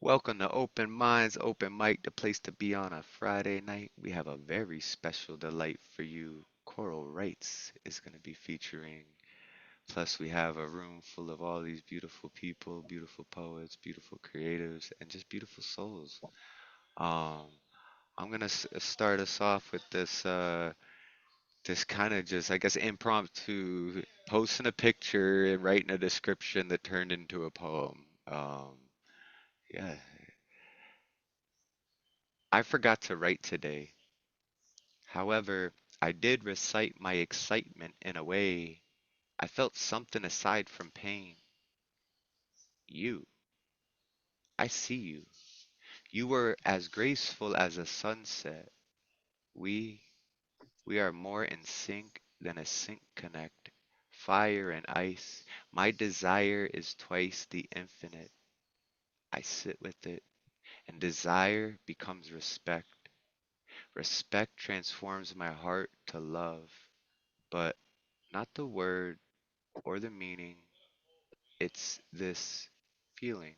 Welcome to Open Minds, Open Mic, the place to be on a Friday night. We have a very special delight for you. Choral Rites is going to be featuring. Plus, we have a room full of all these beautiful people, beautiful poets, beautiful creatives, and just beautiful souls. Um, I'm gonna start us off with this kind of just, I guess, impromptu posting a picture and writing a description that turned into a poem. Yeah, I forgot to write today. However, I did recite my excitement in a way. I felt something aside from pain. You, I see you. You were as graceful as a sunset. We, we are more in sync than a sync connect. Fire and ice. My desire is twice the infinite. I sit with it, and desire becomes respect. Respect transforms my heart to love, but not the word or the meaning. It's this feeling.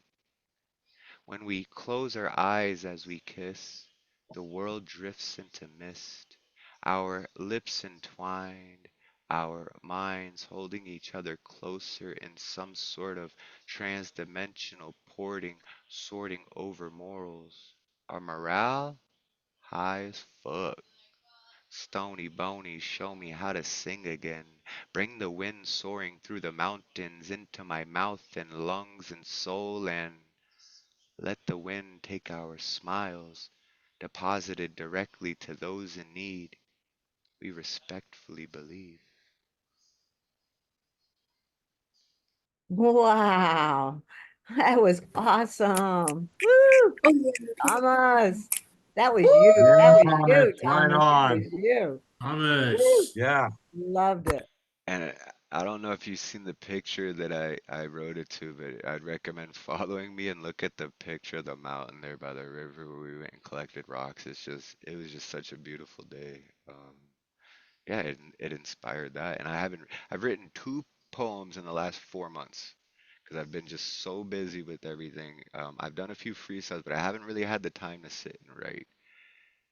When we close our eyes as we kiss, the world drifts into mist, our lips entwined, our minds holding each other closer in some sort of trans-dimensional porting, sorting over morals. Our morale? High as fuck. Stony Bony, show me how to sing again. Bring the wind soaring through the mountains into my mouth and lungs and soul, and let the wind take our smiles, deposited directly to those in need. We respectfully believe. Wow, that was awesome. Woo, Oh, yeah. Thomas. That was you. Yeah, That was Thomas, you, right Thomas. That was on. you. Woo, Thomas. Yeah. loved it. And I don't know if you've seen the picture that I wrote it to, but I'd recommend following me and look at the picture of the mountain there by the river where we went and collected rocks. It was just such a beautiful day. Yeah, it inspired that. And I've written two poems in the last 4 months because I've been just so busy with everything. I've done a few freestyles, but I haven't really had the time to sit and write.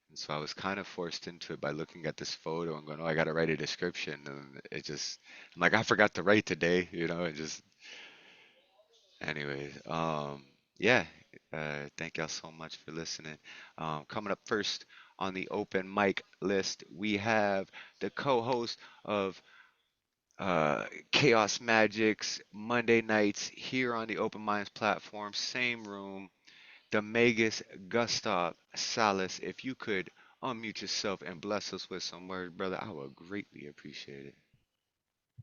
And so I was kind of forced into it by looking at this photo and going, oh, I got to write a description. And I'm like, I forgot to write today, anyways. Yeah, thank y'all so much for listening. Coming up first on the open mic list, we have the co-host of Chaos Magic's Monday nights here on the Open Minds platform, same room, the Magus Gustav Sallas. If you could unmute yourself and bless us with some words, brother, I would greatly appreciate it.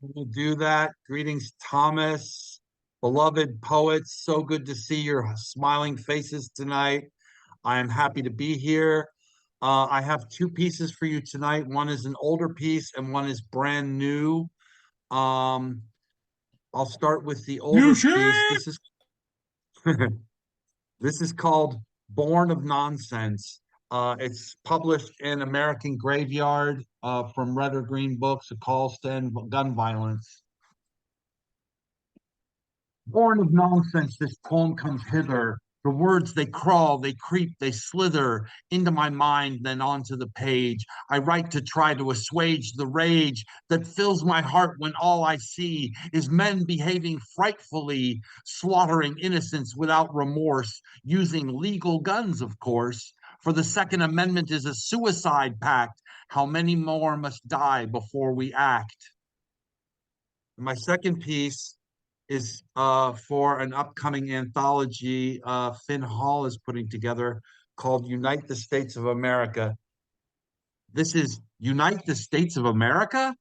We'll do that. Greetings, Thomas, beloved poets. So good to see your smiling faces tonight. I am happy to be here. I have two pieces for you tonight. One is an older piece and one is brand new. Um, I'll start with the New older piece. shit. This is called Born of Nonsense. It's published in American Graveyard from Red or Green Books, a call to end gun violence. Born of nonsense, this poem comes hither. The words, they crawl, they creep, they slither into my mind, then onto the page. I write to try to assuage the rage that fills my heart when all I see is men behaving frightfully, slaughtering innocents without remorse, using legal guns, of course. For the Second Amendment is a suicide pact. How many more must die before we act? My second piece is for an upcoming anthology Finn Hall is putting together called Unite the States of America. This is Unite the States of America?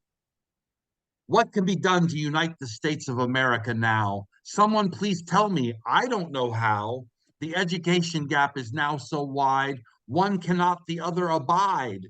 What can be done to unite the states of America now? Someone please tell me. I don't know how. The education gap is now so wide, one cannot the other abide.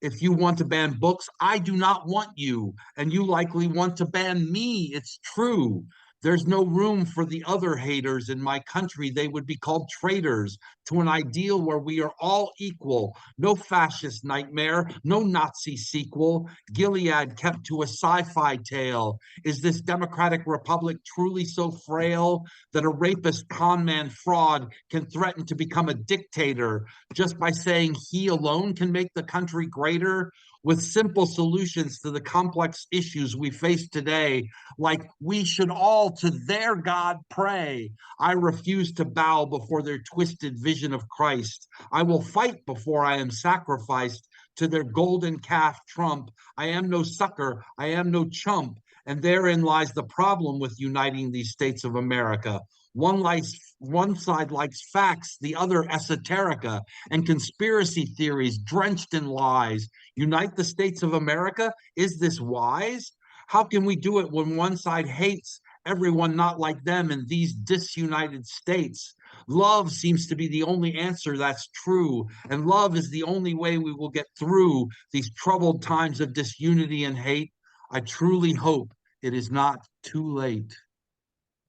If you want to ban books, I do not want you, and you likely want to ban me. It's true. There's no room for the other haters in my country. They would be called traitors to an ideal where we are all equal. No fascist nightmare, no Nazi sequel. Gilead kept to a sci-fi tale. Is this democratic republic truly so frail that a rapist, con man, fraud can threaten to become a dictator just by saying he alone can make the country greater? With simple solutions to the complex issues we face today, like we should all to their God pray. I refuse to bow before their twisted vision of Christ. I will fight before I am sacrificed to their golden calf trump. I am no sucker, I am no chump. And therein lies the problem with uniting these states of America. One side likes facts, the other esoterica, and conspiracy theories drenched in lies. Unite the states of America? Is this wise? How can we do it when one side hates everyone not like them in these disunited states? Love seems to be the only answer that's true, and love is the only way we will get through these troubled times of disunity and hate. I truly hope it is not too late.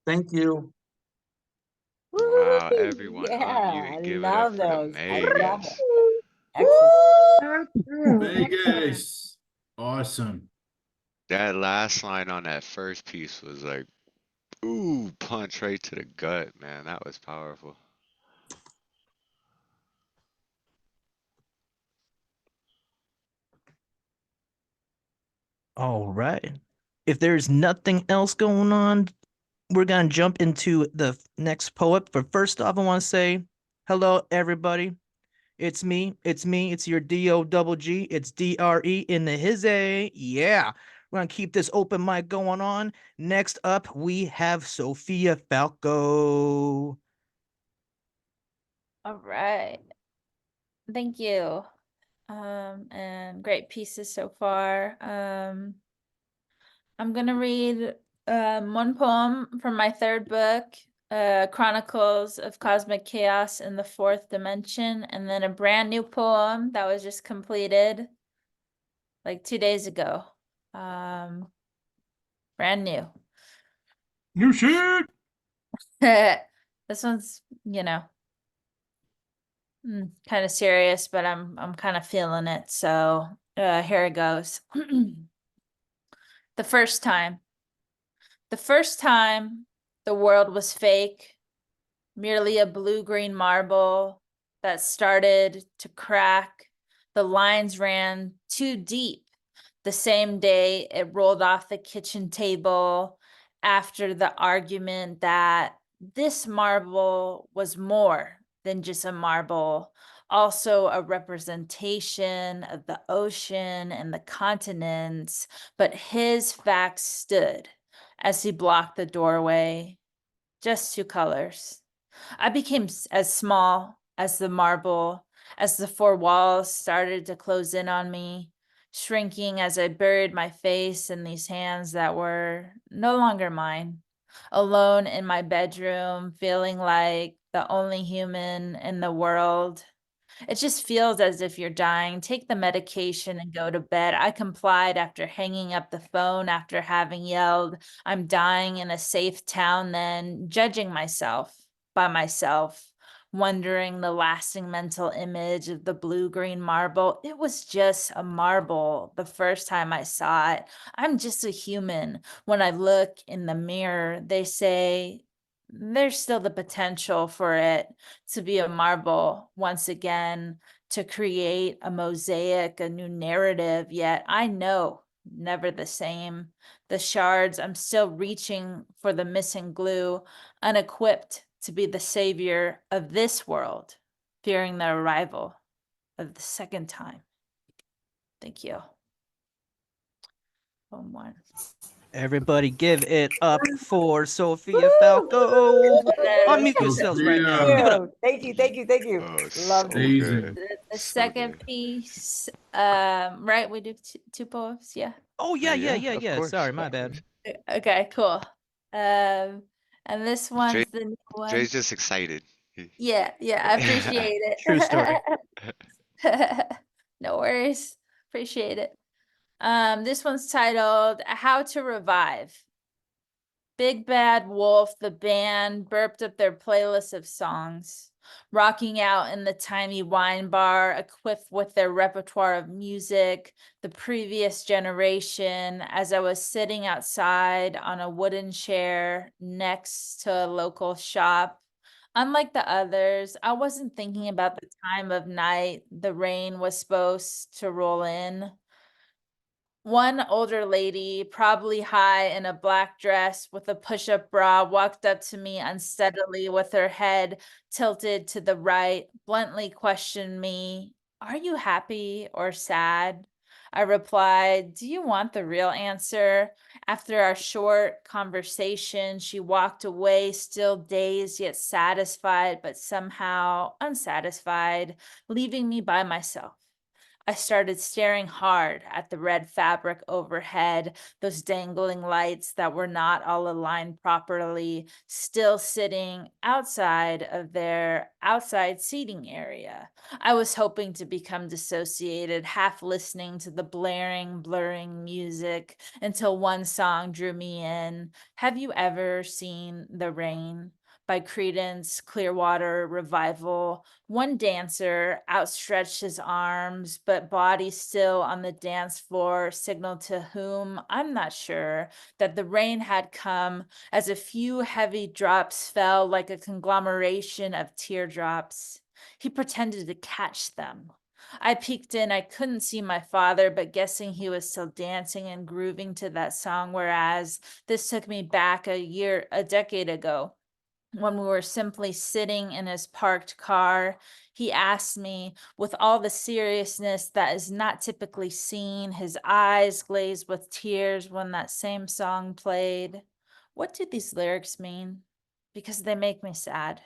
Thank you. Wow, Woo! everyone Yeah, unmute I and give it up love for the those. I love Magus. it. Excellent. Vegas. Awesome. That last line on that first piece was like, ooh, punch right to the gut, man. That was powerful. All right. If there's nothing else going on, we're going to jump into the next poet. But first off, I want to say hello, everybody. It's me. It's your D-O-double-G. It's D-R-E in the hizzy. Yeah. We're going to keep this open mic going on. Next up, we have Sophia Falco. All right. Thank you. And great pieces so far. I'm gonna read one poem from my third book, Chronicles of Cosmic Chaos in the Fourth Dimension, and then a brand new poem that was just completed like 2 days ago. Brand new. New shit. This one's, kind of serious, but I'm kind of feeling it. So here it goes. The first time. The first time the world was fake, merely a blue-green marble that started to crack. The lines ran too deep. The same day it rolled off the kitchen table after the argument that this marble was more than just a marble, also a representation of the ocean and the continents, but his facts stood as he blocked the doorway. Just two colors. I became as small as the marble, as the four walls started to close in on me, shrinking as I buried my face in these hands that were no longer mine, alone in my bedroom, feeling like the only human in the world. It just feels as if you're dying. Take the medication and go to bed. I complied after hanging up the phone, after having yelled, I'm dying in a safe town, then judging myself by myself, wondering the lasting mental image of the blue-green marble. It was just a marble the first time I saw it. I'm just a human. When I look in the mirror, they say, there's still the potential for it to be a marble once again, to create a mosaic, a new narrative, yet I know never the same. The shards, I'm still reaching for the missing glue, unequipped to be the savior of this world, fearing the arrival of the second time. Thank you. Poem one. Everybody give it up for Sophia Falco. Unmute yourselves right now. Sophia. Give it up. Thank you. Thank you. Thank you. Oh, Loved so it. Amazing. good. The So second good. piece, right? We do two poems, yeah. Oh, yeah. Of course, Sorry, my of bad. course. Okay, cool. And this Dre, one's the new one. Dre's just excited. Yeah, I appreciate it. True story. No worries. Appreciate it. This one's titled How to Revive. Big Bad Wolf, the band, burped up their playlist of songs, rocking out in the tiny wine bar, equipped with their repertoire of music, the previous generation, as I was sitting outside on a wooden chair next to a local shop. Unlike the others, I wasn't thinking about the time of night the rain was supposed to roll in. One older lady, probably high in a black dress with a push-up bra, walked up to me unsteadily with her head tilted to the right, bluntly questioned me, "Are you happy or sad?" I replied, "Do you want the real answer?" After our short conversation, she walked away, still dazed yet satisfied, but somehow unsatisfied, leaving me by myself. I started staring hard at the red fabric overhead, those dangling lights that were not all aligned properly, still sitting outside of their outside seating area. I was hoping to become dissociated, half listening to the blaring, blurring music until one song drew me in. Have you ever seen The Rain? By Creedence Clearwater Revival. One dancer outstretched his arms, but body still on the dance floor, signaled to whom, I'm not sure, that the rain had come as a few heavy drops fell like a conglomeration of teardrops. He pretended to catch them. I peeked in. I couldn't see my father, but guessing he was still dancing and grooving to that song, whereas this took me back a decade ago when we were simply sitting in his parked car. He asked me with all the seriousness that is not typically seen, his eyes glazed with tears when that same song played, "What do these lyrics mean? Because they make me sad."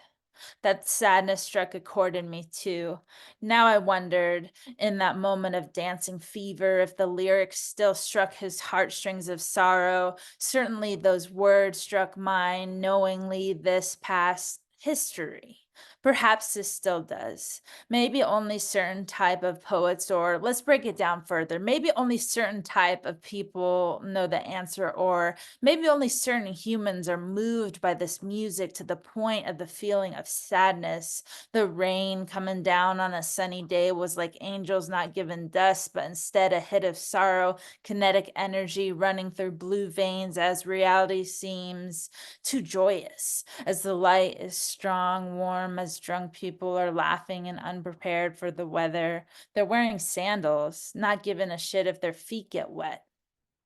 That sadness struck a chord in me too. Now I wondered, in that moment of dancing fever, if the lyrics still struck his heartstrings of sorrow. Certainly those words struck mine, knowingly this past history. Perhaps this still does. Maybe only certain type of poets, or let's break it down further. Maybe only certain type of people know the answer, or maybe only certain humans are moved by this music to the point of the feeling of sadness. The rain coming down on a sunny day was like angels not given dust, but instead a hit of sorrow, kinetic energy running through blue veins as reality seems too joyous, as the light is strong, warm, as drunk people are laughing and unprepared for the weather. They're wearing sandals, not giving a shit if their feet get wet.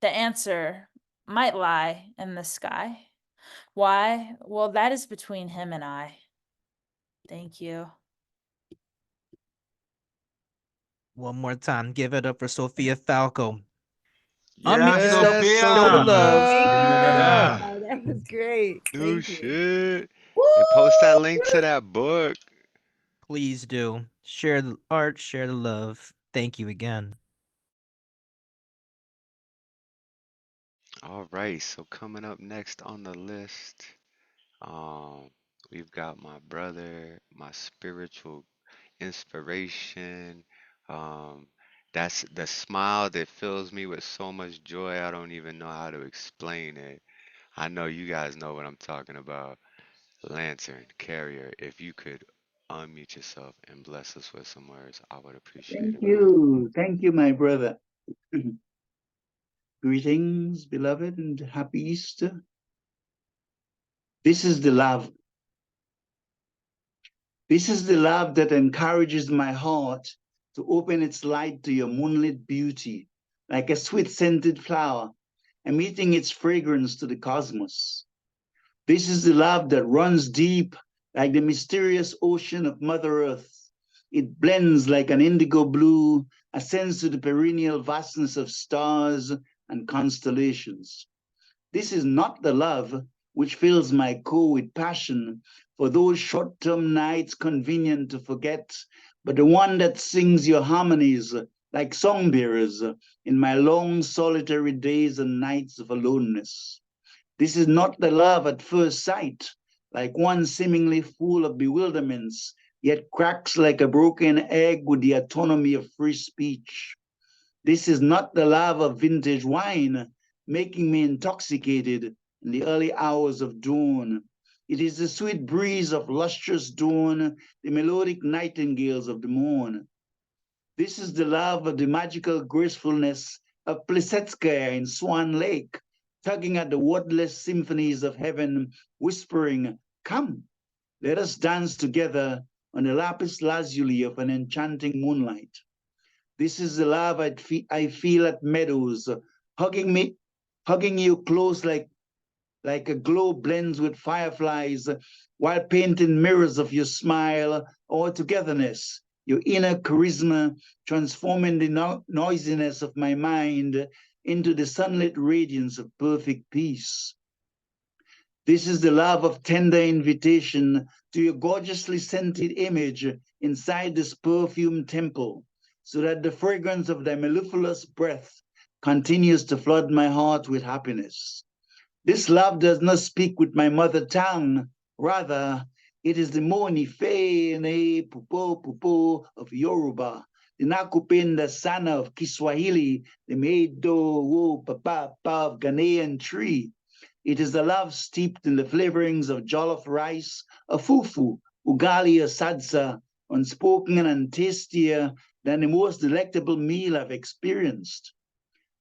The answer might lie in the sky. Why? Well, that is between him and I. Thank you. One more time, give it up for Sophia Falco. Yeah, Yes, Sophia. Show the love. Sophia! Oh, that was great. New Thank you. shit. And post that link to that book. Please do. Share the art, share the love. Thank you again. All right, so coming up next on the list, we've got my brother, my spiritual inspiration. Um, that's the smile that fills me with so much joy. I don't even know how to explain it. I know you guys know what I'm talking about. Lantern Carrier, if you could unmute yourself and bless us with some words, I would appreciate it, brother. Thank you, my brother. Greetings, beloved, and happy Easter. This is the love. This is the love that encourages my heart to open its light to your moonlit beauty, like a sweet-scented flower, emitting its fragrance to the cosmos. This is the love that runs deep like the mysterious ocean of Mother Earth. It blends like an indigo blue, ascends to the perennial vastness of stars and constellations. This is not the love which fills my core with passion for those short-term nights convenient to forget, but the one that sings your harmonies like song-bearers in my long solitary days and nights of aloneness. This is not the love at first sight, like one seemingly full of bewilderments, yet cracks like a broken egg with the autonomy of free speech. This is not the love of vintage wine, making me intoxicated in the early hours of dawn. It is the sweet breeze of lustrous dawn, the melodic nightingales of the morn. This is the love of the magical gracefulness of Plisetskaya in Swan Lake, tugging at the wordless symphonies of heaven, whispering, "Come, let us dance together on the lapis lazuli of an enchanting moonlight." This is the love I feel at meadows, hugging you close like a glow blends with fireflies, while painting mirrors of your smile, our togetherness, your inner charisma, transforming the noisiness of my mind into the sunlit radiance of perfect peace. This is the love of tender invitation to your gorgeously scented image inside this perfumed temple, so that the fragrance of thy mellifluous breath continues to flood my heart with happiness. This love does not speak with my mother tongue. Rather, it is the Moni Fe Ne Pupo Pupo of Yoruba, the Nakupenda Sana of Kiswahili, the Meido Wo Papa of Ghanaian tree. It is the love steeped in the flavorings of jollof rice, a fufu, ugali, a sadza, unspoken and tastier than the most delectable meal I've experienced.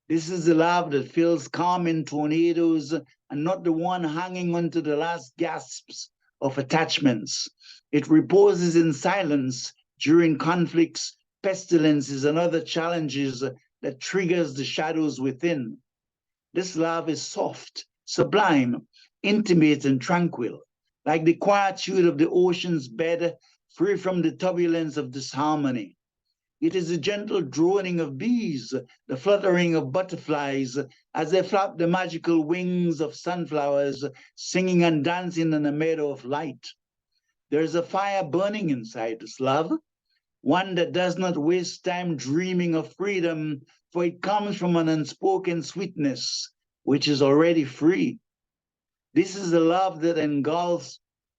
This is the love that feels calm in tornadoes and not the one hanging onto the last gasps of attachments. It reposes in silence during conflicts, pestilences, and other challenges that triggers the shadows within. This love is soft, sublime, intimate, and tranquil, like the quietude of the ocean's bed, free from the turbulence of disharmony. It is the gentle droning of bees, the fluttering of butterflies as they flap the magical wings of sunflowers, singing and dancing in a meadow of light. There is a fire burning inside this love, one that does not waste time dreaming of freedom, for it comes from an unspoken sweetness, which is already free. This is the love that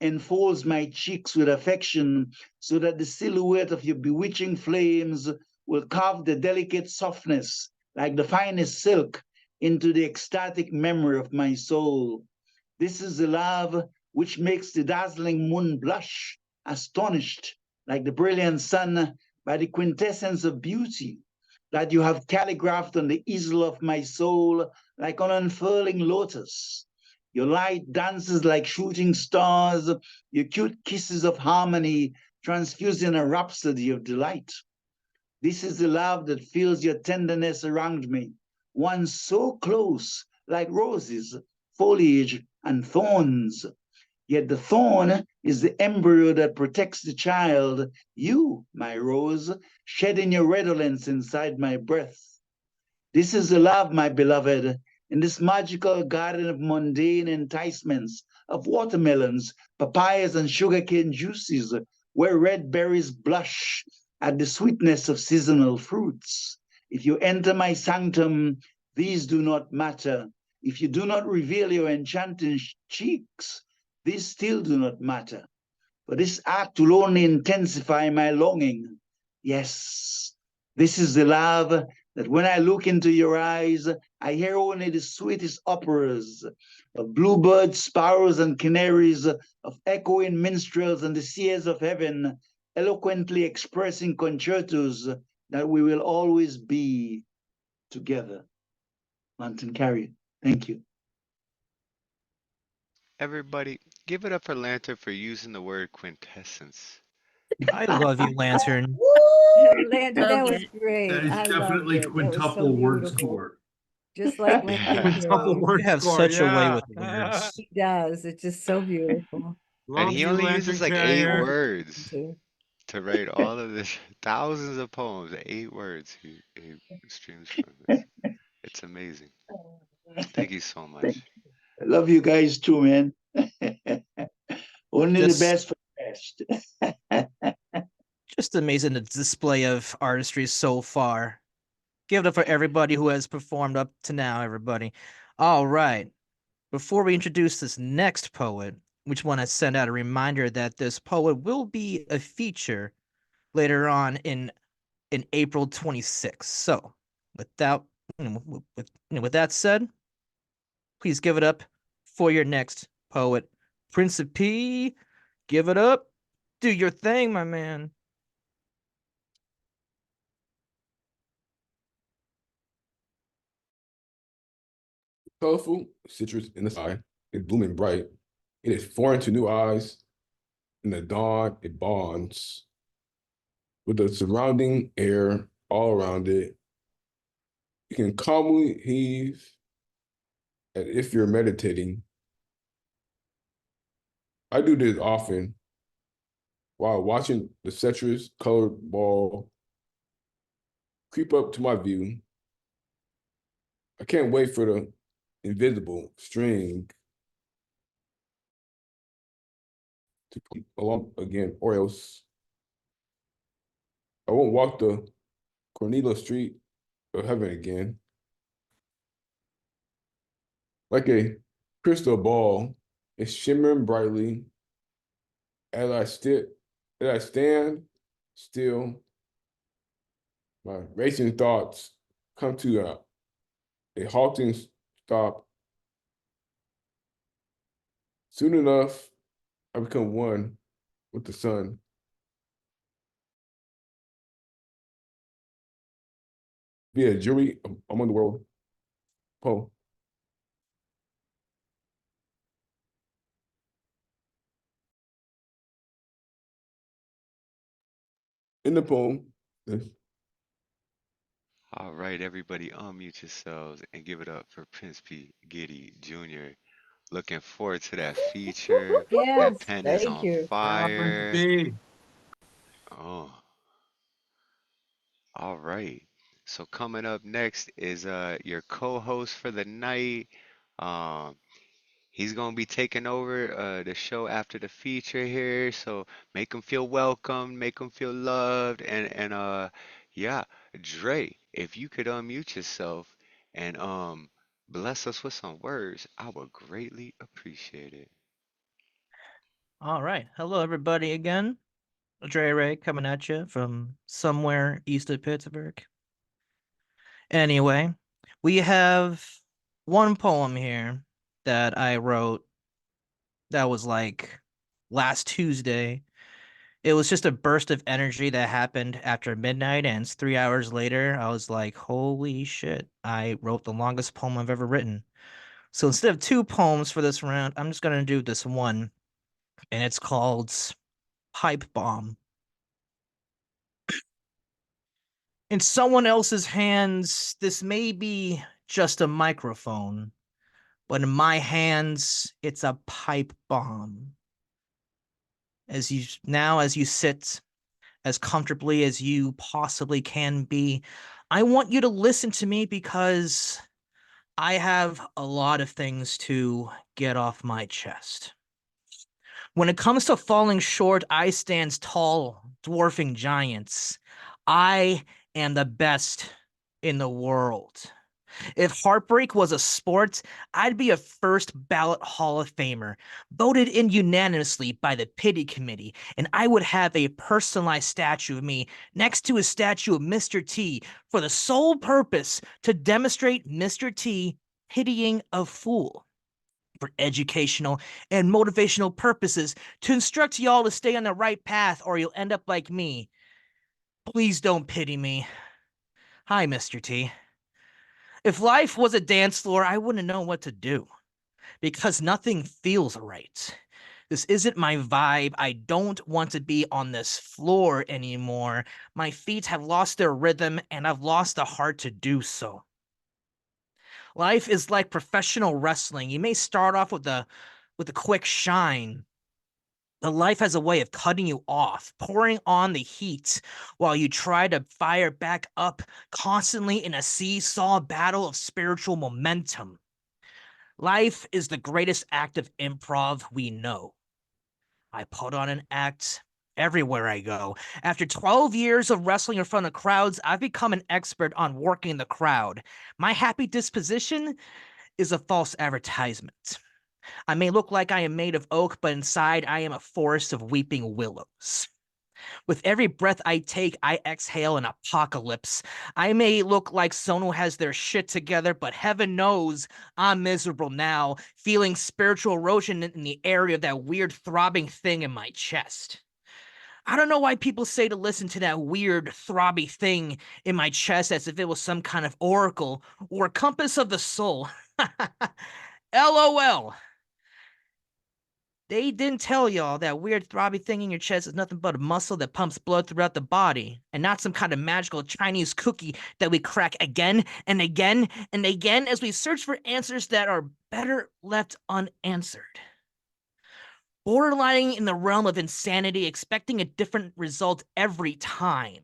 enfolds my cheeks with affection, so that the silhouette of your bewitching flames will carve the delicate softness, like the finest silk, into the ecstatic memory of my soul. This is the love which makes the dazzling moon blush, astonished, like the brilliant sun, by the quintessence of beauty that you have calligraphed on the easel of my soul, like an unfurling lotus. Your light dances like shooting stars, your cute kisses of harmony transfusing a rhapsody of delight. This is the love that feels your tenderness around me, one so close, like roses, foliage, and thorns. Yet the thorn is the embryo that protects the child, you, my rose, shedding your redolence inside my breath. This is the love, my beloved, in this magical garden of mundane enticements, of watermelons, papayas, and sugarcane juices, where red berries blush at the sweetness of seasonal fruits. If you enter my sanctum, these do not matter. If you do not reveal your enchanting cheeks, these still do not matter. For this act will only intensify my longing. Yes, this is the love that when I look into your eyes, I hear only the sweetest operas of bluebirds, sparrows, and canaries, of echoing minstrels and the seers of heaven, eloquently expressing concertos that we will always be together. Mountain Carrier, thank you. Everybody, give it up for Lantern for using the word quintessence. I love you, Lantern. Woo! Lantern, that was Okay. great. That is I loved definitely it. That was so quintuple word beautiful. score. Just like Lantern Quintuple too. word You have score, such a way yeah. with words. He does. It's just so beautiful. And Love he you, only Lantern uses like 8 Carrier. words Too. to write all of this, thousands of poems, 8 words he streams from this. It's amazing. Thank you so much. I love you guys too, man. Only the Just best for the best. just amazing the display of artistry so far. Give it up for everybody who has performed up to now, everybody. All right. Before we introduce this next poet, we just want to send out a reminder that this poet will be a feature later on in April 26th. So, with that said, please give it up for your next poet. Principe, give it up. Do your thing, my man. Colorful citrus in the sky is blooming bright. It is foreign to new eyes. In the dawn, it bonds with the surrounding air all around it. You can calmly heave as if you're meditating. I do this often while watching the citrus colored ball creep up to my view. I can't wait for the invisible string to come along again, or else I won't walk the Cornelia Street of heaven again. Like a crystal ball, it's shimmering brightly as I stand still. My racing thoughts come to a halting stop. Soon enough, I become one with the sun. Be a jury among the world. Poem. In the poem, All right, everybody, unmute yourselves and give it up for Principe Guity Jr. Looking forward to that feature. That Yes, pen is thank on you. fire. Principe. Oh, all right. So coming up next is your co-host for the night. Um, he's gonna be taking over the show after the feature here. So make him feel welcome, make him feel loved, and yeah, Dre, if you could unmute yourself and bless us with some words, I would greatly appreciate it. All right. Hello, everybody, again. Dre Reyes coming at you from somewhere east of Pittsburgh. Anyway, we have one poem here that I wrote that was like last Tuesday. It was just a burst of energy that happened after midnight, and 3 hours later, I was like, holy shit, I wrote the longest poem I've ever written. So instead of two poems for this round, I'm just going to do this one, and it's called Pipe Bomb. In someone else's hands, this may be just a microphone, but in my hands, it's a pipe bomb. As you sit as comfortably as you possibly can be, I want you to listen to me because I have a lot of things to get off my chest. When it comes to falling short, I stand tall, dwarfing giants. I am the best in the world. If heartbreak was a sport, I'd be a first ballot Hall of Famer, voted in unanimously by the pity committee, and I would have a personalized statue of me next to a statue of Mr. T for the sole purpose to demonstrate Mr. T pitying a fool. For educational and motivational purposes, to instruct y'all to stay on the right path or you'll end up like me. Please don't pity me. Hi, Mr. T. If life was a dance floor, I wouldn't know what to do because nothing feels right. This isn't my vibe. I don't want to be on this floor anymore. My feet have lost their rhythm and I've lost the heart to do so. Life is like professional wrestling. You may start off with a quick shine. But life has a way of cutting you off, pouring on the heat while you try to fire back up, constantly in a seesaw battle of spiritual momentum. Life is the greatest act of improv we know. I put on an act everywhere I go. After 12 years of wrestling in front of crowds, I've become an expert on working the crowd. My happy disposition is a false advertisement. I may look like I am made of oak, but inside I am a forest of weeping willows. With every breath I take, I exhale an apocalypse. I may look like someone who has their shit together, but heaven knows I'm miserable now, feeling spiritual erosion in the area of that weird throbbing thing in my chest. I don't know why people say to listen to that weird throbby thing in my chest as if it was some kind of oracle or compass of the soul. LOL. They didn't tell y'all that weird throbby thing in your chest is nothing but a muscle that pumps blood throughout the body, and not some kind of magical Chinese cookie that we crack again and again and again as we search for answers that are better left unanswered. Borderlining in the realm of insanity, expecting a different result every time.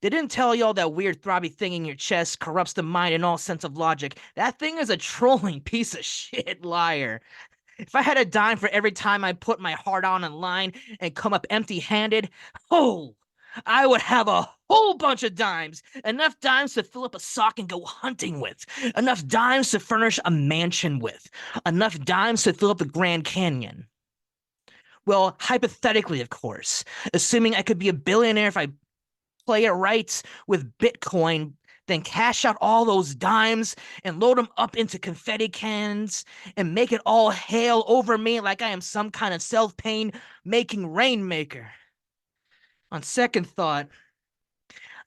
They didn't tell y'all that weird throbby thing in your chest corrupts the mind and all sense of logic. That thing is a trolling piece of shit liar. If I had a dime for every time I put my heart on in line and come up empty-handed, oh, I would have a whole bunch of dimes. Enough dimes to fill up a sock and go hunting with. Enough dimes to furnish a mansion with. Enough dimes to fill up the Grand Canyon. Well, hypothetically, of course, assuming I could be a billionaire if I play it right with Bitcoin, then cash out all those dimes and load them up into confetti cannons and make it all hail over me like I am some kind of self-pain making rainmaker. On second thought,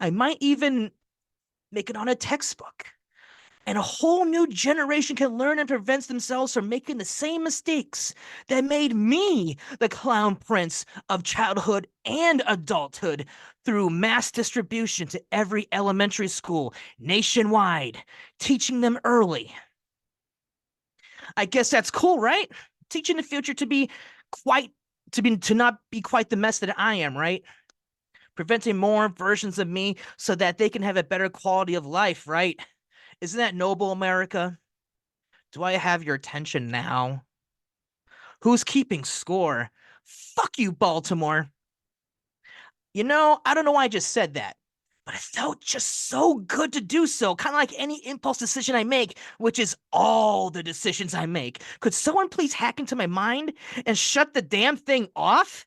I might even make it on a textbook. And a whole new generation can learn and prevent themselves from making the same mistakes that made me the clown prince of childhood and adulthood through mass distribution to every elementary school nationwide, teaching them early. I guess that's cool, right? Teaching the future to not be quite the mess that I am, right? Preventing more versions of me so that they can have a better quality of life, right? Isn't that noble, America? Do I have your attention now? Who's keeping score? Fuck you, Baltimore. You know, I don't know why I just said that, but it felt just so good to do so. Kind of like any impulse decision I make, which is all the decisions I make. Could someone please hack into my mind and shut the damn thing off?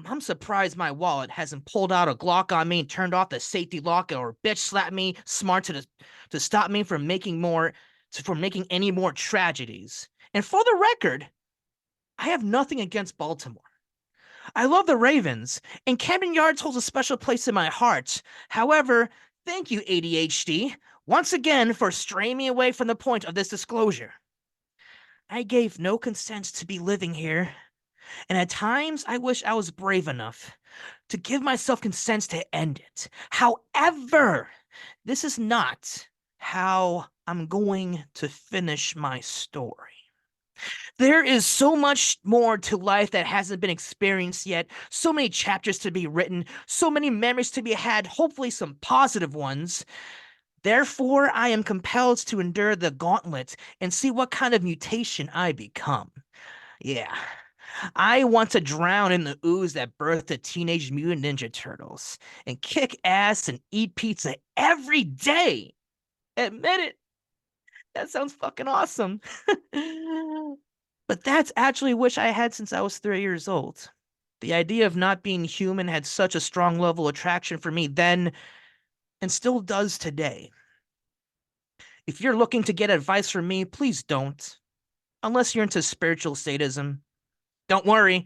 I'm surprised my wallet hasn't pulled out a Glock on me and turned off the safety lock or bitch slapped me smart to stop me from making any more tragedies. And for the record, I have nothing against Baltimore. I love the Ravens, and Camden Yards holds a special place in my heart. However, thank you, ADHD, once again for straying me away from the point of this disclosure. I gave no consent to be living here, and at times I wish I was brave enough to give myself consent to end it. However, this is not how I'm going to finish my story. There is so much more to life that hasn't been experienced yet, so many chapters to be written, so many memories to be had, hopefully some positive ones. Therefore, I am compelled to endure the gauntlet and see what kind of mutation I become. Yeah, I want to drown in the ooze that birthed the Teenage Mutant Ninja Turtles and kick ass and eat pizza every day. Admit it. That sounds fucking awesome. But that's actually a wish I had since I was 3 years old. The idea of not being human had such a strong level of attraction for me then and still does today. If you're looking to get advice from me, please don't. Unless you're into spiritual sadism. Don't worry,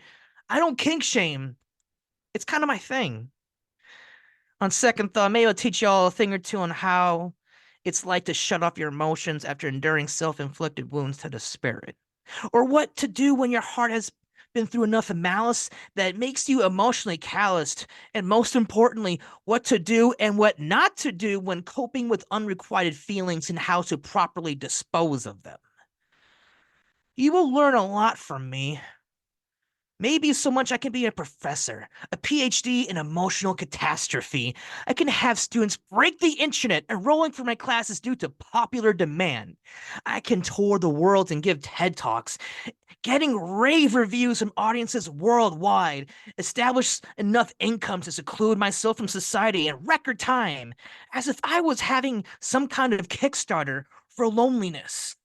I don't kink shame. It's kind of my thing. On second thought, maybe I'll teach y'all a thing or two on how it's like to shut off your emotions after enduring self-inflicted wounds to the spirit. Or what to do when your heart has been through enough malice that makes you emotionally calloused. And most importantly, what to do and what not to do when coping with unrequited feelings and how to properly dispose of them. You will learn a lot from me. Maybe so much I can be a professor, a PhD in emotional catastrophe. I can have students break the internet enrolling for my classes due to popular demand. I can tour the world and give TED Talks, getting rave reviews from audiences worldwide, establish enough income to seclude myself from society in record time, as if I was having some kind of Kickstarter for loneliness.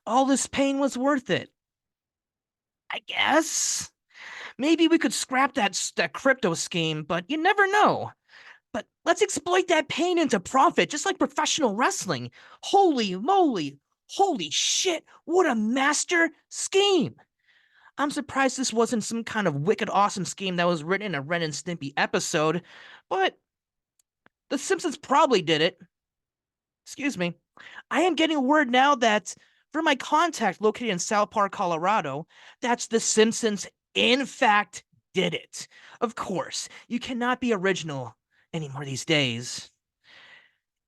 All this pain was worth it. I guess. Maybe we could scrap that crypto scheme, but you never know. But let's exploit that pain into profit, just like professional wrestling. Holy moly. Holy shit. What a master scheme. I'm surprised this wasn't some kind of wicked awesome scheme that was written in a Ren and Stimpy episode, but The Simpsons probably did it. Excuse me. I am getting word now that from my contact located in South Park, Colorado, that's The Simpsons in fact did it. Of course, you cannot be original anymore these days.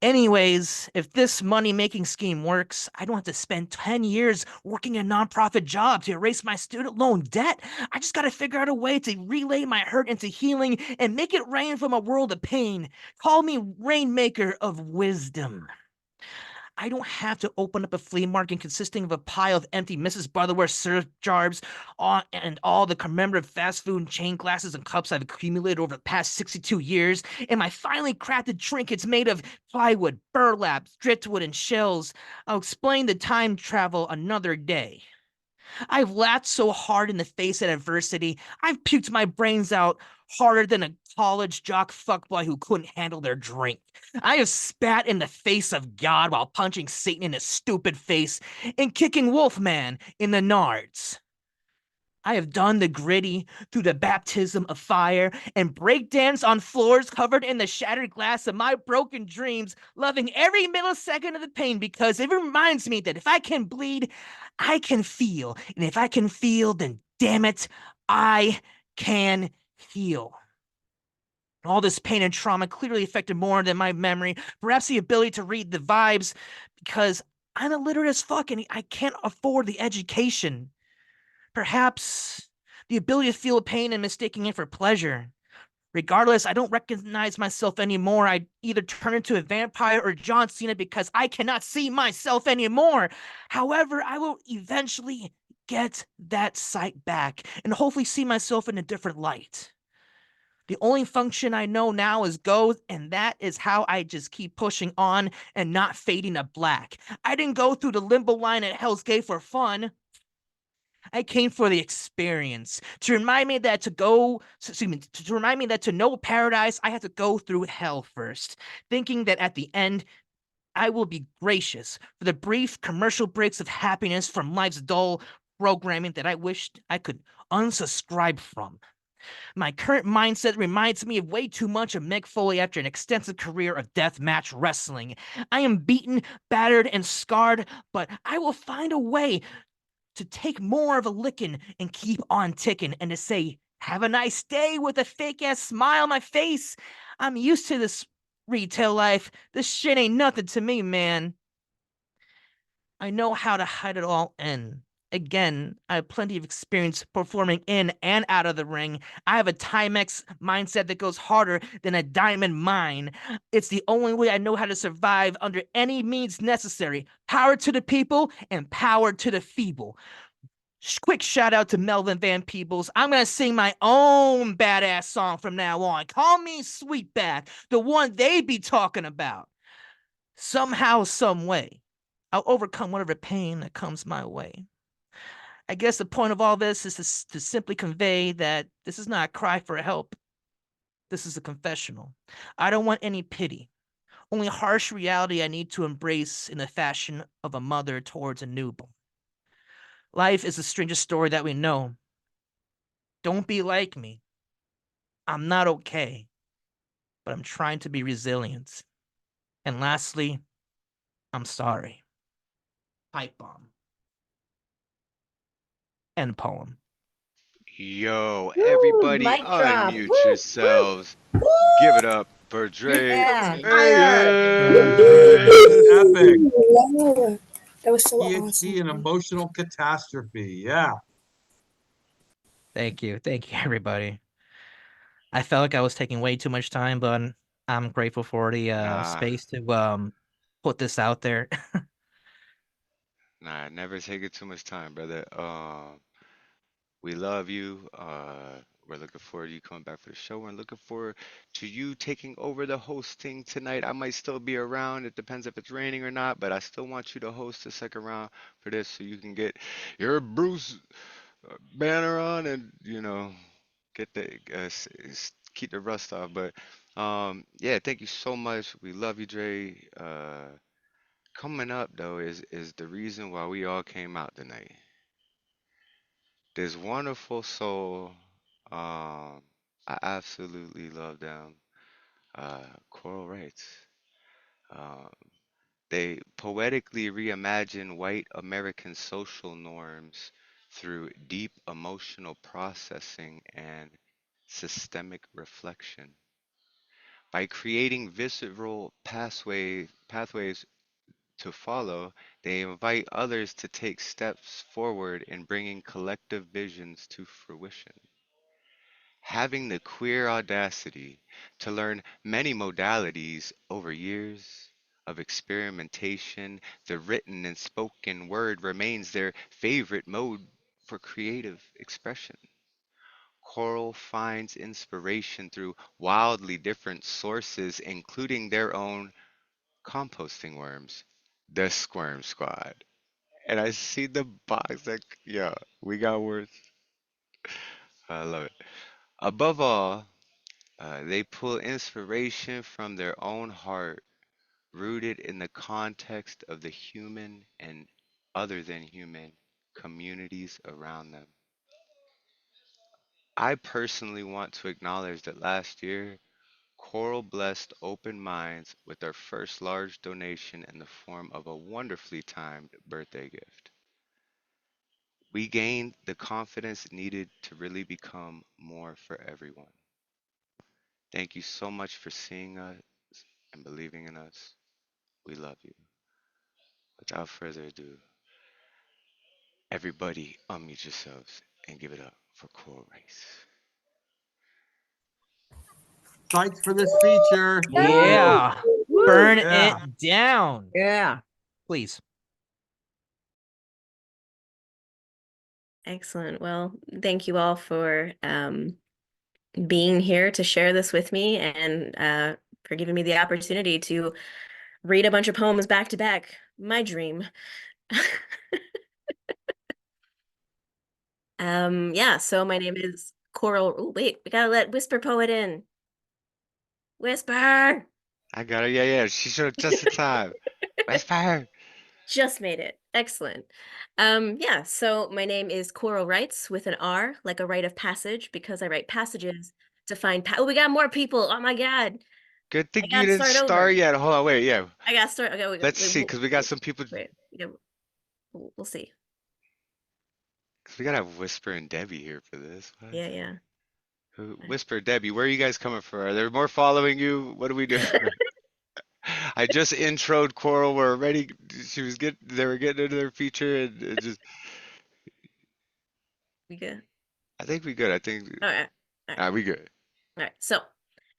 Anyways, if this money-making scheme works, I don't have to spend 10 years working a nonprofit job to erase my student loan debt. I just gotta figure out a way to relay my hurt into healing and make it rain from a world of pain. Call me Rainmaker of Wisdom. I don't have to open up a flea market consisting of a pile of empty Mrs. Butterworth syrup jars and all the commemorative fast food and chain glasses and cups I've accumulated over the past 62 years, and my finely crafted trinkets made of plywood, burlap, driftwood, and shells. I'll explain the time travel another day. I've laughed so hard in the face of adversity, I've puked my brains out harder than a college jock fuckboy who couldn't handle their drink. I have spat in the face of God while punching Satan in his stupid face and kicking Wolfman in the nards. I have done the gritty through the baptism of fire and breakdance on floors covered in the shattered glass of my broken dreams, loving every millisecond of the pain because it reminds me that if I can bleed, I can feel. And if I can feel, then damn it, I can heal. All this pain and trauma clearly affected more than my memory, perhaps the ability to read the vibes, because I'm illiterate as fuck and I can't afford the education. Perhaps the ability to feel pain and mistaking it for pleasure. Regardless, I don't recognize myself anymore. I either turn into a vampire or John Cena because I cannot see myself anymore. However, I will eventually get that sight back and hopefully see myself in a different light. The only function I know now is go, and that is how I just keep pushing on and not fading to black. I didn't go through the limbo line at Hell's Gate for fun. I came for the experience to remind me that to remind me that to know paradise, I have to go through hell first, thinking that at the end, I will be gracious for the brief commercial breaks of happiness from life's dull programming that I wished I could unsubscribe from. My current mindset reminds me of way too much of Mick Foley after an extensive career of deathmatch wrestling. I am beaten, battered, and scarred, but I will find a way to take more of a licking and keep on ticking and to say, have a nice day with a fake ass smile on my face. I'm used to this retail life. This shit ain't nothing to me, man. I know how to hide it all in. Again, I have plenty of experience performing in and out of the ring. I have a Timex mindset that goes harder than a diamond mine. It's the only way I know how to survive under any means necessary. Power to the people and power to the feeble. Quick shout out to Melvin Van Peebles. I'm going to sing my own badass song from now on. Call me Sweetback, the one they be talking about. Somehow, some way, I'll overcome whatever pain that comes my way. I guess the point of all this is to simply convey that this is not a cry for help. This is a confessional. I don't want any pity, only harsh reality I need to embrace in the fashion of a mother towards a newborn. Life is the strangest story that we know. Don't be like me. I'm not okay, but I'm trying to be resilient. And lastly, I'm sorry. Pipe bomb. End poem. Yo, Woo, everybody mic drop. unmute Woo, yourselves. woo, Give it up for Dre yeah, fire. Reyes. Epic. Wow, that was so PhD in awesome. emotional catastrophe. Yeah. Thank you. Thank you, everybody. I felt like I was taking way too much time, but I'm grateful for the Nah, space to put this out there. never take it too much time, brother. We love you. We're looking forward to you coming back for the show. We're looking forward to you taking over the hosting tonight. I might still be around. It depends if it's raining or not, but I still want you to host the second round for this so you can get your Bruce banner on and, get the keep the rust off. But yeah, thank you so much. We love you, Dre. Coming up though is the reason why we all came out tonight. This wonderful soul. I absolutely love them. Choral Rites. Um, they poetically reimagine white American social norms through deep emotional processing and systemic reflection. By creating visceral pathways to follow, they invite others to take steps forward in bringing collective visions to fruition. Having the queer audacity to learn many modalities over years of experimentation, the written and spoken word remains their favorite mode for creative expression. Coral finds inspiration through wildly different sources, including their own composting worms, the Squirm Squad. And I see the box like, yeah, we got words. I love it. Above all, they pull inspiration from their own heart, rooted in the context of the human and other than human communities around them. I personally want to acknowledge that last year, Coral blessed open minds with our first large donation in the form of a wonderfully timed birthday gift. We gained the confidence needed to really become more for everyone. Thank you so much for seeing us and believing in us. We love you. Without further ado, everybody unmute yourselves and give it up for Coral Race. Thanks for this feature. Yeah. Woo. Burn Yeah. it down. Yeah. Please. Excellent. Well, thank you all for being here to share this with me and for giving me the opportunity to read a bunch of poems back to back. My dream. Yeah, so my name is Coral. Oh, wait, we gotta let Whisper Poet in. Whisper! I got her. Yeah. She showed up just in time. Whisper. Just made it. Excellent. Yeah, so my name is Coral Rites with an R, like a rite of passage, because I write passages to find oh, we got more people. Oh my God. Good thing I you gotta didn't start start over. yet. Hold on. Wait. Yeah. I gotta start. Okay, Let's see, because we got some people. wait, yeah, we'll see. Cause we gotta have Whisper and Debbie here for this. What? Yeah. Whisper, Debbie, where are you guys coming from? Are there more following you? What do we do? I just introed Coral. We're already. They were getting into their feature, and it just. We good? I think we good. I think. All right. We good. All right. So,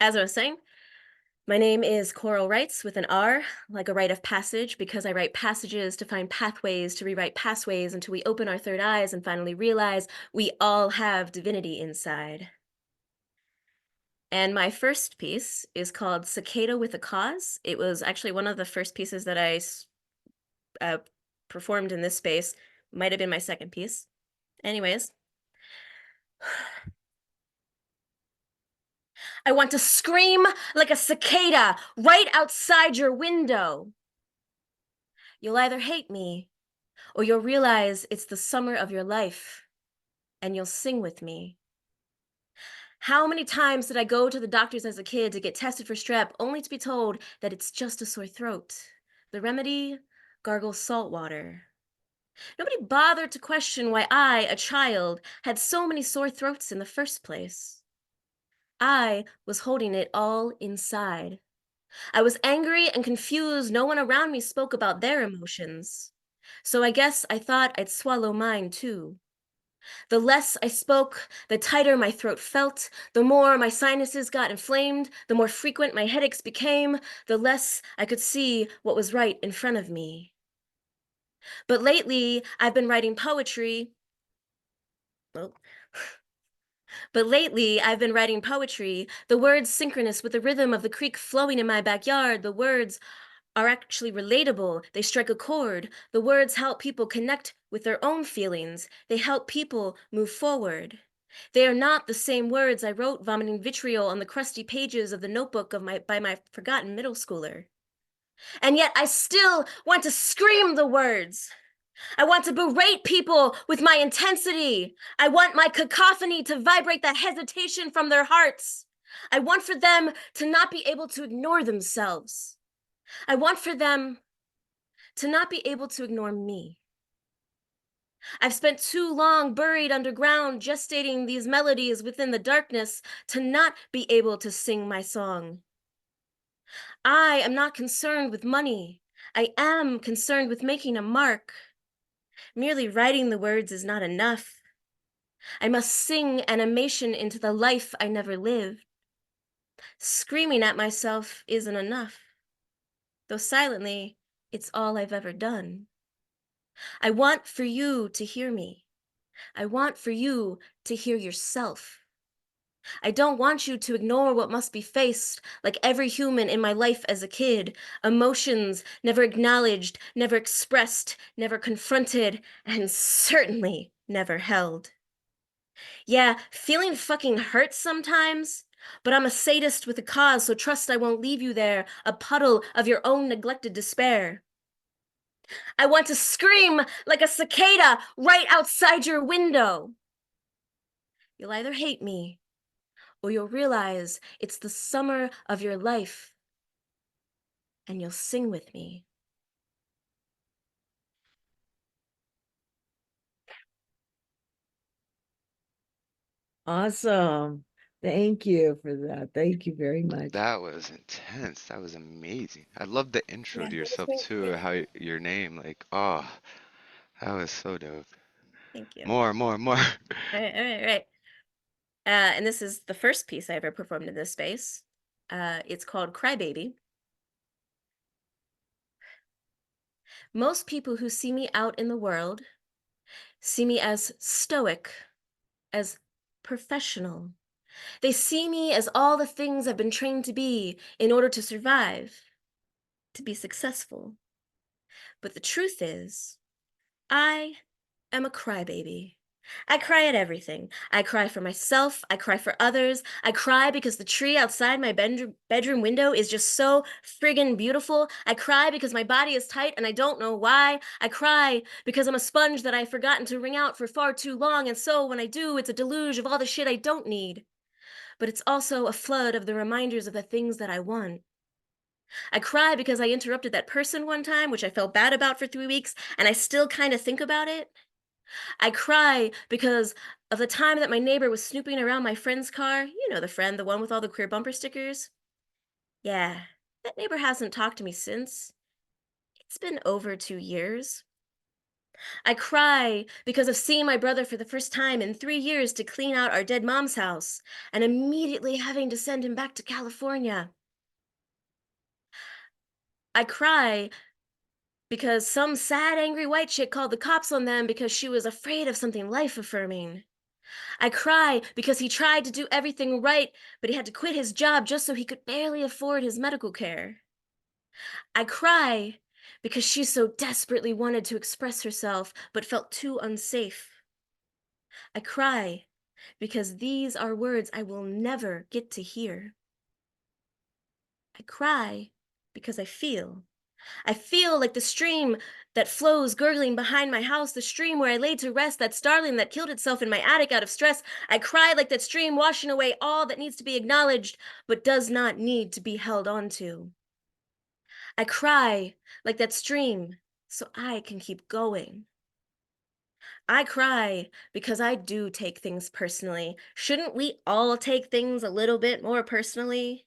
as I was saying, my name is Coral Rites with an R, like a rite of passage, because I write passages to find pathways to rewrite pathways until we open our third eyes and finally realize we all have divinity inside. And my first piece is called Cicada with a Cause. It was actually one of the first pieces that I performed in this space. Might have been my second piece. Anyways. I want to scream like a cicada right outside your window. You'll either hate me or you'll realize it's the summer of your life and you'll sing with me. How many times did I go to the doctors as a kid to get tested for strep only to be told that it's just a sore throat? The remedy? Gargle salt water. Nobody bothered to question why I, a child, had so many sore throats in the first place. I was holding it all inside. I was angry and confused. No one around me spoke about their emotions. So I guess I thought I'd swallow mine too. The less I spoke, the tighter my throat felt, the more my sinuses got inflamed, the more frequent my headaches became, the less I could see what was right in front of me. But lately, I've been writing poetry. But lately, I've been writing poetry, the words synchronous with the rhythm of the creek flowing in my backyard. The words are actually relatable. They strike a chord. The words help people connect with their own feelings. They help people move forward. They are not the same words I wrote vomiting vitriol on the crusty pages of the notebook by my forgotten middle schooler. And yet I still want to scream the words. I want to berate people with my intensity. I want my cacophony to vibrate that hesitation from their hearts. I want for them to not be able to ignore themselves. I want for them to not be able to ignore me. I've spent too long buried underground, gestating these melodies within the darkness to not be able to sing my song. I am not concerned with money. I am concerned with making a mark. Merely writing the words is not enough. I must sing animation into the life I never lived. Screaming at myself isn't enough. Though silently, it's all I've ever done. I want for you to hear me. I want for you to hear yourself. I don't want you to ignore what must be faced, like every human in my life as a kid. Emotions never acknowledged, never expressed, never confronted, and certainly never held. Yeah, feeling fucking hurts sometimes, but I'm a sadist with a cause, so trust I won't leave you there, a puddle of your own neglected despair. I want to scream like a cicada right outside your window. You'll either hate me, or you'll realize it's the summer of your life, and you'll sing with me. Awesome. Thank you for that. Thank you very much. That was intense. That was amazing. I love the intro to yourself too, how your name, like, oh, that was so dope. Thank you. More. All right. And this is the first piece I ever performed in this space. It's called Crybaby. Most people who see me out in the world see me as stoic, as professional. They see me as all the things I've been trained to be in order to survive, to be successful. But the truth is, I am a crybaby. I cry at everything. I cry for myself. I cry for others. I cry because the tree outside my bedroom window is just so friggin' beautiful. I cry because my body is tight and I don't know why. I cry because I'm a sponge that I've forgotten to wring out for far too long, and so when I do, it's a deluge of all the shit I don't need. But it's also a flood of the reminders of the things that I want. I cry because I interrupted that person one time, which I felt bad about for 3 weeks, and I still kind of think about it. I cry because of the time that my neighbor was snooping around my friend's car. You know the friend, the one with all the queer bumper stickers? Yeah, that neighbor hasn't talked to me since. It's been over 2 years. I cry because of seeing my brother for the first time in 3 years to clean out our dead mom's house and immediately having to send him back to California. I cry because some sad, angry white chick called the cops on them because she was afraid of something life-affirming. I cry because he tried to do everything right, but he had to quit his job just so he could barely afford his medical care. I cry because she so desperately wanted to express herself, but felt too unsafe. I cry because these are words I will never get to hear. I cry because I feel. I feel like the stream that flows gurgling behind my house, the stream where I laid to rest that starling that killed itself in my attic out of stress. I cry like that stream washing away all that needs to be acknowledged, but does not need to be held onto. I cry like that stream so I can keep going. I cry because I do take things personally. Shouldn't we all take things a little bit more personally?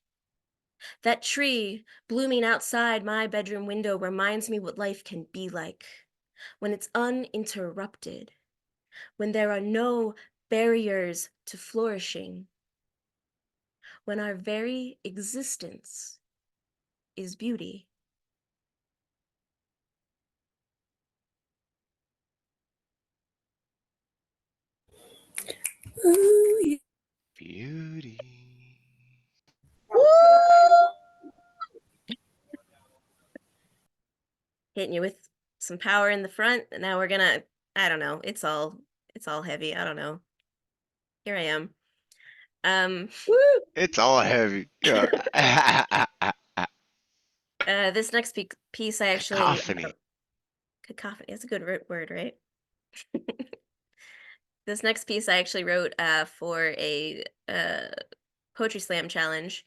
That tree blooming outside my bedroom window reminds me what life can be like when it's uninterrupted, when there are no barriers to flourishing, when our very existence is beauty. Ooh, Beauty. Hitting you with some power in the front, and now we're gonna, I don't know, it's all heavy, I don't know. Here I am. It's all heavy. Yeah. This next piece I actually Cacophony. cacophony. That's a good word, right? This next piece I actually wrote for a poetry slam challenge.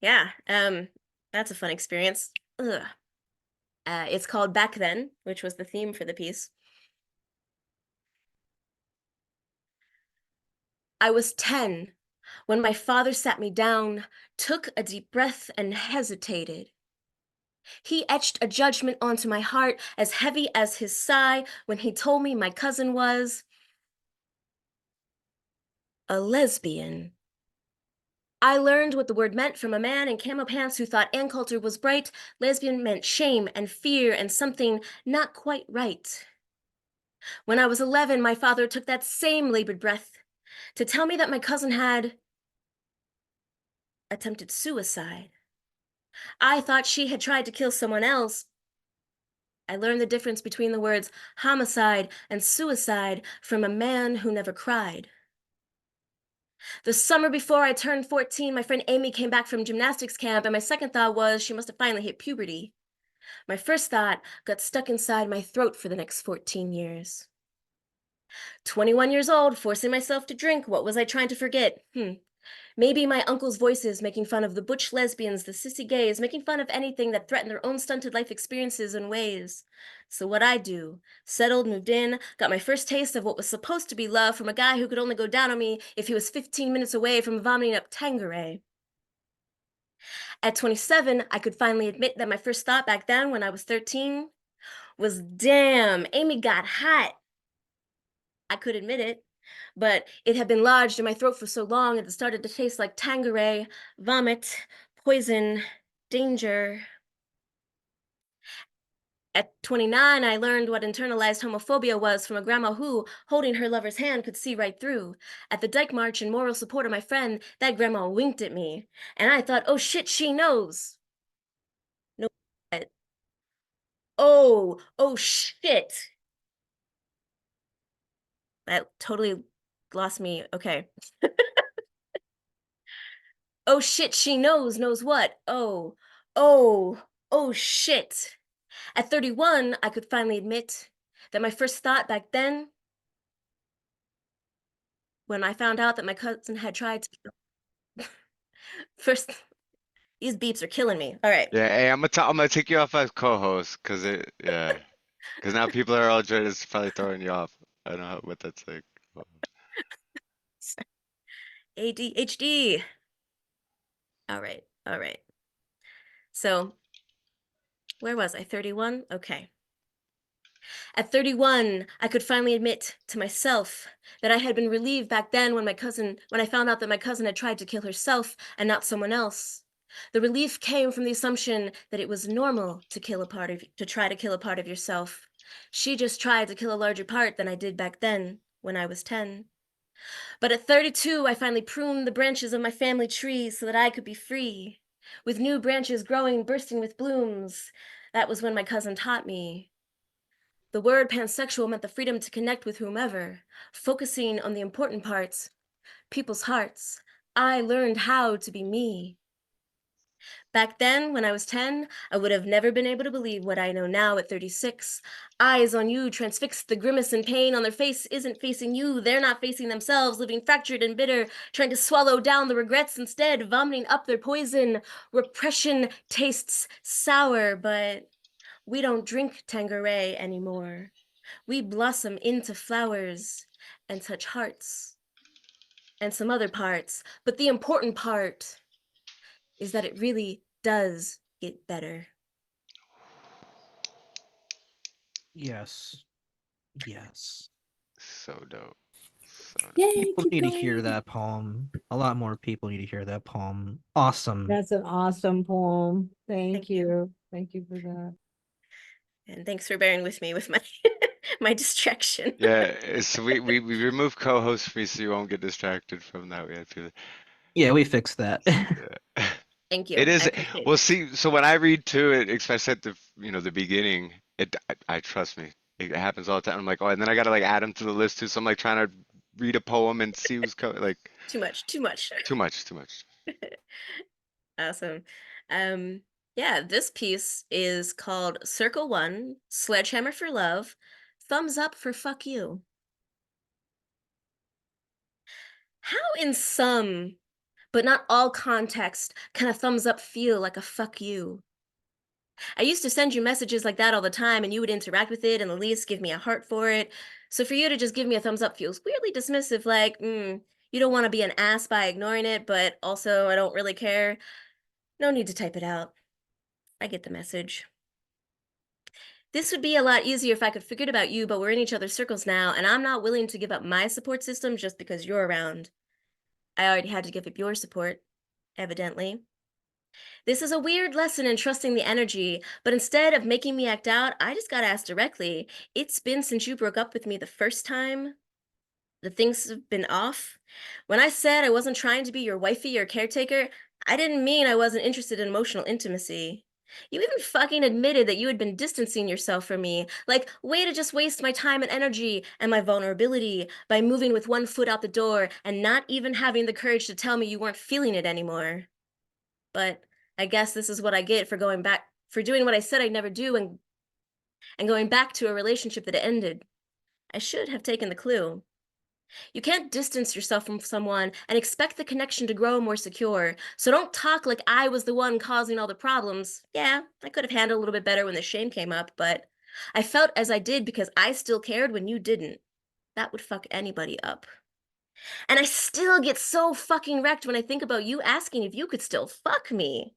Yeah, that's a fun experience. Ugh. It's called Back Then, which was the theme for the piece. I was 10 when my father sat me down, took a deep breath, and hesitated. He etched a judgment onto my heart as heavy as his sigh when he told me my cousin was a lesbian. I learned what the word meant from a man in camo pants who thought Ann Coulter was bright. Lesbian meant shame and fear and something not quite right. When I was 11, my father took that same labored breath to tell me that my cousin had attempted suicide. I thought she had tried to kill someone else. I learned the difference between the words homicide and suicide from a man who never cried. The summer before I turned 14, my friend Amy came back from gymnastics camp, and my second thought was she must have finally hit puberty. My first thought got stuck inside my throat for the next 14 years. 21 years old, forcing myself to drink. What was I trying to forget? Maybe my uncle's voices making fun of the butch lesbians, the sissy gays, making fun of anything that threatened their own stunted life experiences and ways. So what I do, settled, moved in, got my first taste of what was supposed to be love from a guy who could only go down on me if he was 15 minutes away from vomiting up Tanqueray. At 27, I could finally admit that my first thought back then when I was 13 was, damn, Amy got hot. I could admit it, but it had been lodged in my throat for so long that it started to taste like Tanqueray, vomit, poison, danger. At 29, I learned what internalized homophobia was from a grandma who, holding her lover's hand, could see right through. At the Dyke March in moral support of my friend, that grandma winked at me, and I thought, oh shit, she knows. No. Oh shit. That totally lost me. Okay. Oh shit, she knows what? Oh shit. At 31, I could finally admit that my first thought back then, when I found out that my cousin had tried to first, these beeps are killing me. All right. Yeah, hey, I'm gonna take you off as co-host because because now people are all just probably throwing you off. I don't know what that's like. ADHD. All right. So, where was I? 31? Okay. At 31, I could finally admit to myself that I had been relieved back then when I found out that my cousin had tried to kill herself and not someone else. The relief came from the assumption that it was normal to try to kill a part of yourself. She just tried to kill a larger part than I did back then when I was 10. But at 32, I finally pruned the branches of my family tree so that I could be free. With new branches growing, bursting with blooms. That was when my cousin taught me. The word pansexual meant the freedom to connect with whomever, focusing on the important parts, people's hearts. I learned how to be me. Back then, when I was 10, I would have never been able to believe what I know now at 36. Eyes on you, transfixed, the grimace and pain on their face isn't facing you. They're not facing themselves, living fractured and bitter, trying to swallow down the regrets instead, vomiting up their poison. Repression tastes sour, but we don't drink Tanqueray anymore. We blossom into flowers and touch hearts and some other parts. But the important part is that it really does get better. Yes. Yes. So dope. Yay, People keep need to going. hear that poem. A lot more people need to hear that poem. Awesome. That's an awesome poem. Thank Thank you. you. Thank you for that. And thanks for bearing with me with my my distraction. Yeah, so we remove co-host free so you won't get distracted from that. We have to. Yeah, we fixed that. Yeah. Thank you. It is. I appreciate Well, it. see, so when I read to it, especially at the the beginning, I trust me. It happens all the time. I'm like, oh, and then I gotta like add them to the list too. So I'm like trying to read a poem and see who's coming. Like Too much, too much. too much, too much. Awesome. Yeah, this piece is called Circle One, Sledgehammer for Love, Thumbs Up for Fuck You. How in some, but not all context, can a thumbs up feel like a fuck you? I used to send you messages like that all the time, and you would interact with it and at least give me a heart for it. So for you to just give me a thumbs up feels weirdly dismissive, like, you don't want to be an ass by ignoring it, but also I don't really care. No need to type it out. I get the message. This would be a lot easier if I could figure it about you, but we're in each other's circles now, and I'm not willing to give up my support system just because you're around. I already had to give up your support, evidently. This is a weird lesson in trusting the energy, but instead of making me act out, I just got asked directly. It's been since you broke up with me the first time. The things have been off. When I said I wasn't trying to be your wifey or caretaker, I didn't mean I wasn't interested in emotional intimacy. You even fucking admitted that you had been distancing yourself from me, like, way to just waste my time and energy and my vulnerability by moving with one foot out the door and not even having the courage to tell me you weren't feeling it anymore. But I guess this is what I get for doing what I said I'd never do and going back to a relationship that ended. I should have taken the clue. You can't distance yourself from someone and expect the connection to grow more secure, so don't talk like I was the one causing all the problems. Yeah, I could have handled a little bit better when the shame came up, but I felt as I did because I still cared when you didn't. That would fuck anybody up. And I still get so fucking wrecked when I think about you asking if you could still fuck me.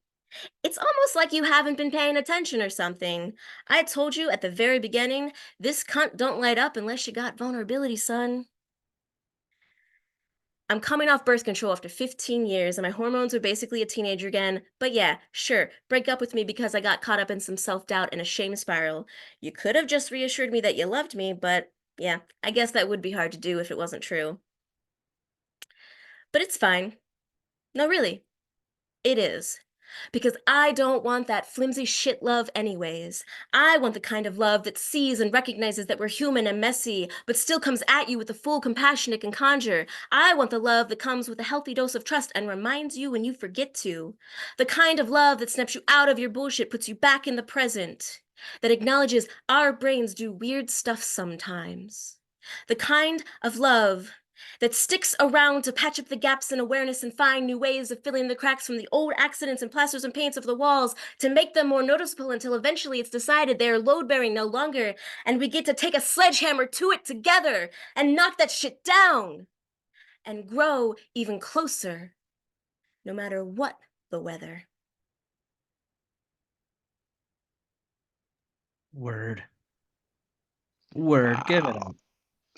It's almost like you haven't been paying attention or something. I told you at the very beginning, this cunt don't light up unless you got vulnerability, son. I'm coming off birth control after 15 years and my hormones are basically a teenager again. But yeah, sure, break up with me because I got caught up in some self-doubt and a shame spiral. You could have just reassured me that you loved me, but yeah, I guess that would be hard to do if it wasn't true. But it's fine. No, really, it is. Because I don't want that flimsy shit love anyways. I want the kind of love that sees and recognizes that we're human and messy, but still comes at you with the full compassion it can conjure. I want the love that comes with a healthy dose of trust and reminds you when you forget to. The kind of love that snaps you out of your bullshit, puts you back in the present. That acknowledges our brains do weird stuff sometimes. The kind of love that sticks around to patch up the gaps in awareness and find new ways of filling the cracks from the old accidents and plasters and paints of the walls to make them more noticeable until eventually it's decided they are load-bearing no longer, and we get to take a sledgehammer to it together and knock that shit down and grow even closer, no matter what the weather. Word. Word. Give it Wow. up.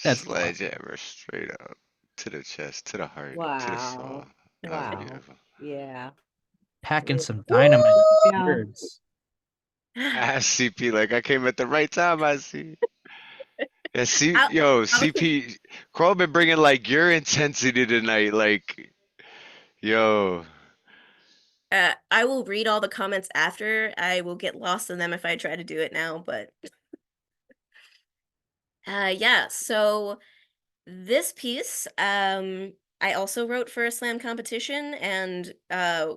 That's Sledgehammer straight up to the chest, to the heart, to the soul. Wow. That was Wow. beautiful. Yeah. packing Yeah. some dynamite with these Yeah. words. CP, like I came at the right time, I see. Yeah, I'll CP, Crow been bringing like your intensity tonight, like, yo. I will read all the comments after. I will get lost in them if I try to do it now, but yeah, so this piece, I also wrote for a slam competition, and I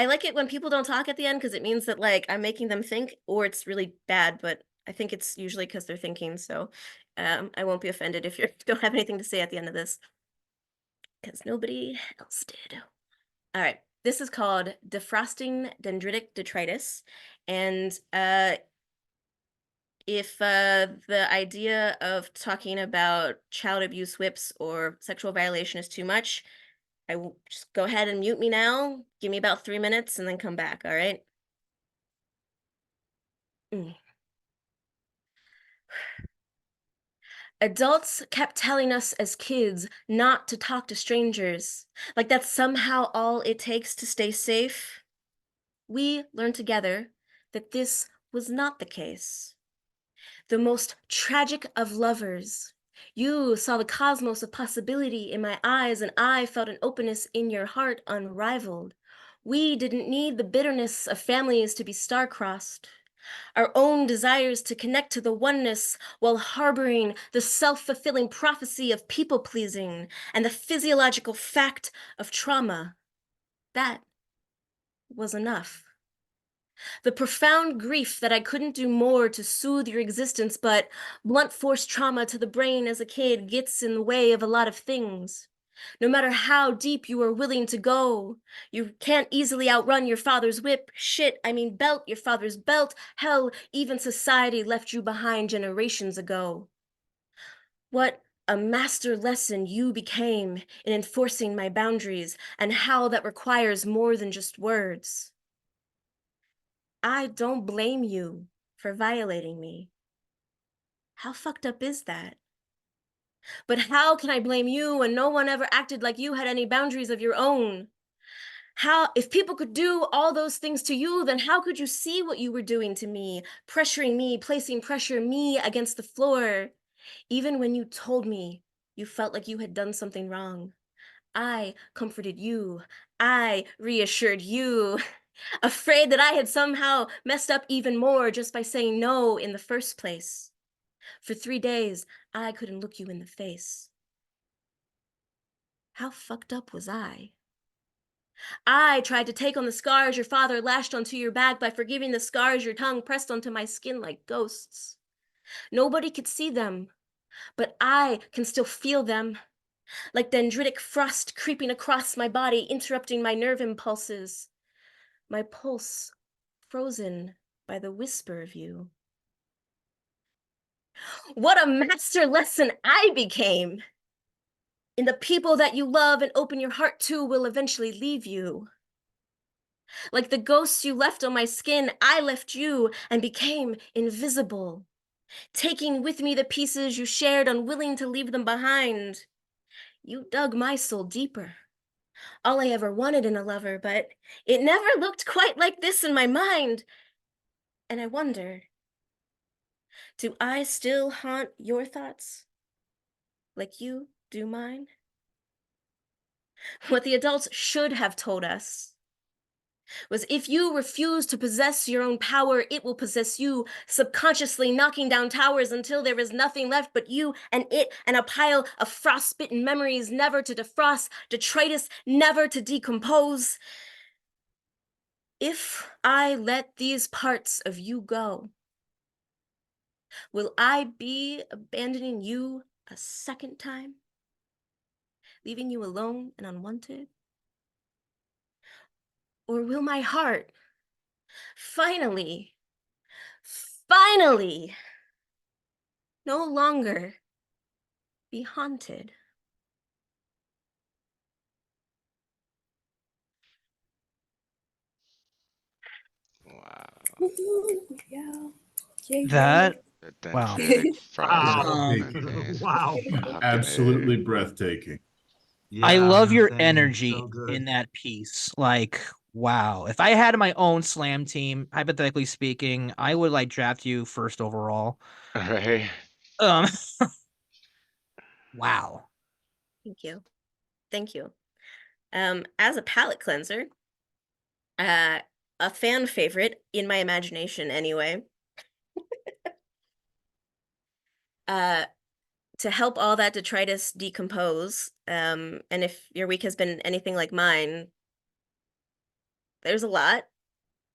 like it when people don't talk at the end because it means that like I'm making them think, or it's really bad, but I think it's usually because they're thinking, so I won't be offended if you don't have anything to say at the end of this, because nobody else did. All right, this is called Defrosting Dendritic Detritus, and if the idea of talking about child abuse whips or sexual violation is too much, I will just go ahead and mute me now. Give me about 3 minutes and then come back, all right? Adults kept telling us as kids not to talk to strangers, like that's somehow all it takes to stay safe. We learned together that this was not the case. The most tragic of lovers. You saw the cosmos of possibility in my eyes, and I felt an openness in your heart unrivaled. We didn't need the bitterness of families to be star-crossed. our own desires to connect to the oneness while harboring the self-fulfilling prophecy of people-pleasing and the physiological fact of trauma. That was enough. The profound grief that I couldn't do more to soothe your existence, but blunt force trauma to the brain as a kid gets in the way of a lot of things. No matter how deep you are willing to go, you can't easily outrun your father's whip, belt, your father's belt. Hell, even society left you behind generations ago. What a master lesson you became in enforcing my boundaries and how that requires more than just words. I don't blame you for violating me. How fucked up is that? But how can I blame you when no one ever acted like you had any boundaries of your own? How, if people could do all those things to you, then how could you see what you were doing to me, pressuring me, placing pressure me against the floor? Even when you told me you felt like you had done something wrong, I comforted you. I reassured you, afraid that I had somehow messed up even more just by saying no in the first place. For 3 days, I couldn't look you in the face. How fucked up was I? I tried to take on the scars your father lashed onto your back by forgiving the scars your tongue pressed onto my skin like ghosts. Nobody could see them, but I can still feel them, like dendritic frost creeping across my body, interrupting my nerve impulses. My pulse frozen by the whisper of you. What a master lesson I became! In the people that you love and open your heart to will eventually leave you. Like the ghosts you left on my skin, I left you and became invisible, taking with me the pieces you shared, unwilling to leave them behind. You dug my soul deeper. All I ever wanted in a lover, but it never looked quite like this in my mind. And I wonder, do I still haunt your thoughts like you do mine? What the adults should have told us was if you refuse to possess your own power, it will possess you, subconsciously knocking down towers until there is nothing left but you and it and a pile of frostbitten memories never to defrost, detritus never to decompose. If I let these parts of you go, will I be abandoning you a second time? Leaving you alone and unwanted? Or will my heart finally, no longer be haunted? Wow. Yeah. Yeah, That The wow. dendritic frost Wow. underneath. Wow. Fucking Absolutely A. breathtaking. I Yeah, love your Dang, energy so good. in that piece. Like, wow. If I had my own slam team, hypothetically speaking, I would like draft you first overall. Right? Um wow. Thank you. Thank you. As a palate cleanser, a fan favorite in my imagination anyway, to help all that detritus decompose, and if your week has been anything like mine, there's a lot.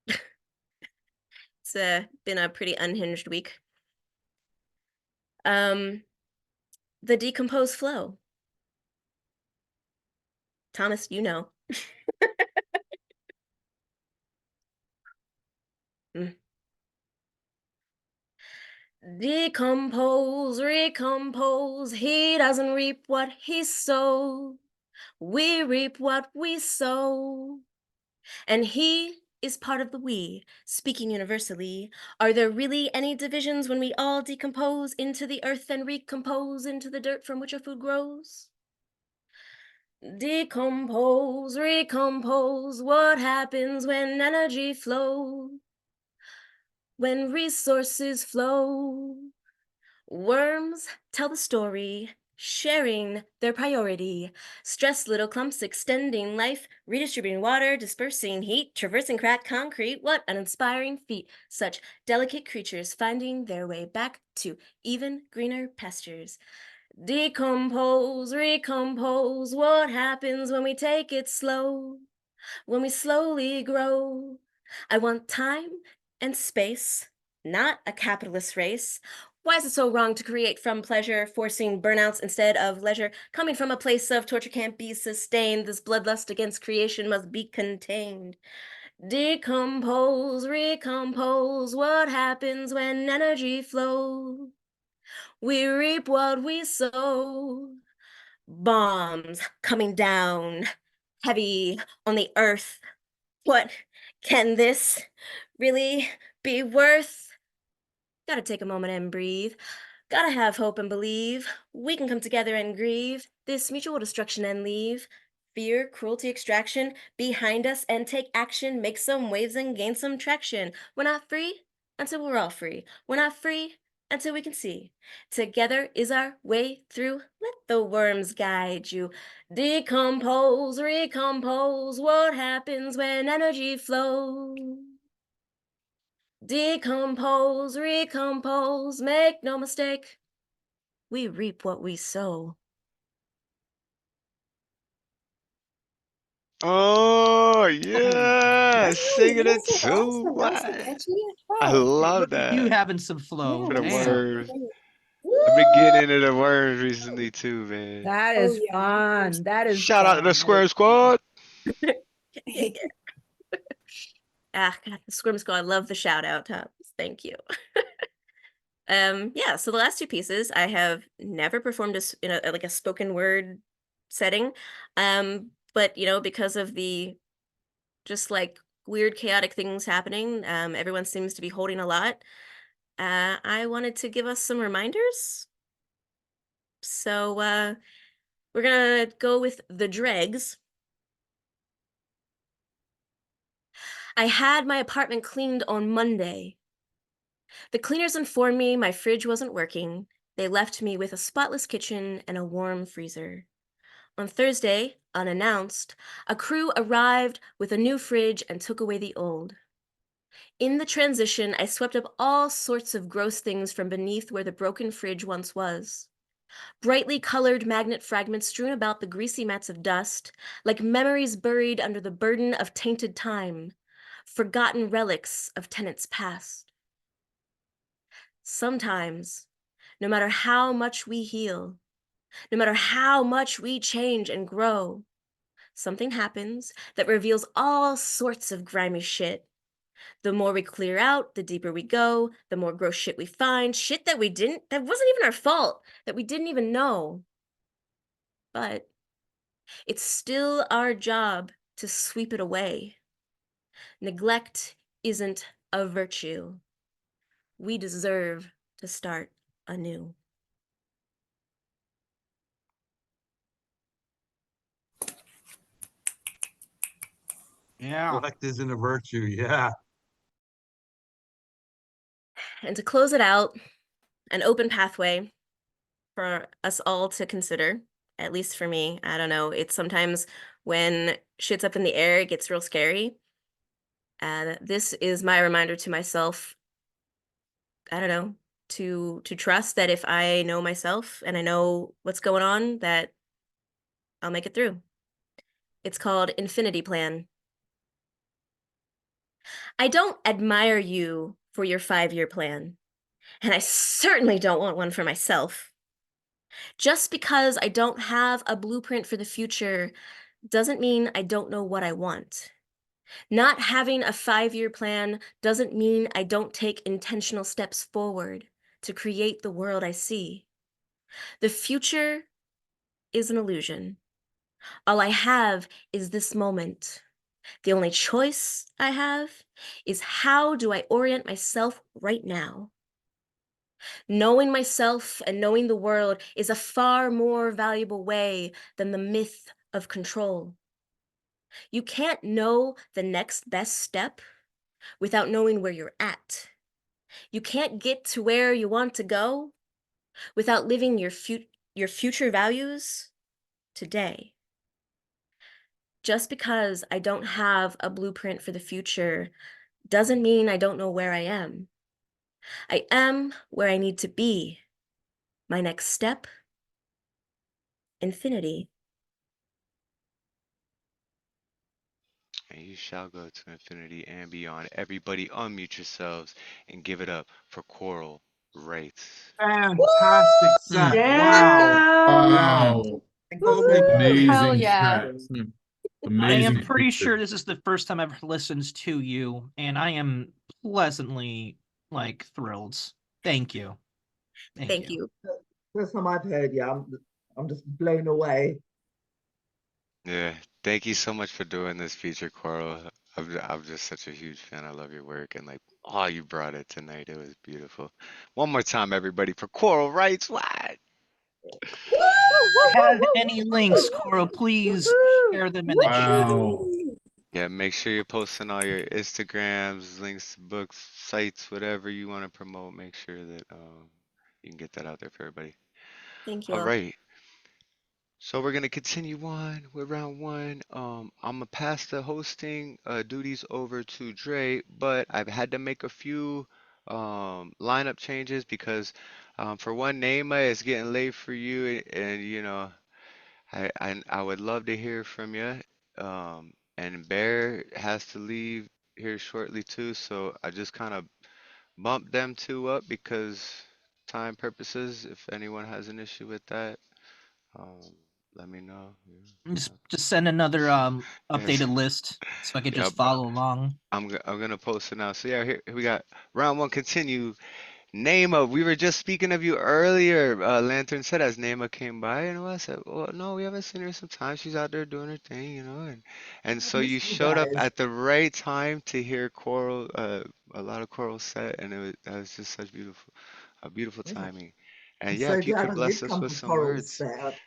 It's been a pretty unhinged week. The decomposed flow. Thomas, you know. Decompose, recompose, he doesn't reap what he sowed. We reap what we sow. And he is part of the we, speaking universally. Are there really any divisions when we all decompose into the earth and recompose into the dirt from which our food grows? Decompose, recompose, what happens when energy flows? When resources flow? Worms tell the story, sharing their priority. Stressed little clumps extending life, redistributing water, dispersing heat, traversing cracked concrete. What an inspiring feat. Such delicate creatures finding their way back to even greener pastures. Decompose, recompose. What happens when we take it slow? When we slowly grow? I want time and space, not a capitalist race. Why is it so wrong to create from pleasure, forcing burnouts instead of leisure? Coming from a place of torture can't be sustained. This bloodlust against creation must be contained. Decompose, recompose. What happens when energy flows? We reap what we sow. Bombs coming down, heavy on the earth. What can this really be worth? Gotta take a moment and breathe. Gotta have hope and believe. We can come together and grieve this mutual destruction and leave fear, cruelty, extraction behind us and take action. Make some waves and gain some traction. We're not free until we're all free. We're not free until we can see. Together is our way through. Let the worms guide you. Decompose, recompose. What happens when energy flows? Decompose, recompose. Make no mistake, we reap what we sow. Oh yeah, That's singing it awesome. too. That was What? catchy. I Wow. love Look at you that. having some flow. For the Yeah, Damn. words. Woo! I've been getting into the words recently too, man. That Oh is yeah. fun. That is Shout out to the fun. Square Squad. Yeah. God, the Squirm Squad, I love the shout out, Thomas. Thank you. Yeah, so the last two pieces I have never performed in a like a spoken word setting. But because of the just like weird chaotic things happening, everyone seems to be holding a lot. I wanted to give us some reminders. So we're gonna go with the dregs. I had my apartment cleaned on Monday. The cleaners informed me my fridge wasn't working. They left me with a spotless kitchen and a warm freezer. On Thursday, unannounced, a crew arrived with a new fridge and took away the old. In the transition, I swept up all sorts of gross things from beneath where the broken fridge once was. Brightly colored magnet fragments strewn about the greasy mats of dust, like memories buried under the burden of tainted time, forgotten relics of tenants past. Sometimes, no matter how much we heal, no matter how much we change and grow, something happens that reveals all sorts of grimy shit. The more we clear out, the deeper we go, the more gross shit we find, shit that wasn't even our fault, that we didn't even know. But it's still our job to sweep it away. Neglect isn't a virtue. We deserve to start anew. Yeah. Neglect isn't a virtue. Yeah. And to close it out, an open pathway for us all to consider, at least for me. I don't know. It's sometimes when shit's up in the air, it gets real scary. And this is my reminder to myself, I don't know, to trust that if I know myself and I know what's going on, that I'll make it through. It's called Infinity Plan. I don't admire you for your 5-year plan, and I certainly don't want one for myself. Just because I don't have a blueprint for the future doesn't mean I don't know what I want. Not having a 5-year plan doesn't mean I don't take intentional steps forward to create the world I see. The future is an illusion. All I have is this moment. The only choice I have is how do I orient myself right now? Knowing myself and knowing the world is a far more valuable way than the myth of control. You can't know the next best step without knowing where you're at. You can't get to where you want to go without living your your future values today. Just because I don't have a blueprint for the future doesn't mean I don't know where I am. I am where I need to be. My next step, infinity. And you shall go to infinity and beyond. Everybody unmute yourselves and give it up for Coral Rites. Fantastic set. Wow. Wow. Hell Amazing yeah. set. I Amazing. am pretty feature. sure this is the first time I've listened to you, and I am pleasantly thrilled. Thank you. Thank you. First time I've heard you, I'm just blown away. Yeah, thank you so much for doing this feature, Coral. I'm just such a huge fan. I love your work and like, oh, you brought it tonight. It was beautiful. One more time, everybody, for Coral Rites. What? Have any links, Coro, please share them in the chat. Wow. Yeah, make sure you're posting all your Instagrams, links to books, sites, whatever you want to promote. Make sure that you can get that out there for everybody. Thank you All all. right. So we're gonna continue on with round one. I'm gonna pass the hosting duties over to Dre, but I've had to make a few lineup changes because for one, Nayma is getting late for you, and you know I would love to hear from you. And Bear has to leave here shortly too, so I just kind of bumped them two up because time purposes. If anyone has an issue with that. Um, Let me know. Just send another Yes. updated list so I could Yeah, just follow along. I'm gonna post it now. So yeah, here we got round one. Continue. Nayma, we were just speaking of you earlier. Lantern said as Nayma came by, you know, I said, well, no, we haven't seen her in some time. She's out there doing her thing, you know, and I so miss you you showed up guys. at the right time to hear Coral, a lot of Coral set, and that was just such beautiful Yeah. timing. And I'm yeah, so if you glad could I bless did us come with for some Coral's words, set.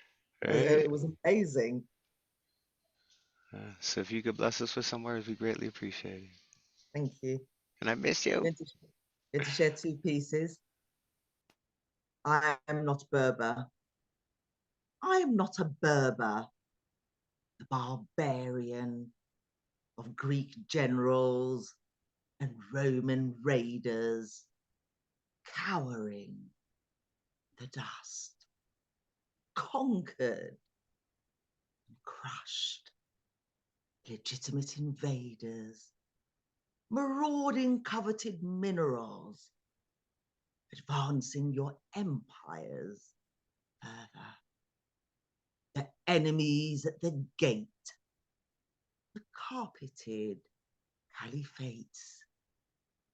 right? It was amazing. So if you could bless us with some words, we greatly appreciate it. Thank you. And I miss you. Going to share two pieces. I am not Berber. I am not a Berber, the barbarian of Greek generals and Roman raiders, cowering the dust, conquered and crushed, legitimate invaders, marauding coveted minerals, advancing your empires further. The enemies at the gate, the carpeted caliphates,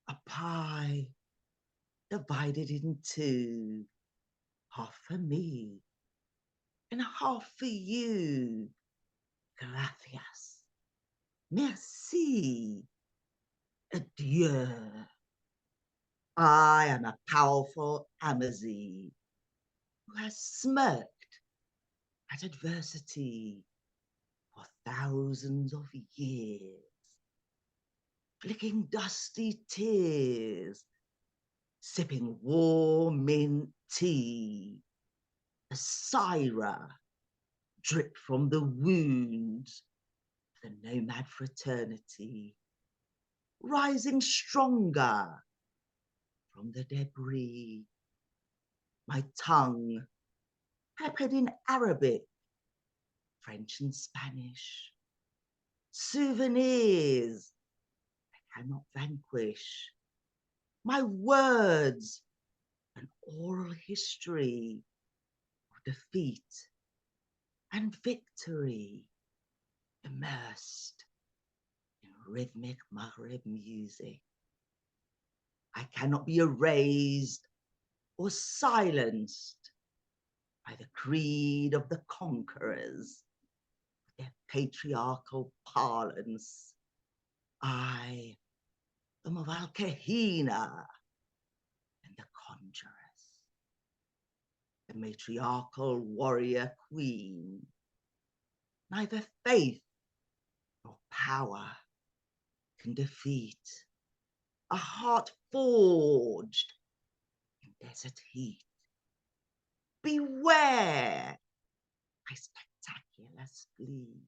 a pie divided in two, half for me and half for you. Gracias. Merci. Adieu. I am a powerful Amazigh who has smirked at adversity for thousands of years, flicking dusty tears, sipping warm mint tea, a Syra drip from the wounds of the nomad fraternity, rising stronger from the debris. My tongue peppered in Arabic, French and Spanish, souvenirs I cannot vanquish. My words, an oral history of defeat and victory, immersed in rhythmic Maghreb music. I cannot be erased or silenced by the creed of the conquerors, their patriarchal parlance. I am of Al-Kahina and the conjurers, the matriarchal warrior queen. Neither faith nor power can defeat a heart forged in desert heat. Beware my spectacular spleen.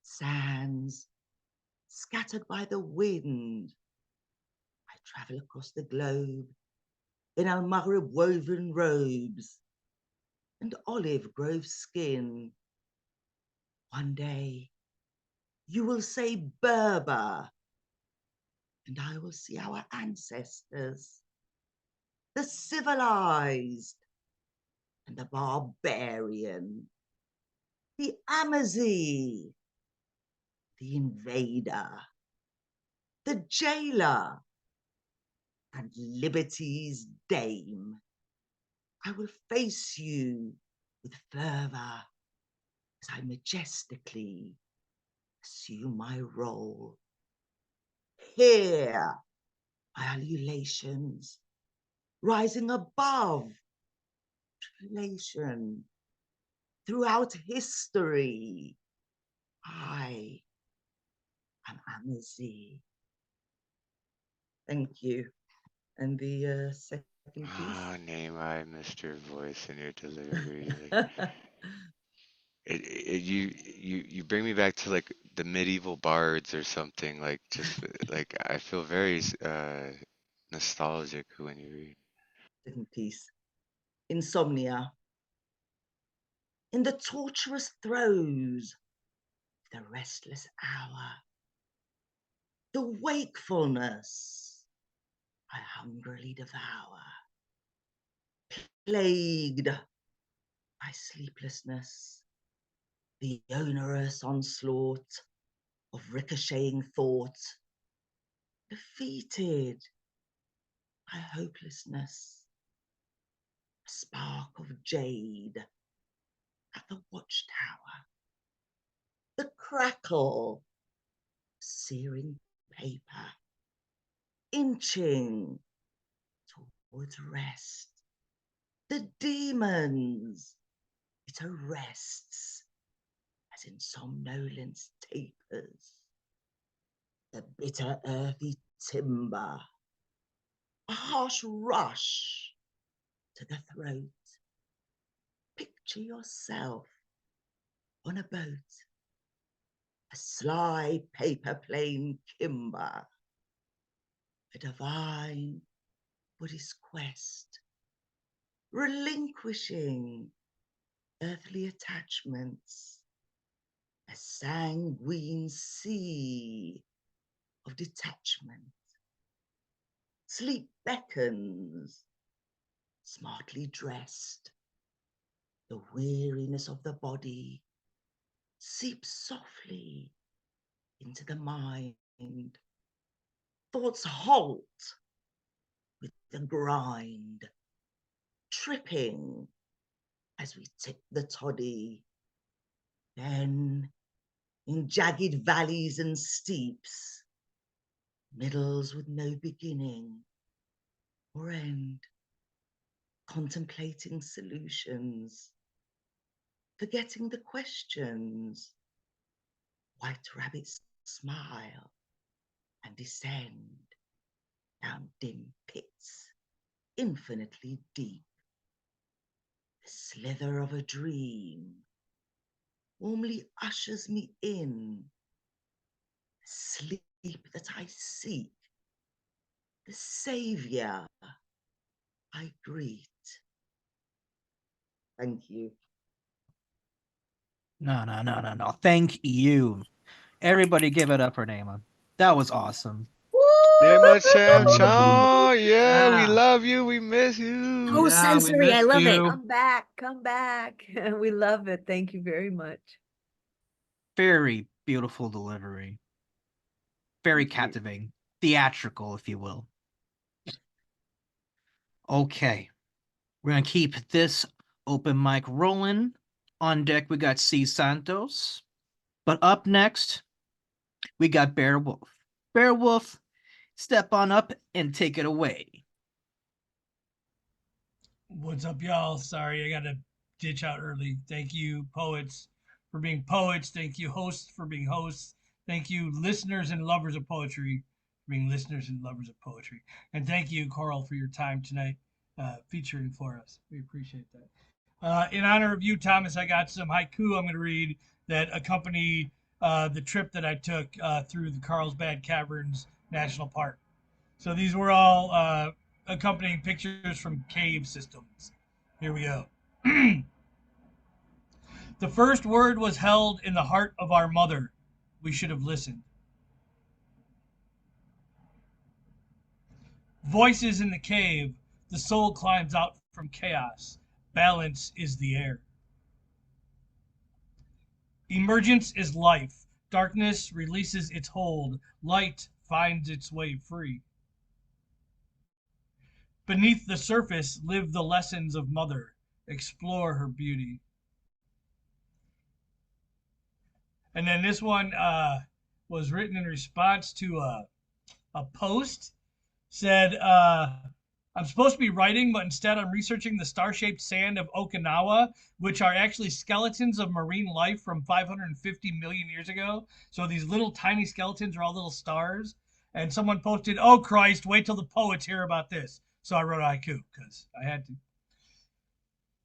Sands scattered by the wind, I travel across the globe in Al-Maghrib woven robes and olive grove skin. One day you will say Berber, and I will see our ancestors, the civilized and the barbarian, the Amazi, the invader, the jailer, and liberty's dame. I will face you with fervor as I majestically assume my role. Hear my ululations rising above tribulation. Throughout history, I am Amazi. Thank you. And the second piece. Ah, Nayma, I missed your voice and your delivery. Like, you bring me back to like the medieval bards or something. Like just like I feel very nostalgic when you read. Second piece. Insomnia. In the torturous throes of the restless hour, the wakefulness I hungrily devour, plagued by sleeplessness, the onerous onslaught of ricocheting thought, defeated by hopelessness, a spark of jade at the watchtower, the crackle, searing paper, inching towards rest, the demons it arrests as in somnolence tapers, the bitter earthy timber, a harsh rush to the throat. Picture yourself on a boat, a sly paper plane kimber, a divine Buddhist quest, relinquishing earthly attachments, a sanguine sea of detachment. Sleep beckons, smartly dressed. The weariness of the body seeps softly into the mind. Thoughts halt with the grind, tripping as we tip the toddy. Then, in jagged valleys and steeps, middles with no beginning or end, contemplating solutions, forgetting the questions. White rabbits smile and descend down dim pits, infinitely deep. The slither of a dream warmly ushers me in. The sleep that I seek, the savior I greet. Thank you. No. Thank you. Everybody give it up for Nayma. That was awesome. Nayma Chamchoun, yeah, we Yeah. love you, we miss you. Oh, Yeah, we sensory, I missed love it. you. Come back. We love it. Thank you very much. Very beautiful delivery. Very Thank you. captivating. Theatrical, if you will. Okay. We're going to keep this open mic rolling. On deck, we got Cee Santos. But up next, we got Beowulf. Beowulf, step on up and take it away. What's up, y'all? Sorry, I got to ditch out early. Thank you, poets, for being poets. Thank you, hosts, for being hosts. Thank you, listeners and lovers of poetry, for being listeners and lovers of poetry. And thank you, Coral, for your time tonight. featuring for us. We appreciate that. In honor of you, Thomas, I got some haiku I'm going to read that accompany the trip that I took through the Carlsbad Caverns National Park. So these were all accompanying pictures from cave systems. Here we go. The first word was held in the heart of our mother. We should have listened. Voices in the cave. The soul climbs out from chaos. Balance is the air. Emergence is life. Darkness releases its hold. Light finds its way free. Beneath the surface live the lessons of mother. Explore her beauty. And then this one was written in response to a post. Said, I'm supposed to be writing, but instead I'm researching the star-shaped sand of Okinawa, which are actually skeletons of marine life from 550 million years ago. So these little tiny skeletons are all little stars. And someone posted, oh Christ, wait till the poets hear about this. So I wrote a haiku because I had to.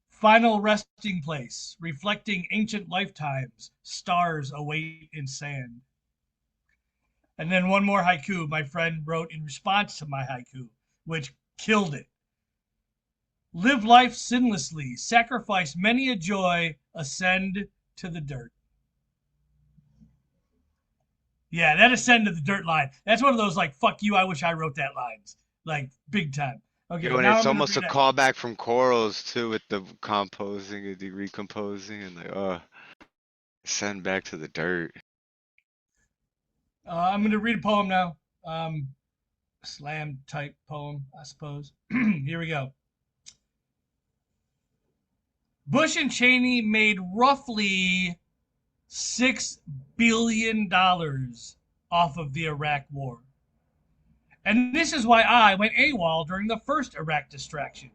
Final resting place, reflecting ancient lifetimes, stars await in sand. And then one more haiku my friend wrote in response to my haiku, which killed it. Live life sinlessly, sacrifice many a joy, ascend to the dirt. Yeah, that ascend to the dirt line. That's one of those like, fuck you, I wish I wrote that lines. Like, big time. Okay, Yo, and now it's I'm gonna almost a read callback from Corals too, with the composing and the recomposing, and like, send back to the dirt. I'm going to read a poem now. Slam type poem, I suppose. Here we go. Bush and Cheney made roughly $6 billion off of the Iraq war. And this is why I went AWOL during the first Iraq distraction.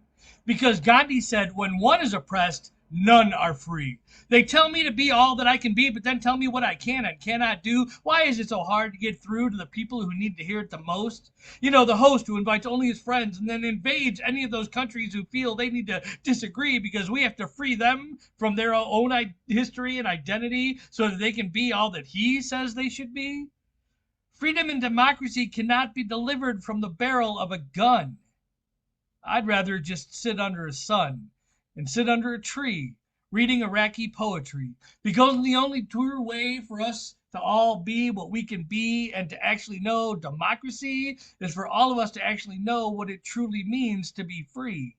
Because Gandhi said, when one is oppressed, none are free. They tell me to be all that I can be, but then tell me what I can and cannot do. Why is it so hard to get through to the people who need to hear it the most? You know, the host who invites only his friends and then invades any of those countries who feel they need to disagree because we have to free them from their own history and identity so that they can be all that he says they should be. Freedom and democracy cannot be delivered from the barrel of a gun. I'd rather just sit under a sun and sit under a tree reading Iraqi poetry, because the only true way for us to all be what we can be and to actually know democracy is for all of us to actually know what it truly means to be free.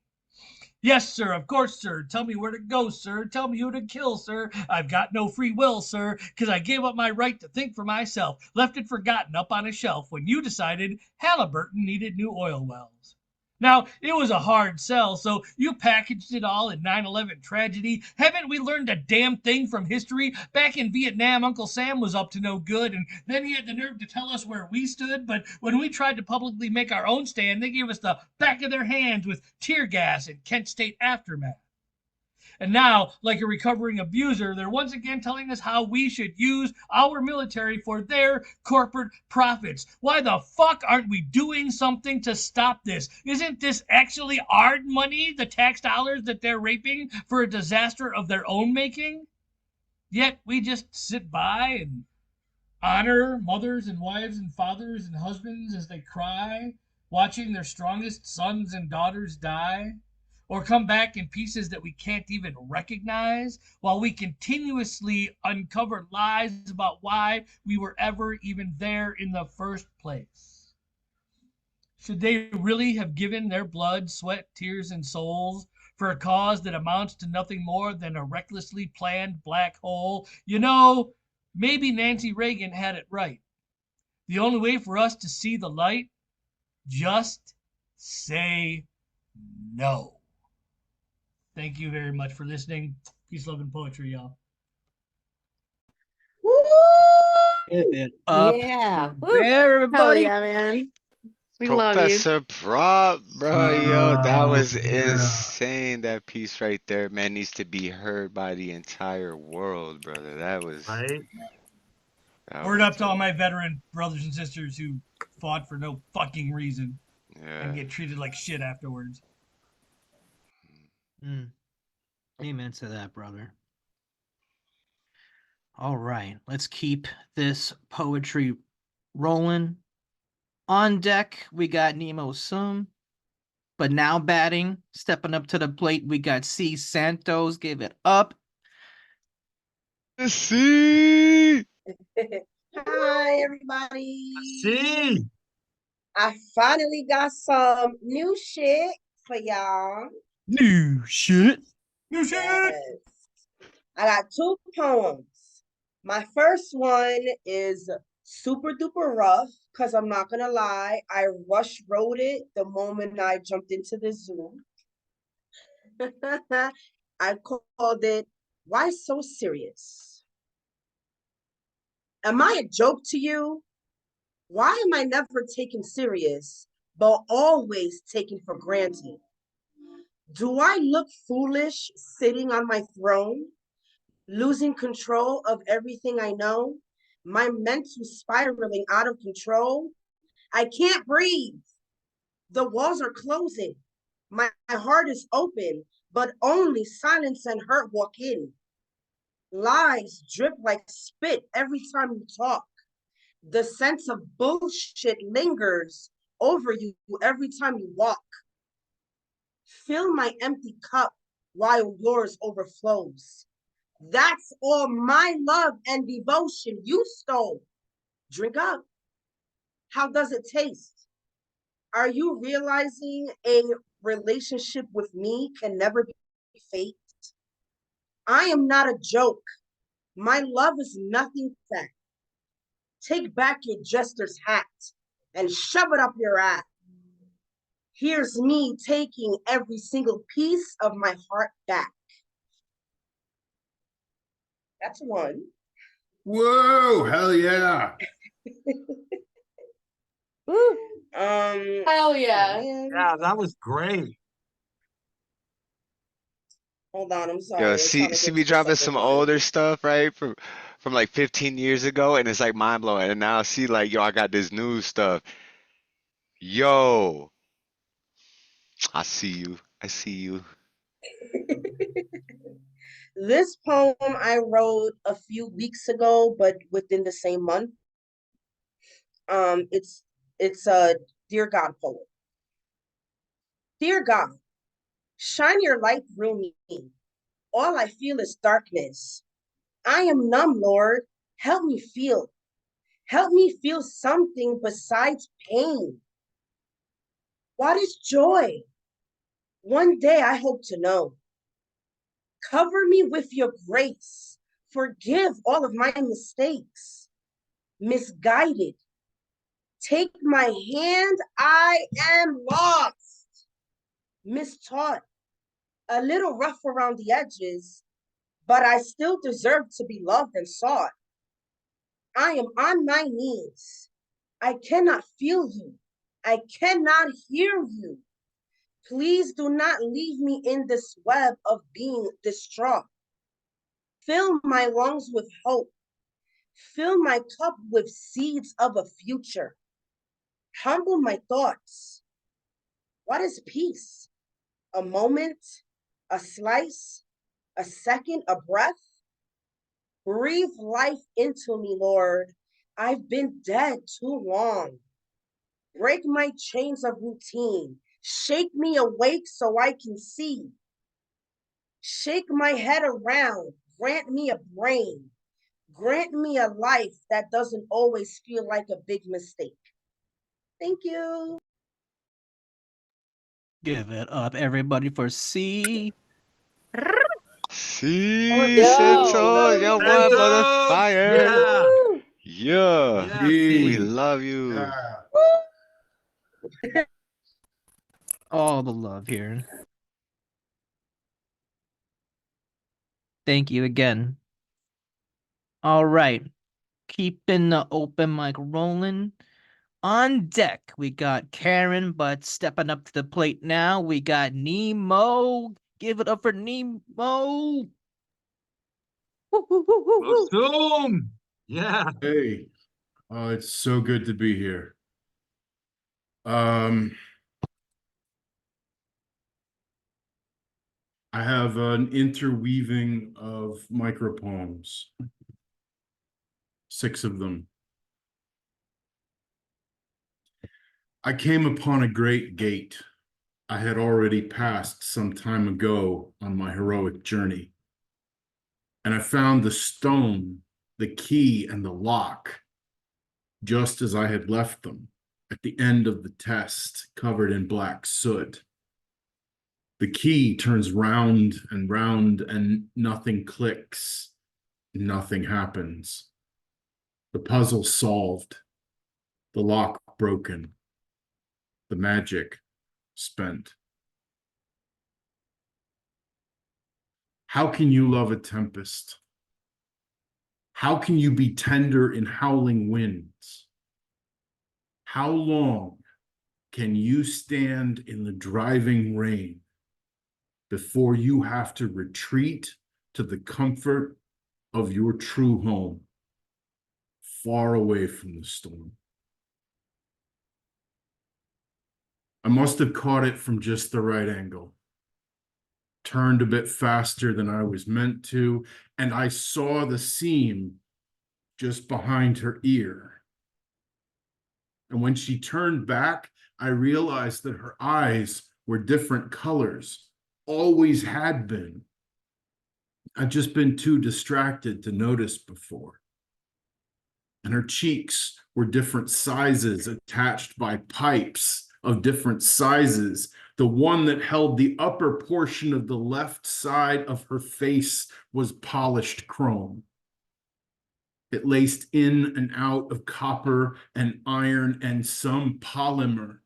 Yes, sir, of course, sir. Tell me where to go, sir. Tell me who to kill, sir. I've got no free will, sir, because I gave up my right to think for myself, left it forgotten up on a shelf when you decided Halliburton needed new oil wells. Now, it was a hard sell, so you packaged it all in 9/11 tragedy. Haven't we learned a damn thing from history? Back in Vietnam, Uncle Sam was up to no good, and then he had the nerve to tell us where we stood, but when we tried to publicly make our own stand, they gave us the back of their hands with tear gas and Kent State aftermath. And now, like a recovering abuser, they're once again telling us how we should use our military for their corporate profits. Why the fuck aren't we doing something to stop this? Isn't this actually our money, the tax dollars that they're raping for a disaster of their own making? Yet we just sit by and honor mothers and wives and fathers and husbands as they cry, watching their strongest sons and daughters die, or come back in pieces that we can't even recognize, while we continuously uncover lies about why we were ever even there in the first place. Should they really have given their blood, sweat, tears, and souls for a cause that amounts to nothing more than a recklessly planned black hole? You know, maybe Nancy Reagan had it right. The only way for us to see the light, just say no. Thank you very much for listening. Peace, love, and poetry, y'all. Give it up. Yeah. There, everybody. Hell yeah, man. We love you. Professor Prop, bro, yo, that was yeah. insane. That piece right there, man, needs to be heard by the entire world, brother. That was Right? Word up to all my veteran brothers and sisters who fought for no fucking reason and yeah. get treated like shit afterwards. Amen to that, brother. All right, let's keep this poetry rolling. On deck, we got Nemo Sum. But now batting, stepping up to the plate, we got Cee Santos. Give it up. See. Hi, everybody. See, I finally got some new shit for y'all. New shit. New shit. Yes. I got 2 poems. My first one is super duper rough because I'm not gonna lie, I rush wrote it the moment I jumped into the Zoom. I called it "Why So Serious?" Am I a joke to you? Why am I never taken serious, but always taken for granted? Do I look foolish sitting on my throne, losing control of everything I know? My mental spiraling out of control? I can't breathe. The walls are closing. My heart is open, but only silence and hurt walk in. Lies drip like spit every time you talk. The sense of bullshit lingers over you every time you walk. Fill my empty cup while yours overflows. That's all my love and devotion you stole. Drink up. How does it taste? Are you realizing a relationship with me can never be fake? I am not a joke. My love is nothing fake. Take back your jester's hat and shove it up your ass. Here's me taking every single piece of my heart back. That's one. Whoa, hell yeah. Hell yeah. yeah, that was great. Hold on, I'm sorry. Yo, I'm see trying to see get me to the dropping second some one. older stuff, right? From like 15 years ago, and it's like mind blowing. And now see like, yo, I got this new stuff. Yo, I see you. I see you. This poem I wrote a few weeks ago, but within the same month. It's a Dear God poem. Dear God, shine your light through me. All I feel is darkness. I am numb, Lord. Help me feel. Help me feel something besides pain. What is joy? One day I hope to know. Cover me with your grace. Forgive all of my mistakes. Misguided. Take my hand, I am lost. Mistaught. A little rough around the edges, but I still deserve to be loved and sought. I am on my knees. I cannot feel you. I cannot hear you. Please do not leave me in this web of being distraught. Fill my lungs with hope. Fill my cup with seeds of a future. Humble my thoughts. What is peace? A moment, a slice, a second, a breath? Breathe life into me, Lord. I've been dead too long. Break my chains of routine. Shake me awake so I can see. Shake my head around. Grant me a brain. Grant me a life that doesn't always feel like a big mistake. Thank you. Give it up, everybody, for Cee. See, Santos, yo, what, brother? Santos, Fire. yeah, Yeah, yeah, we Hey. love you. Yeah. All the love here. Thank you again. All right. Keeping the open mic rolling. On deck, we got Karen, but stepping up to the plate now, we got Nemo. Give it up for Nemo. Zoom, yeah. Hey. Oh, it's so good to be here. Um, I have an interweaving of micropoems, 6 of them. I came upon a great gate I had already passed some time ago on my heroic journey. And I found the stone, the key, and the lock, just as I had left them at the end of the test, covered in black soot. The key turns round, and nothing clicks, nothing happens. The puzzle solved, the lock broken, the magic spent. How can you love a tempest? How can you be tender in howling winds? How long can you stand in the driving rain before you have to retreat to the comfort of your true home, far away from the storm? I must have caught it from just the right angle, turned a bit faster than I was meant to, and I saw the seam just behind her ear. And when she turned back, I realized that her eyes were different colors, always had been. I'd just been too distracted to notice before. And her cheeks were different sizes, attached by pipes of different sizes. The one that held the upper portion of the left side of her face was polished chrome. It laced in and out of copper and iron and some polymer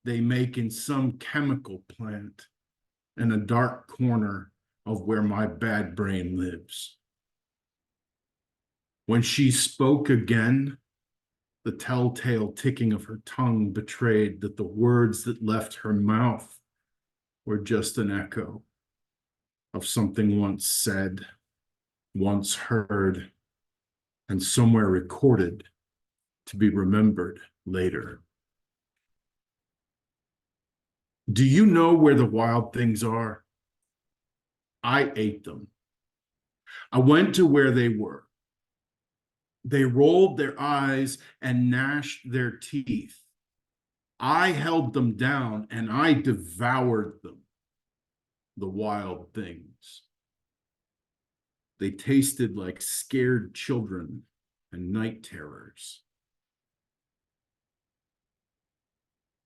they make in some chemical plant in a dark corner of where my bad brain lives. When she spoke again, the telltale ticking of her tongue betrayed that the words that left her mouth were just an echo of something once said, once heard, and somewhere recorded to be remembered later. Do you know where the wild things are? I ate them. I went to where they were. They rolled their eyes and gnashed their teeth. I held them down and I devoured them, the wild things. They tasted like scared children and night terrors.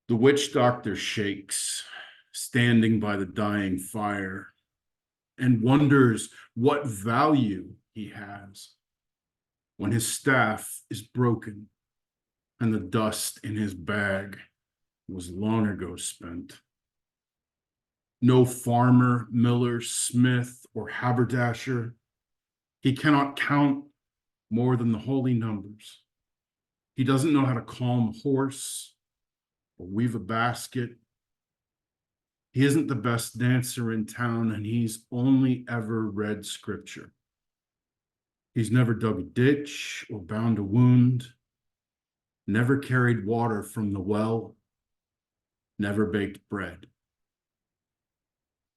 The witch doctor shakes, standing by the dying fire, and wonders what value he has when his staff is broken and the dust in his bag was long ago spent. No farmer, miller, smith, or haberdasher, he cannot count more than the holy numbers. He doesn't know how to calm a horse or weave a basket. He isn't the best dancer in town, and he's only ever read scripture. He's never dug a ditch or bound a wound, never carried water from the well, never baked bread.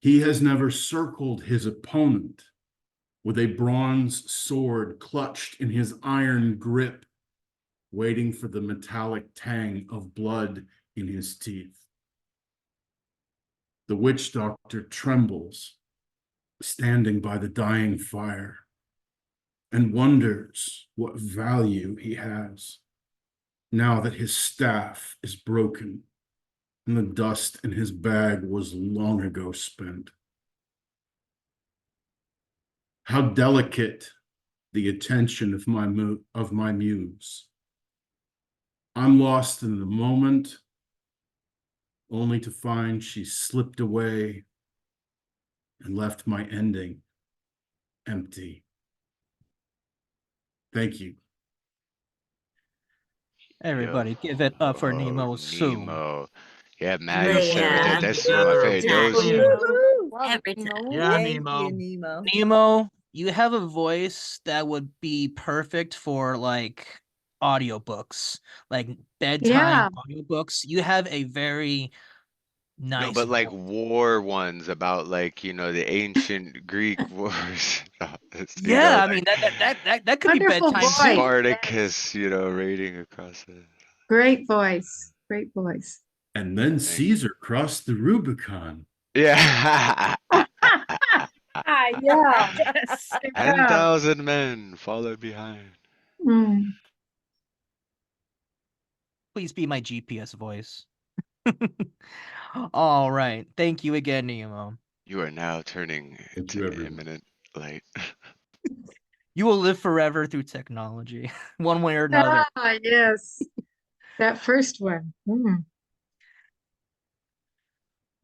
He has never circled his opponent with a bronze sword clutched in his iron grip, waiting for the metallic tang of blood in his teeth. The witch doctor trembles, standing by the dying fire, and wonders what value he has now that his staff is broken and the dust in his bag was long ago spent. How delicate the attention of my muse. I'm lost in the moment, only to find she slipped away and left my ending empty. Thank you. Everybody, give it up for Nemo Sum. Nemo. Yeah, Maddie said that. That's one of my favorite. Those. Every time. Yeah, Thank Nemo. you, Nemo. Nemo, you have a voice that would be perfect for like audiobooks, like bedtime audiobooks. You have a very No, Nice. but like war ones about like, the ancient Greek wars. Yeah, I mean that could be Wonderful bedtime voice. too. Spartacus, raiding across it. Great voice. Great voice. And then Thank Caesar crossed the Rubicon. Yeah. Yeah. Yes. Yeah. 10,000 men followed behind. Mm. Please be my GPS voice. All right. Thank you again, Nemo. You are now turning Thank into you, an everyone. imminent light. You will live forever through technology, one way or another. Ah, yes. That first one. Mm.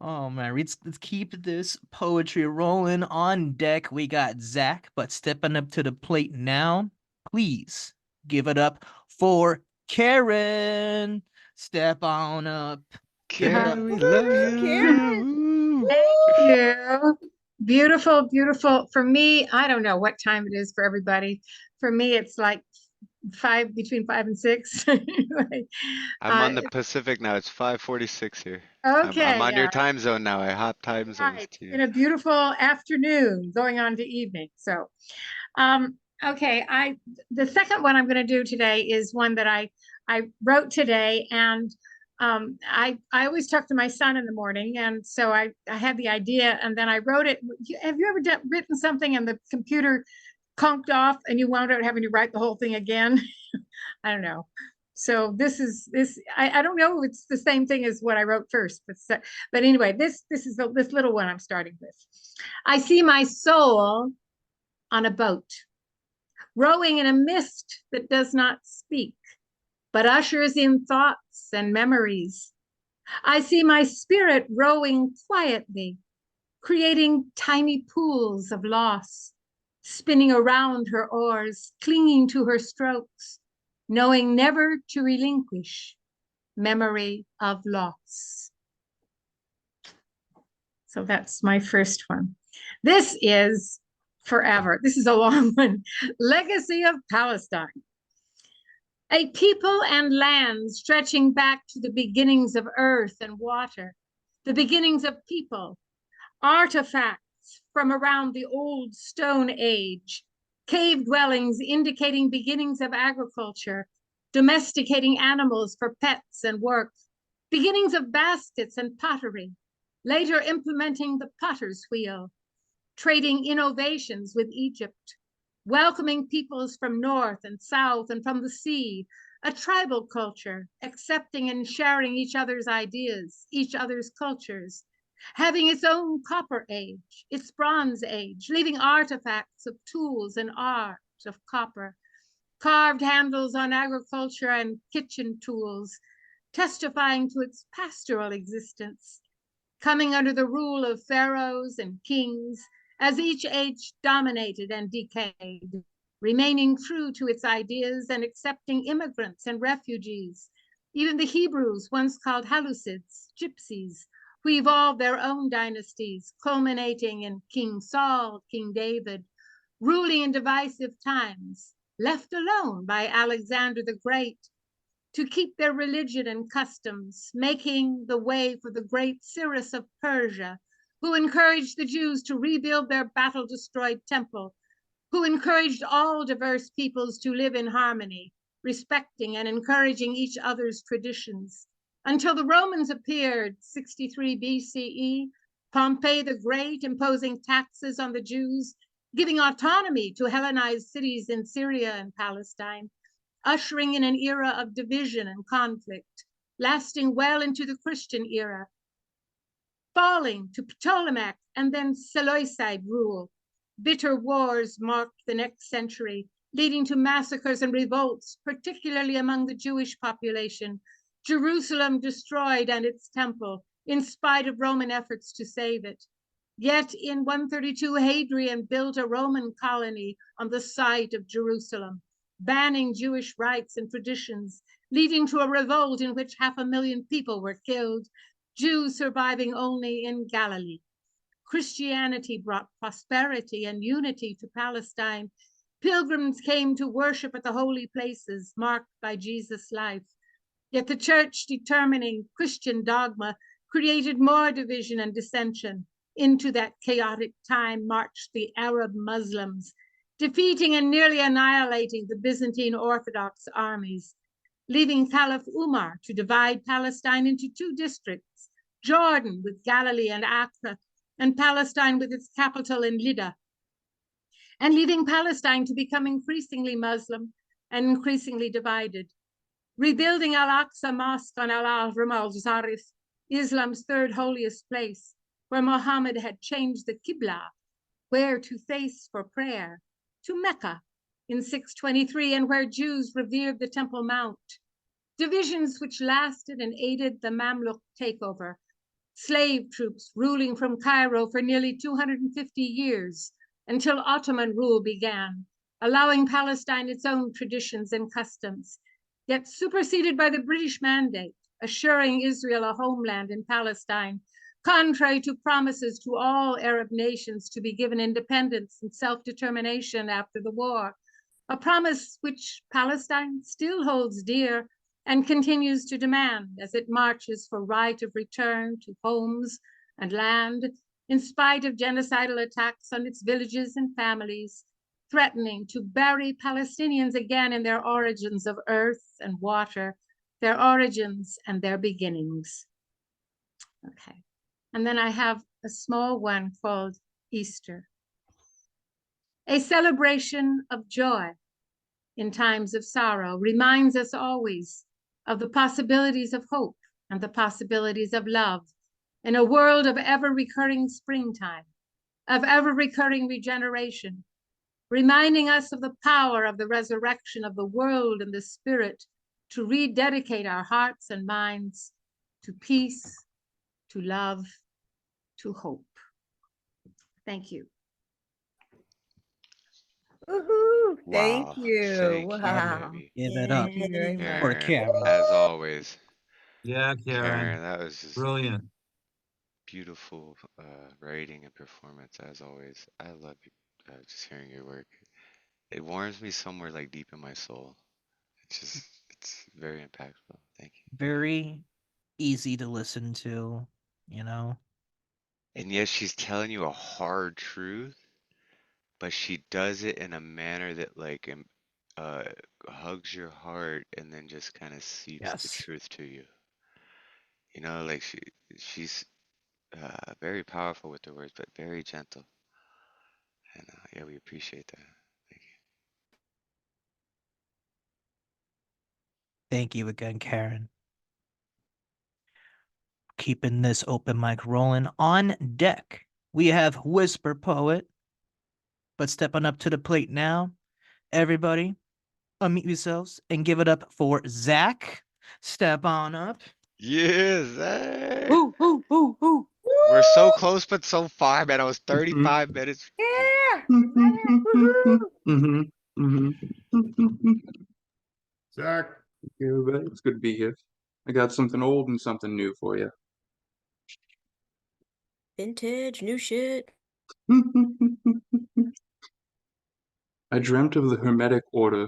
Oh man, let's keep this poetry rolling. On deck, we got Zach, but stepping up to the plate now, please give it up for Karen. Step on up. Give it up. Karen, we love you. Karen. Thank you. Beautiful, beautiful. For me, I don't know what time it is for everybody. For me, it's like between 5 and 6. Anyway, I'm on the Pacific now. It's 5:46 here. okay. I'm on your time zone now. I hop time zones Right. to In you. a beautiful afternoon going on to evening. So, okay. The second one I'm going to do today is one that I wrote today, and I always talk to my son in the morning, and so I had the idea, and then I wrote it. Have you ever written something and the computer conked off and you wound up having to write the whole thing again? I don't know. So this. I don't know if it's the same thing as what I wrote first, but anyway, this is this little one I'm starting with. I see my soul on a boat, rowing in a mist that does not speak, but ushers in thoughts and memories. I see my spirit rowing quietly, creating tiny pools of loss, spinning around her oars, clinging to her strokes, knowing never to relinquish memory of loss. So that's my first one. This is forever. This is a long one. Legacy of Palestine. A people and land stretching back to the beginnings of earth and water, the beginnings of people, artifacts from around the old Stone Age, cave dwellings indicating beginnings of agriculture, domesticating animals for pets and work, beginnings of baskets and pottery, later implementing the potter's wheel, trading innovations with Egypt, welcoming peoples from north and south and from the sea, a tribal culture, accepting and sharing each other's ideas, each other's cultures, having its own copper age, its bronze age, leaving artifacts of tools and art of copper, carved handles on agriculture and kitchen tools, testifying to its pastoral existence, coming under the rule of pharaohs and kings as each age dominated and decayed, remaining true to its ideas and accepting immigrants and refugees, even the Hebrews once called Halucids, gypsies, who evolved their own dynasties, culminating in King Saul, King David, ruling in divisive times, left alone by Alexander the Great to keep their religion and customs, making the way for the great Cyrus of Persia, who encouraged the Jews to rebuild their battle-destroyed temple, who encouraged all diverse peoples to live in harmony, respecting and encouraging each other's traditions, until the Romans appeared, 63 BCE, Pompey the Great imposing taxes on the Jews, giving autonomy to Hellenized cities in Syria and Palestine, ushering in an era of division and conflict, lasting well into the Christian era, falling to Ptolemaic and then Seleucid rule. Bitter wars marked the next century, leading to massacres and revolts, particularly among the Jewish population. Jerusalem destroyed and its temple, in spite of Roman efforts to save it. Yet in 132, Hadrian built a Roman colony on the site of Jerusalem, banning Jewish rites and traditions, leading to a revolt in which 500,000 people were killed, Jews surviving only in Galilee. Christianity brought prosperity and unity to Palestine. Pilgrims came to worship at the holy places marked by Jesus' life. Yet the church, determining Christian dogma, created more division and dissension. Into that chaotic time marched the Arab Muslims, defeating and nearly annihilating the Byzantine Orthodox armies, leaving Caliph Umar to divide Palestine into two districts, Jordan with Galilee and Acre, and Palestine with its capital in Lydda, and leaving Palestine to become increasingly Muslim and increasingly divided. Rebuilding Al-Aqsa Mosque on Al-Ahram al-Zarif, Islam's third holiest place, where Muhammad had changed the Qibla, where to face for prayer, to Mecca in 623, and where Jews revered the Temple Mount. Divisions which lasted and aided the Mamluk takeover, slave troops ruling from Cairo for nearly 250 years until Ottoman rule began, allowing Palestine its own traditions and customs, yet superseded by the British mandate, assuring Israel a homeland in Palestine, contrary to promises to all Arab nations to be given independence and self-determination after the war, a promise which Palestine still holds dear and continues to demand as it marches for right of return to homes and land, in spite of genocidal attacks on its villages and families, threatening to bury Palestinians again in their origins of earth and water, their origins and their beginnings. Okay. And then I have a small one called Easter. A celebration of joy in times of sorrow reminds us always of the possibilities of hope and the possibilities of love in a world of ever-recurring springtime, of ever-recurring regeneration, reminding us of the power of the resurrection of the world and the spirit to rededicate our hearts and minds to peace, to love, to hope. Thank you. Woohoo! Thank Wow. you. Thank you, Wow. baby. Give it up Thank you very much. for Karen, Karen. as always. Yeah, Karen. That was just Brilliant. beautiful writing and performance, as always. I love just hearing your work. It warms me somewhere like deep in my soul. It's very impactful. Thank you. Very easy to listen to, you know. And yes, she's telling you a hard truth, but she does it in a manner that like uh hugs your heart and then just kind of seeps the Yes. truth to you. You know, like she's very powerful with her words, but very gentle. And yeah, we appreciate that. Thank you. Thank you again, Karen. Keeping this open mic rolling. On deck, we have Whisper Poet. But stepping up to the plate now, everybody, unmute yourselves and give it up for Zach. Step on up. Yeah, Zach. Ooh, ooh, ooh, ooh. We're so close but so far, man. I was 35 minutes. Yeah. Woohoo! Zach. Hey, everybody, it's good to be here. I got something old and something new for you. Vintage, new shit. I dreamt of the Hermetic Order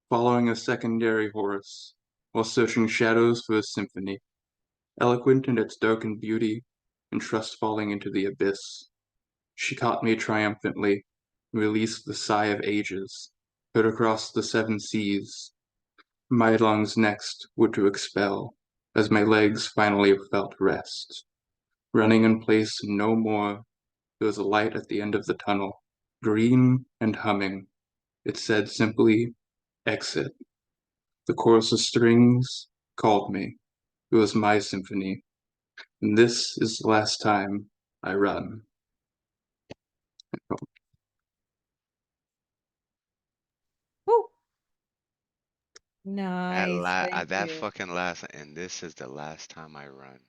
following a secondary Horus while searching shadows for a symphony, eloquent in its darkened beauty and trust falling into the abyss. She caught me triumphantly, released the sigh of ages, heard across the seven seas. My lungs next were to expel, as my legs finally felt rest. Running in place no more, there was a light at the end of the tunnel, green and humming. It said simply, exit. The chorus of strings called me. It was my symphony. And this is the last time I run. Woo. Nice. Thank That you. fucking last, and this is the last time I run.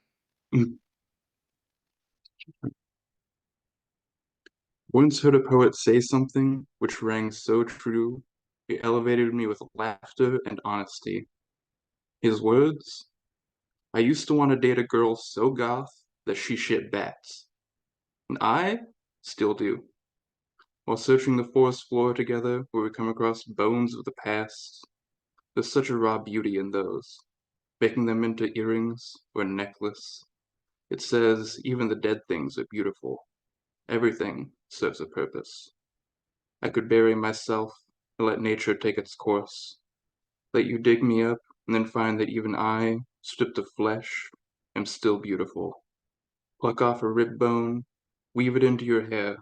Once heard a poet say something which rang so true, it elevated me with laughter and honesty. His words? I used to want to date a girl so goth that she shit bats. And I still do. While searching the forest floor together where we come across bones of the past, there's such a raw beauty in those, making them into earrings or a necklace. It says even the dead things are beautiful. Everything serves a purpose. I could bury myself and let nature take its course. Let you dig me up and then find that even I, stripped of flesh, am still beautiful. Pluck off a rib bone, weave it into your hair,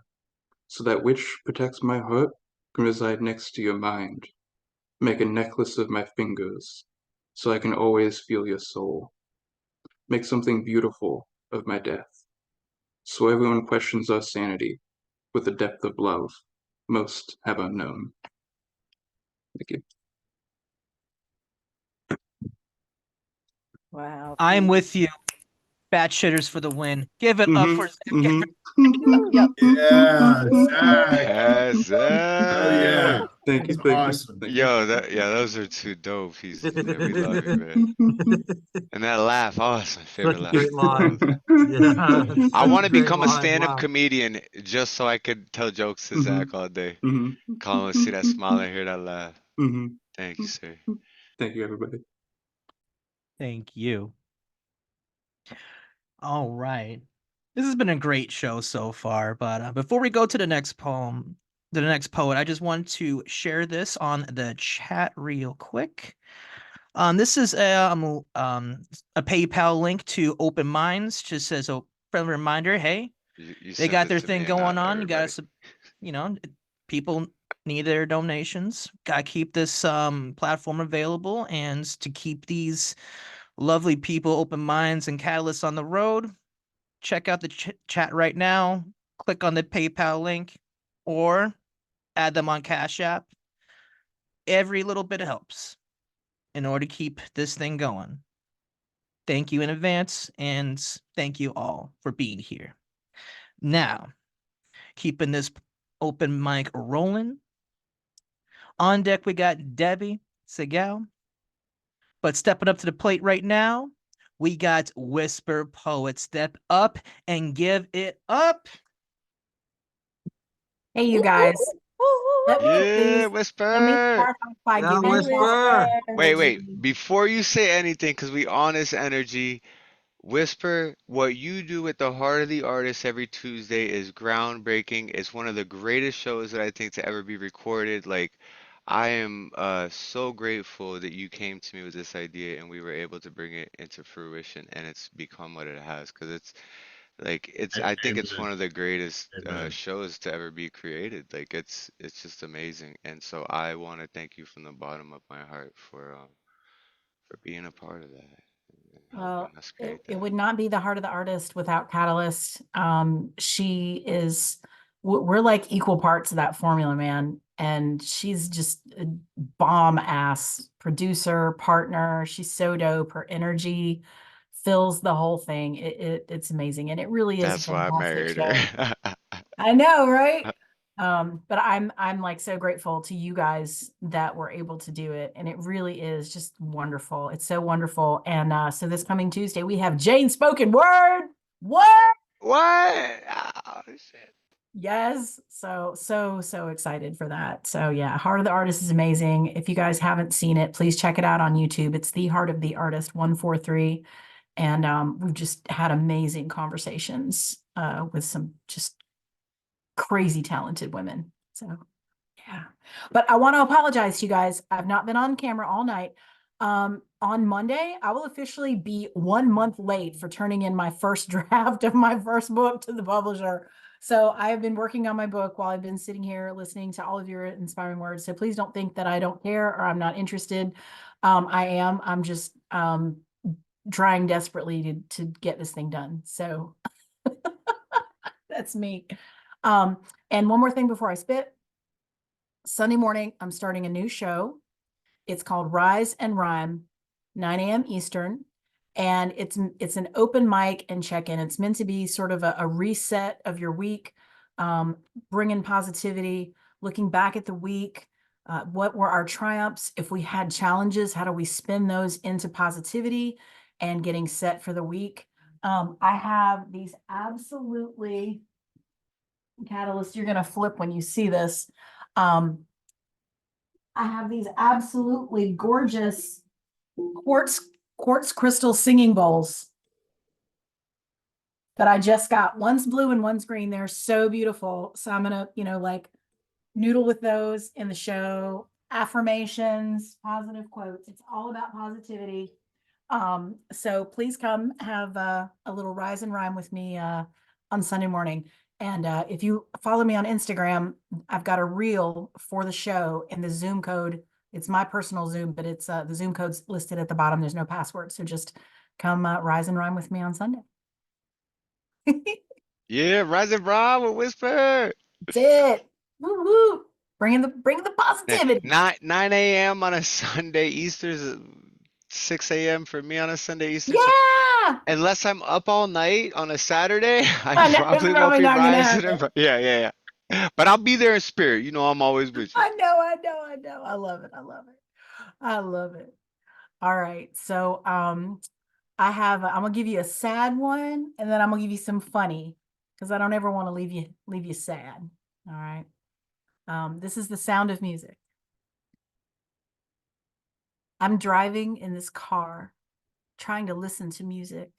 so that which protects my heart can reside next to your mind. Make a necklace of my fingers, so I can always feel your soul. Make something beautiful of my death, so everyone questions our sanity with the depth of love most have unknown. Thank you. Wow. I'm with you. Bat shitters for the win. Give it up for Zach. Yep. Yeah, Zach. Yes, Hell yeah. Thank you. That's Thank you. awesome. Thank Yo, those are two dope pieces, man. We love you, man. And that laugh, oh, it's my favorite Such a laugh great in the world. line. Yeah, I such want a to great become a line. stand-up Wow. comedian just so I could tell jokes to Mhm. Zach all day. Mhm. Call him, see that smile and hear that laugh. Mhm. Thank you, sir. Thank you, everybody. Thank you. All right. This has been a great show so far, but before we go to the next poem, the next poet, I just want to share this on the chat real quick. This is a PayPal link to Open Minds. Just says a friendly reminder. Hey, You they sent got it their to thing me and going not on. You everybody. gotta, you know, people need their donations. Gotta keep this platform available, and to keep these lovely people, open minds, and catalysts on the road. Check out the chat right now. Click on the PayPal link, or add them on Cash App. Every little bit helps in order to keep this thing going. Thank you in advance, and thank you all for being here. Now, keeping this open mic rolling. On deck, we got Debbie Segal. But stepping up to the plate right now, we got Whisper Poet. Step up and give it up. Hey, you guys. Let me Yeah, start Whisper. off by Yeah, giving you all Whisper. Wait. energy. Before you say anything, because we on this energy, Whisper, what you do with the Heart of the Artist every Tuesday is groundbreaking. It's one of the greatest shows that I think to ever be recorded. Like, I am so grateful that you came to me with this idea and we were able to bring it into fruition and it's become what it has. Because it's like I think it's Amen. one of the greatest Amen. shows to ever be created. Like it's just amazing. And so I want to thank you from the bottom of my heart for being a part of that and Well, helping us it, create it that. would not be the Heart of the Artist without Catalyst. She is, we're like equal parts of that formula, man. And she's just a bomb ass producer, partner. She's so dope. Her energy fills the whole thing. It's amazing. And it really is a That's why I fantastic married show. her. I know, right? But I'm like so grateful to you guys that were able to do it. And it really is just wonderful. It's so wonderful. And so this coming Tuesday, we have Jane Spoken Word. What? What? Oh, shit. Yes. So excited for that. So yeah, Heart of the Artist is amazing. If you guys haven't seen it, please check it out on YouTube. It's The Heart of the Artist 143. And we've just had amazing conversations with some just crazy talented women. So yeah. But I want to apologize to you guys. I've not been on camera all night. On Monday, I will officially be 1 month late for turning in my first draft of my first book to the publisher. So I have been working on my book while I've been sitting here listening to all of your inspiring words. So please don't think that I don't care or I'm not interested. I am. I'm just trying desperately to get this thing done. So that's me. And one more thing before I spit. Sunday morning, I'm starting a new show. It's called Rise and Rhyme, 9 a.m. Eastern. And it's an open mic and check-in. It's meant to be sort of a reset of your week, bringing positivity, looking back at the week. What were our triumphs? If we had challenges, how do we spin those into positivity and getting set for the week? I have these absolutely catalysts you're going to flip when you see this. I have these absolutely gorgeous quartz crystal singing bowls. that I just got. One's blue and one's green. They're so beautiful. So I'm gonna, like noodle with those in the show. Affirmations, positive quotes. It's all about positivity. So please come have a little rise and rhyme with me on Sunday morning. And if you follow me on Instagram, I've got a reel for the show and the Zoom code. It's my personal Zoom, but it's the Zoom code's listed at the bottom. There's no password. So just come rise and rhyme with me on Sunday. Yeah, Rise and Rob with Whisper. That's it. Woo woo. Bring the positivity. 9 a.m. on a Sunday. Easter's 6 a.m. for me on a Sunday. Easter. Yeah. Unless I'm up all night on a Saturday, I I know, probably it's won't probably be not gonna rising. happen. Yeah. But I'll be there in spirit. You know, I'm always with you. I know. I love it. I love it. All right. So I'm gonna give you a sad one and then I'm gonna give you some funny because I don't ever want to leave you sad. All right. This is the sound of music. I'm driving in this car, trying to listen to music,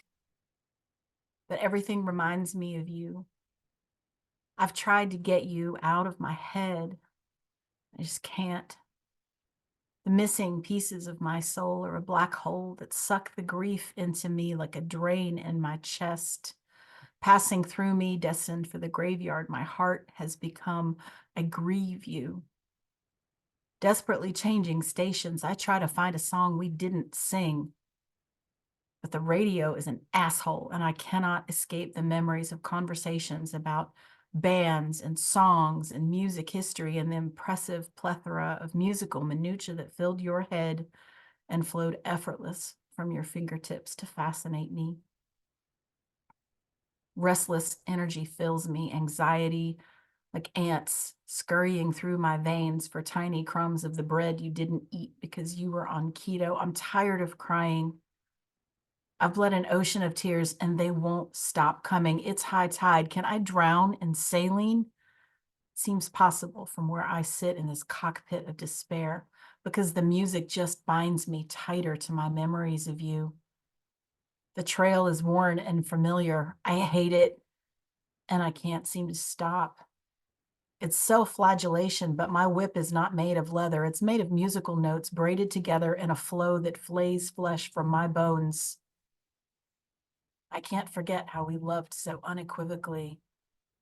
but everything reminds me of you. I've tried to get you out of my head. I just can't. The missing pieces of my soul are a black hole that suck the grief into me like a drain in my chest. Passing through me, destined for the graveyard, my heart has become, I grieve you. Desperately changing stations, I try to find a song we didn't sing. But the radio is an asshole, and I cannot escape the memories of conversations about bands and songs and music history and the impressive plethora of musical minutiae that filled your head and flowed effortless from your fingertips to fascinate me. Restless energy fills me, anxiety like ants scurrying through my veins for tiny crumbs of the bread you didn't eat because you were on keto. I'm tired of crying. I've bled an ocean of tears and they won't stop coming. It's high tide. Can I drown in saline? Seems possible from where I sit in this cockpit of despair because the music just binds me tighter to my memories of you. The trail is worn and familiar. I hate it and I can't seem to stop. It's self-flagellation, but my whip is not made of leather. It's made of musical notes braided together in a flow that flays flesh from my bones. I can't forget how we loved so unequivocally.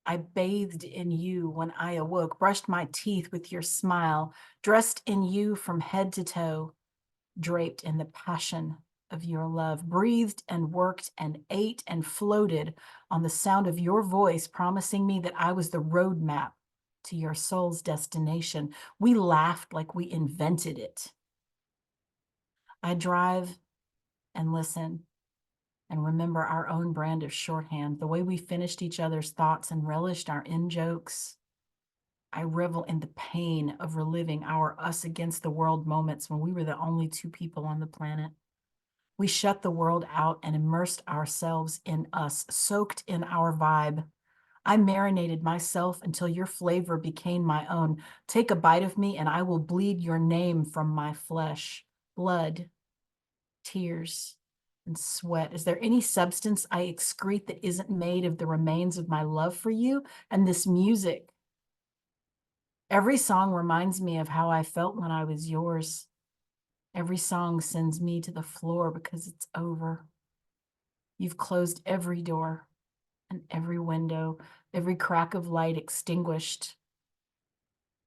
I bathed in you when I awoke, brushed my teeth with your smile, dressed in you from head to toe, draped in the passion of your love, breathed and worked and ate and floated on the sound of your voice, promising me that I was the roadmap to your soul's destination. We laughed like we invented it. I drive and listen and remember our own brand of shorthand, the way we finished each other's thoughts and relished our in-jokes. I revel in the pain of reliving our us against the world moments when we were the only two people on the planet. We shut the world out and immersed ourselves in us, soaked in our vibe. I marinated myself until your flavor became my own. Take a bite of me and I will bleed your name from my flesh. Blood, tears, and sweat. Is there any substance I excrete that isn't made of the remains of my love for you and this music? Every song reminds me of how I felt when I was yours. Every song sends me to the floor because it's over. You've closed every door and every window, every crack of light extinguished.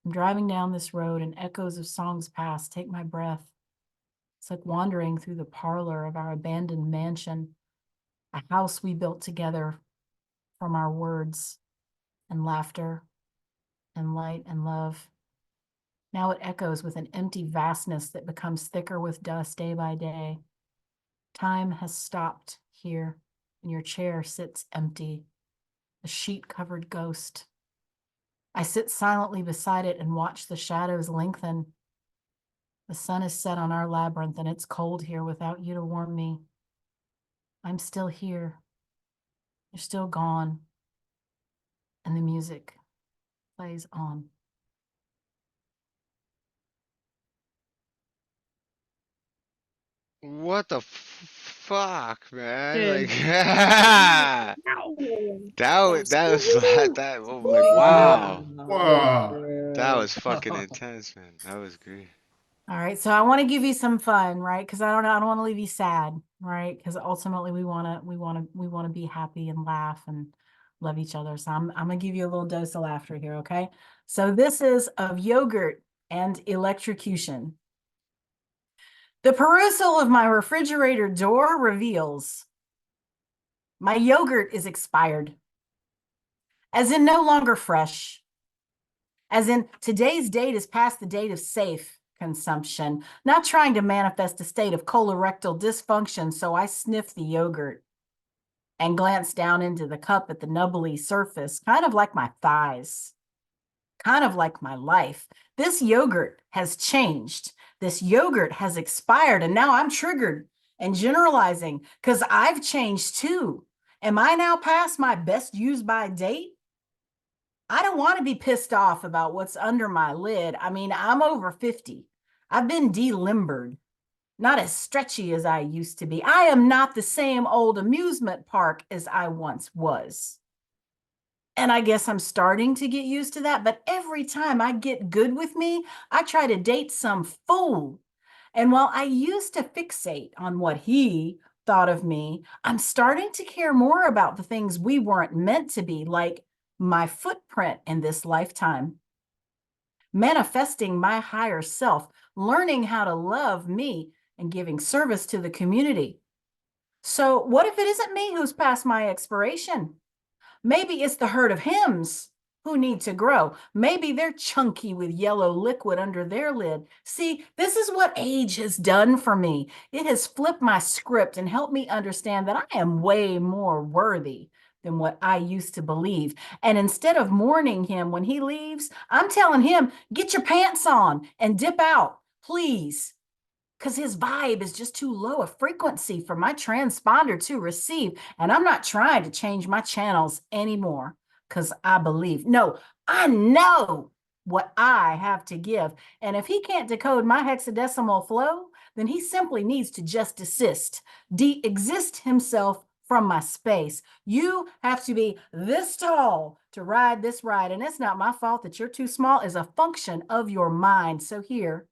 I'm driving down this road and echoes of songs pass, take my breath. It's like wandering through the parlor of our abandoned mansion, a house we built together from our words and laughter and light and love. Now it echoes with an empty vastness that becomes thicker with dust day by day. Time has stopped here, and your chair sits empty, a sheet-covered ghost. I sit silently beside it and watch the shadows lengthen. The sun is set on our labyrinth, and it's cold here without you to warm me. I'm still here. You're still gone, and the music plays on. What the fuck, man. Dude. Like, Wow. that was that. I'm like, wow, Wow. that was fucking intense, man. That was great. All right, so I want to give you some fun, right? Because I don't want to leave you sad, right? Because ultimately we want to be happy and laugh and love each other. So I'm gonna give you a little dose of laughter here, okay? So this is of yogurt and electrocution. The perusal of my refrigerator door reveals my yogurt is expired, as in no longer fresh, as in today's date is past the date of safe consumption, not trying to manifest a state of colorectal dysfunction. So I sniff the yogurt and glance down into the cup at the nubbly surface, kind of like my thighs, kind of like my life. This yogurt has changed. This yogurt has expired, and now I'm triggered and generalizing because I've changed too. Am I now past my best use by date? I don't want to be pissed off about what's under my lid. I mean, I'm over 50. I've been delimbered, not as stretchy as I used to be. I am not the same old amusement park as I once was. And I guess I'm starting to get used to that. But every time I get good with me, I try to date some fool. And while I used to fixate on what he thought of me, I'm starting to care more about the things we weren't meant to be, like my footprint in this lifetime, manifesting my higher self, learning how to love me, and giving service to the community. So what if it isn't me who's past my expiration? Maybe it's the herd of hymns who need to grow. Maybe they're chunky with yellow liquid under their lid. See, this is what age has done for me. It has flipped my script and helped me understand that I am way more worthy than what I used to believe. And instead of mourning him when he leaves, I'm telling him, get your pants on and dip out, please. Because his vibe is just too low a frequency for my transponder to receive. And I'm not trying to change my channels anymore because I believe. No, I know what I have to give. And if he can't decode my hexadecimal flow, then he simply needs to just desist, de-exist himself from my space. You have to be this tall to ride this ride. And it's not my fault that you're too small as a function of your mind. So here,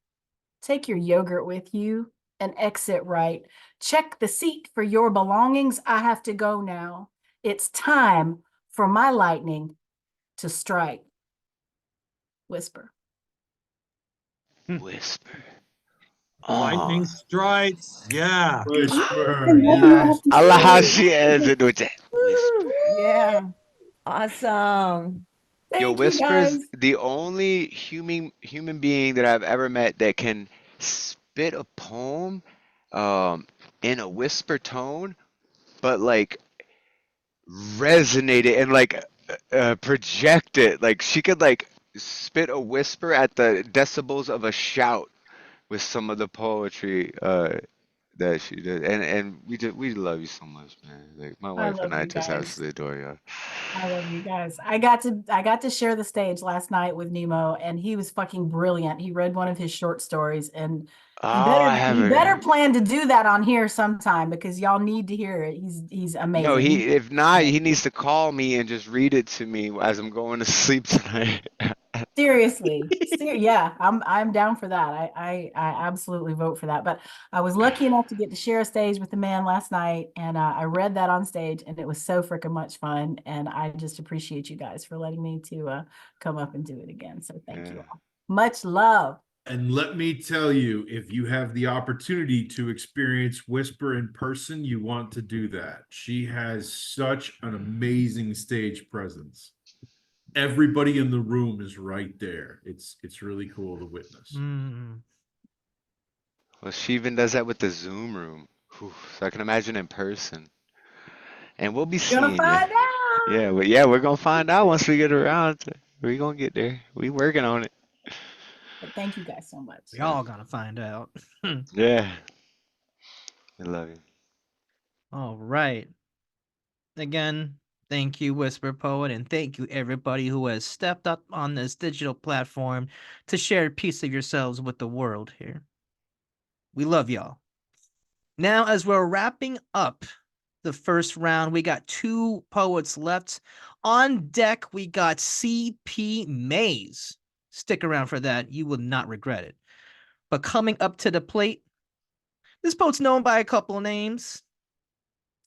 take your yogurt with you and exit right. Check the seat for your belongings. I have to go now. It's time for my lightning to strike. Whisper. Whisper. Lightning strikes. Yeah. Whisper. Yes. I love how she ends it with that. Woo! Yeah. Awesome. Yo, Thank you, Whisper's guys. the only human being that I've ever met that can spit a poem in a whisper tone, but like resonate it and like project it. Like she could like spit a whisper at the decibels of a shout with some of the poetry that she did. And we love you so much, man. Like my I wife and love I you just guys. absolutely adore you. I love you guys. I got to share the stage last night with Nemo, and he was fucking brilliant. He read one of his short stories, and Oh, he I better haven't. plan to do that on here sometime because y'all need to hear it. He's Yo, amazing. if not, he needs to call me and just read it to me as I'm going to sleep tonight. Seriously, yeah, I'm down for that. I absolutely vote for that. But I was lucky enough to get to share a stage with the man last night, and I read that on stage, and it was so freaking much fun. And I just appreciate you guys for letting me to come up and do it again. So thank you all. Much love. And let me tell you, if you have the opportunity to experience Whisper in person, you want to do that. She has such an amazing stage presence. Everybody in the room is right there. It's really cool to witness. Well, she even does that with the Zoom room. Whew, so I can imagine in person. And we'll be Gonna seeing you. find out. Yeah, we're gonna find out once we get around to we're gonna get there. We working on it. But thank you guys so much. We all gonna find out. Yeah. I love you. All right. Again, thank you, Whisper Poet, and thank you everybody who has stepped up on this digital platform to share a piece of yourselves with the world here. We love y'all. Now, as we're wrapping up the first round, we got 2 poets left. On deck, we got CP Mays. Stick around for that. You will not regret it. But coming up to the plate, this poet's known by a couple of names,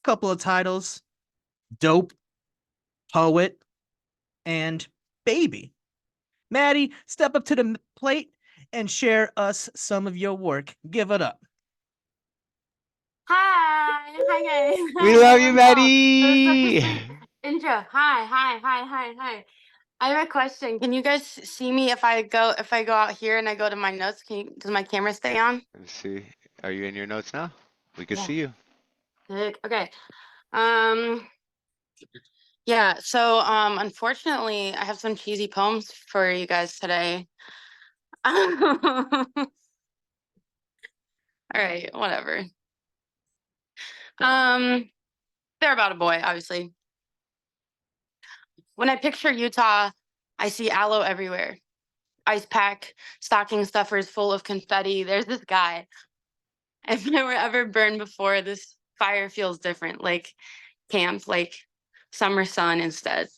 couple of titles: Dope, Poet, and Baby. Mattie, step up to the plate and share us some of your work. Give it up. Hi guys. We Hi, love I you, love y'all. That was such a Maddie. sweet intro. Hi. I have a question. Can you guys see me if I go out here and I go to my notes? Does my camera stay on? Let's see. Are you in your notes now? We can Yeah. see you. Sick. Okay. Yeah, so unfortunately I have some cheesy poems for you guys today. All right, whatever. They're about a boy, obviously. When I picture Utah, I see aloe everywhere. Ice pack, stocking stuffers full of confetti. There's this guy. If I were ever burned before, this fire feels different, like camp, like summer sun instead.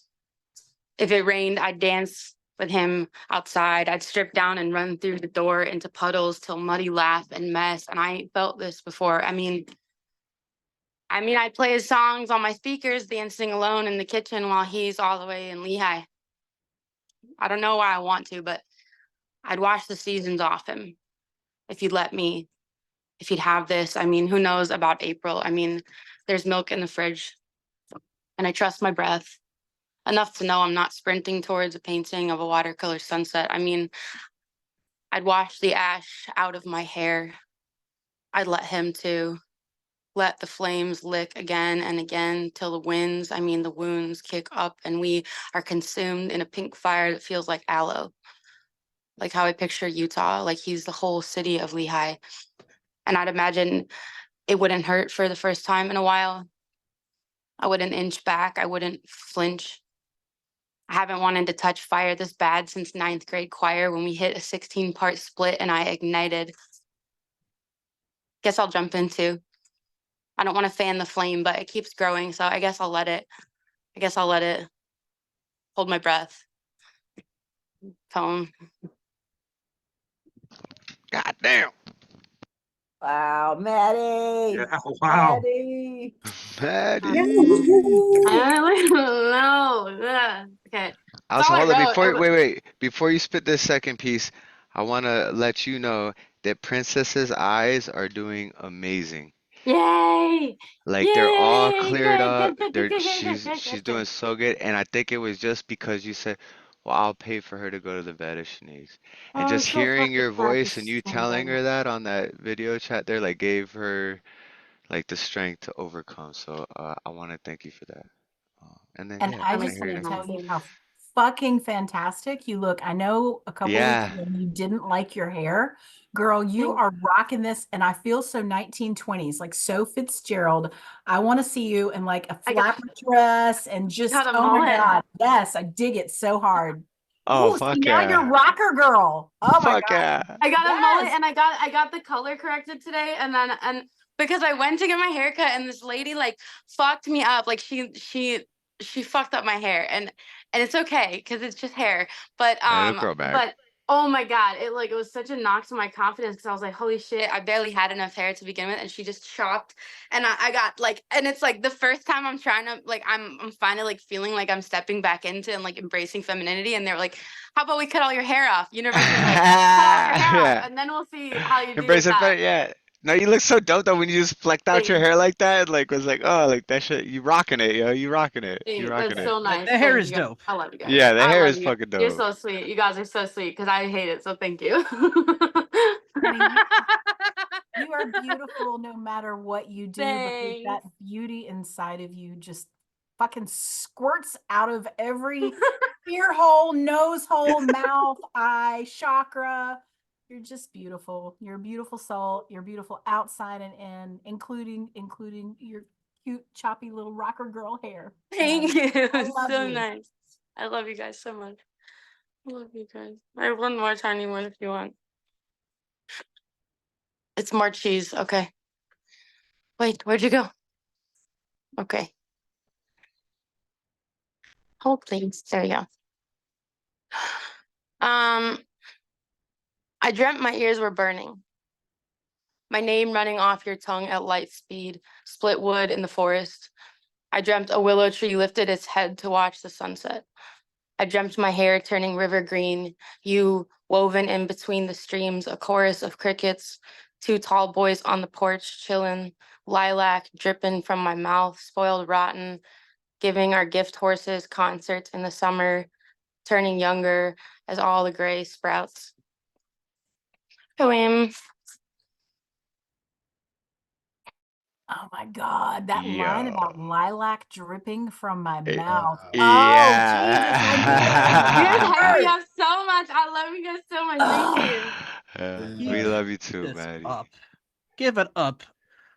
If it rained, I'd dance with him outside. I'd strip down and run through the door into puddles till muddy laugh and mess. And I felt this before. I mean, I'd play his songs on my speakers, dancing alone in the kitchen while he's all the way in Lehigh. I don't know why I want to, but I'd wash the seasons off him if he'd let me, if he'd have this. I mean, who knows about April? I mean, there's milk in the fridge, and I trust my breath enough to know I'm not sprinting towards a painting of a watercolor sunset. I mean, I'd wash the ash out of my hair. I'd let him too. Let the flames lick again and again till the the wounds kick up and we are consumed in a pink fire that feels like aloe. Like how I picture Utah, like he's the whole city of Lehigh. And I'd imagine it wouldn't hurt for the first time in a while. I wouldn't inch back. I wouldn't flinch. I haven't wanted to touch fire this bad since 9th grade choir when we hit a 16-part split and I ignited. Guess I'll jump in too. I don't want to fan the flame, but it keeps growing, so I guess I'll let it. Hold my breath. Poem. God damn. Wow, Mattie. Yeah, wow. Mattie. Maddie. I don't know. Okay. That's Also, all I hold on. wrote. Wait. Before you spit this second piece, I want to let you know that Princess's eyes are doing amazing. Yay! Like they're all Yay! cleared up. She's doing Good. so good, and I think it was just because you said, "Well, I'll pay for her to go to the vet if she needs." Oh, And I'm just so hearing fucking your happy voice and she's you doing telling good. her that on that video chat there, like gave her like the strength to overcome. So I want to thank you for that. And then And yeah, I I want to just hear want it to again. tell you how fucking fantastic you look. I know a couple weeks Yeah. ago you didn't like your hair. Girl, you are rocking this, and I feel so 1920s, like so Fitzgerald. I want to see you in like a flapper dress and just, got a oh my mullet. God. Yes, I dig it so hard. Oh, Oh, see, fuck now you're yeah. rocker girl. Oh my Fuck God. yeah. I got a mullet Yes. and I got the color corrected today and because I went to get my hair cut and this lady like fucked me up. Like she fucked up my hair and it's okay because it's just hair. It'll grow back. But oh my God, it was such a knock to my confidence because I was like, holy shit, I barely had enough hair to begin with, and she just chopped and I got like, and it's like the first time I'm trying to like I'm finally like feeling like I'm stepping back into and like embracing femininity, and they're like, how about we cut all your hair off? Universe was like, cut all your hair off, Yeah. and then we'll see how you do Embrace with it, that. but yeah. No, you look so dope though when you just flecked out your Thanks. hair like that. Like was like, oh, like that shit. You rocking it, yo. You rocking it. You Thanks. rocking That's it. so nice. The hair Thank is you guys. dope. I love you guys. Yeah, the I hair love is you. fucking You're dope. so sweet. You guys are so sweet because I hate it. So thank you. You are beautiful no matter what you do, because that Thanks. beauty inside of you just fucking squirts out of every ear hole, nose hole, mouth, eye, chakra. You're just beautiful. You're a beautiful soul. You're beautiful outside and in, including your cute, choppy little rocker girl hair. Thank you. I love So you. nice. I love you guys so much. I love you guys. I have one more tiny one if you want. It's more cheese. Okay. Wait, where'd you go? Okay. Hold, please. There you go. I dreamt my ears were burning. My name running off your tongue at light speed, split wood in the forest. I dreamt a willow tree lifted its head to watch the sunset. I dreamt my hair turning river green, you woven in between the streams, a chorus of crickets, two tall boys on the porch chillin', lilac dripping from my mouth, spoiled rotten, giving our gift horses concerts in the summer, turning younger as all the gray sprouts. Poem. Oh my God, that line about lilac dripping from my mouth. Oh, Yeah. Jesus, I need You guys it. hype me up so much. I love you guys so much. Thank you. We love you too, This Mattie. up. Give it up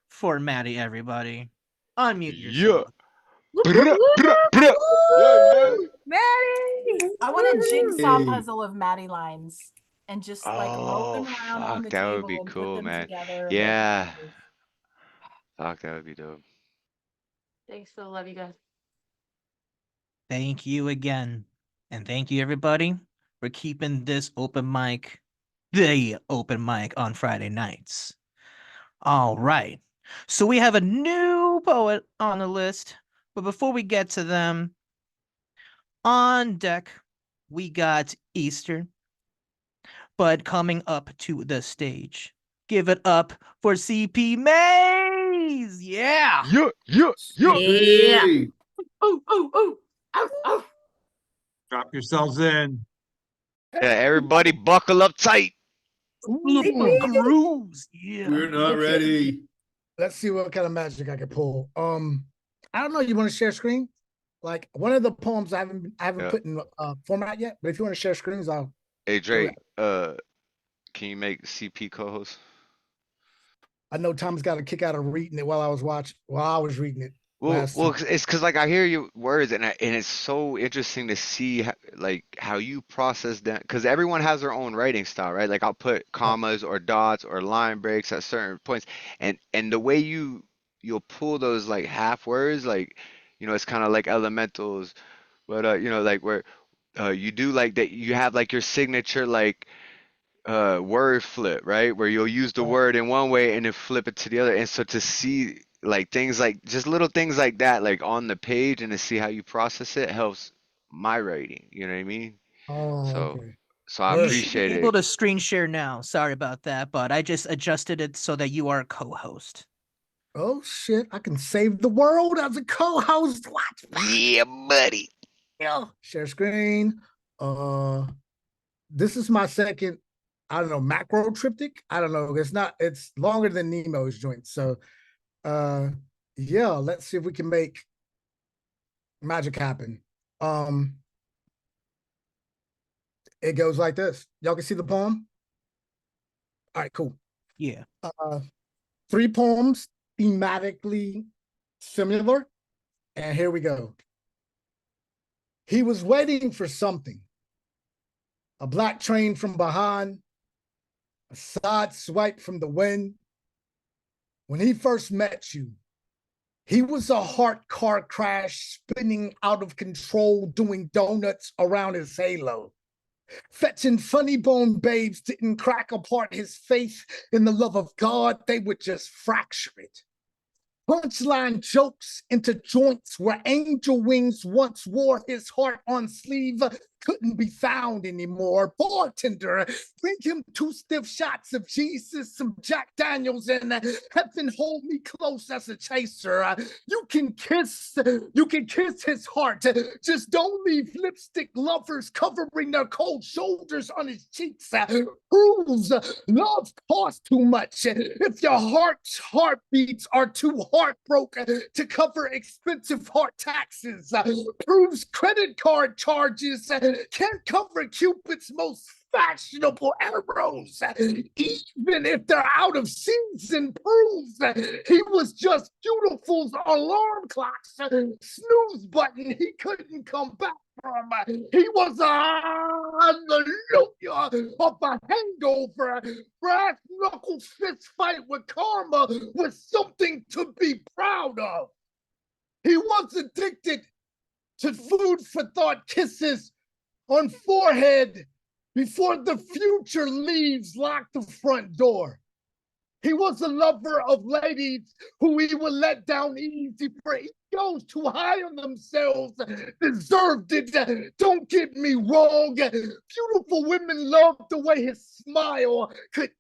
for Mattie, everybody. Unmute Yeah. yourself. Bruh, bruh, bruh. Yeah. Mattie! I want a jigsaw Hey. puzzle of Mattie lines and just like roll Oh, them around on fuck, the that would table be and put cool, them man. together and make Yeah. puzzles. Fuck, that would be dope. Thanks, still love you guys. Thank you again. And thank you, everybody, for keeping this open mic, the open mic on Friday nights. All right. So we have a new poet on the list. But before we get to them, on deck, we got Easter. But coming up to the stage, give it up for CP Mays. Yeah. Yeah. Yeah. Ooh, ooh, ooh. Ow, ow. Drop yourselves in. Yeah, everybody buckle up tight. CP. Grooves. Yeah. We're not Okay. ready. Let's see what kind of magic I can pull. I don't know. You want to share screen? Like one of the poems I haven't Yeah. put in format yet. But if you want to share screens, I'll. Hey, Dre, can you make CP co-host? I know Tom's got a kick out of reading it while I was reading it. Well, last time. it's because like I hear your words and it's so interesting to see how you process that because everyone has their own writing style, right? Like I'll put commas or dots or line breaks at certain points, and the way you'll pull those like half words, like it's kind of like elementals, but like where you do like that, you have like your signature like word flip, right? Where you'll use the word in one way and then flip it to the other. And so to see like things like just little things like that, like on the page and to see how you process it helps my writing. You know what I mean? Oh, So okay. I You should be appreciate able it. to screen share now. Sorry about that, but I just adjusted it so that you are a co-host. Oh shit! I can save the world as a co-host. Watch. Yeah, buddy. Yeah. Share screen. This is my second. I don't know, macro triptych. I don't know. It's longer than Nemo's joint. So, yeah. Let's see if we can make magic happen. It goes like this. Y'all can see the poem? All right, cool. Yeah. 3 poems, thematically similar. And here we go. He was waiting for something. A black train from behind, a side swipe from the wind. When he first met you, he was a heart car crash spinning out of control, doing donuts around his halo. Fetching funny bone babes didn't crack apart his faith in the love of God, they would just fracture it. Punchline jokes into joints where angel wings once wore his heart on sleeve couldn't be found anymore. Bartender, bring him 2 stiff shots of Jesus, some Jack Daniels, and heaven hold me close as a chaser. You can kiss his heart. Just don't leave lipstick lovers covering their cold shoulders on his cheeks. Proves love costs too much. If your heartbeats are too heartbroken to cover expensive heart taxes, proves credit card charges can't cover Cupid's most fashionable arrows, even if they're out of season, proves he was just Beautiful's alarm clock's snooze button he couldn't come back from. He was hallelujah of a hangover. Brass knuckle fist fight with karma was something to be proud of. He was addicted to food for thought kisses on forehead before the future leaves lock the front door. He was a lover of ladies who he would let down easy for egos too high on themselves deserved it. Don't get me wrong. Beautiful women loved the way his smile could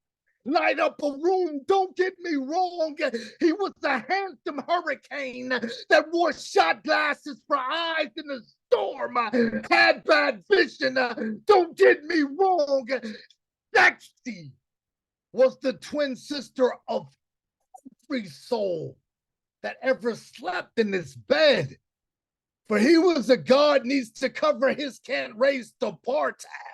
light up a room. Don't get me wrong. He was a handsome hurricane that wore shot glasses for eyes in the storm. Had bad vision. Don't get me wrong. Sexy was the twin sister of every soul that ever slept in his bed. For he was a god needs to cover his can't raise the bar tab.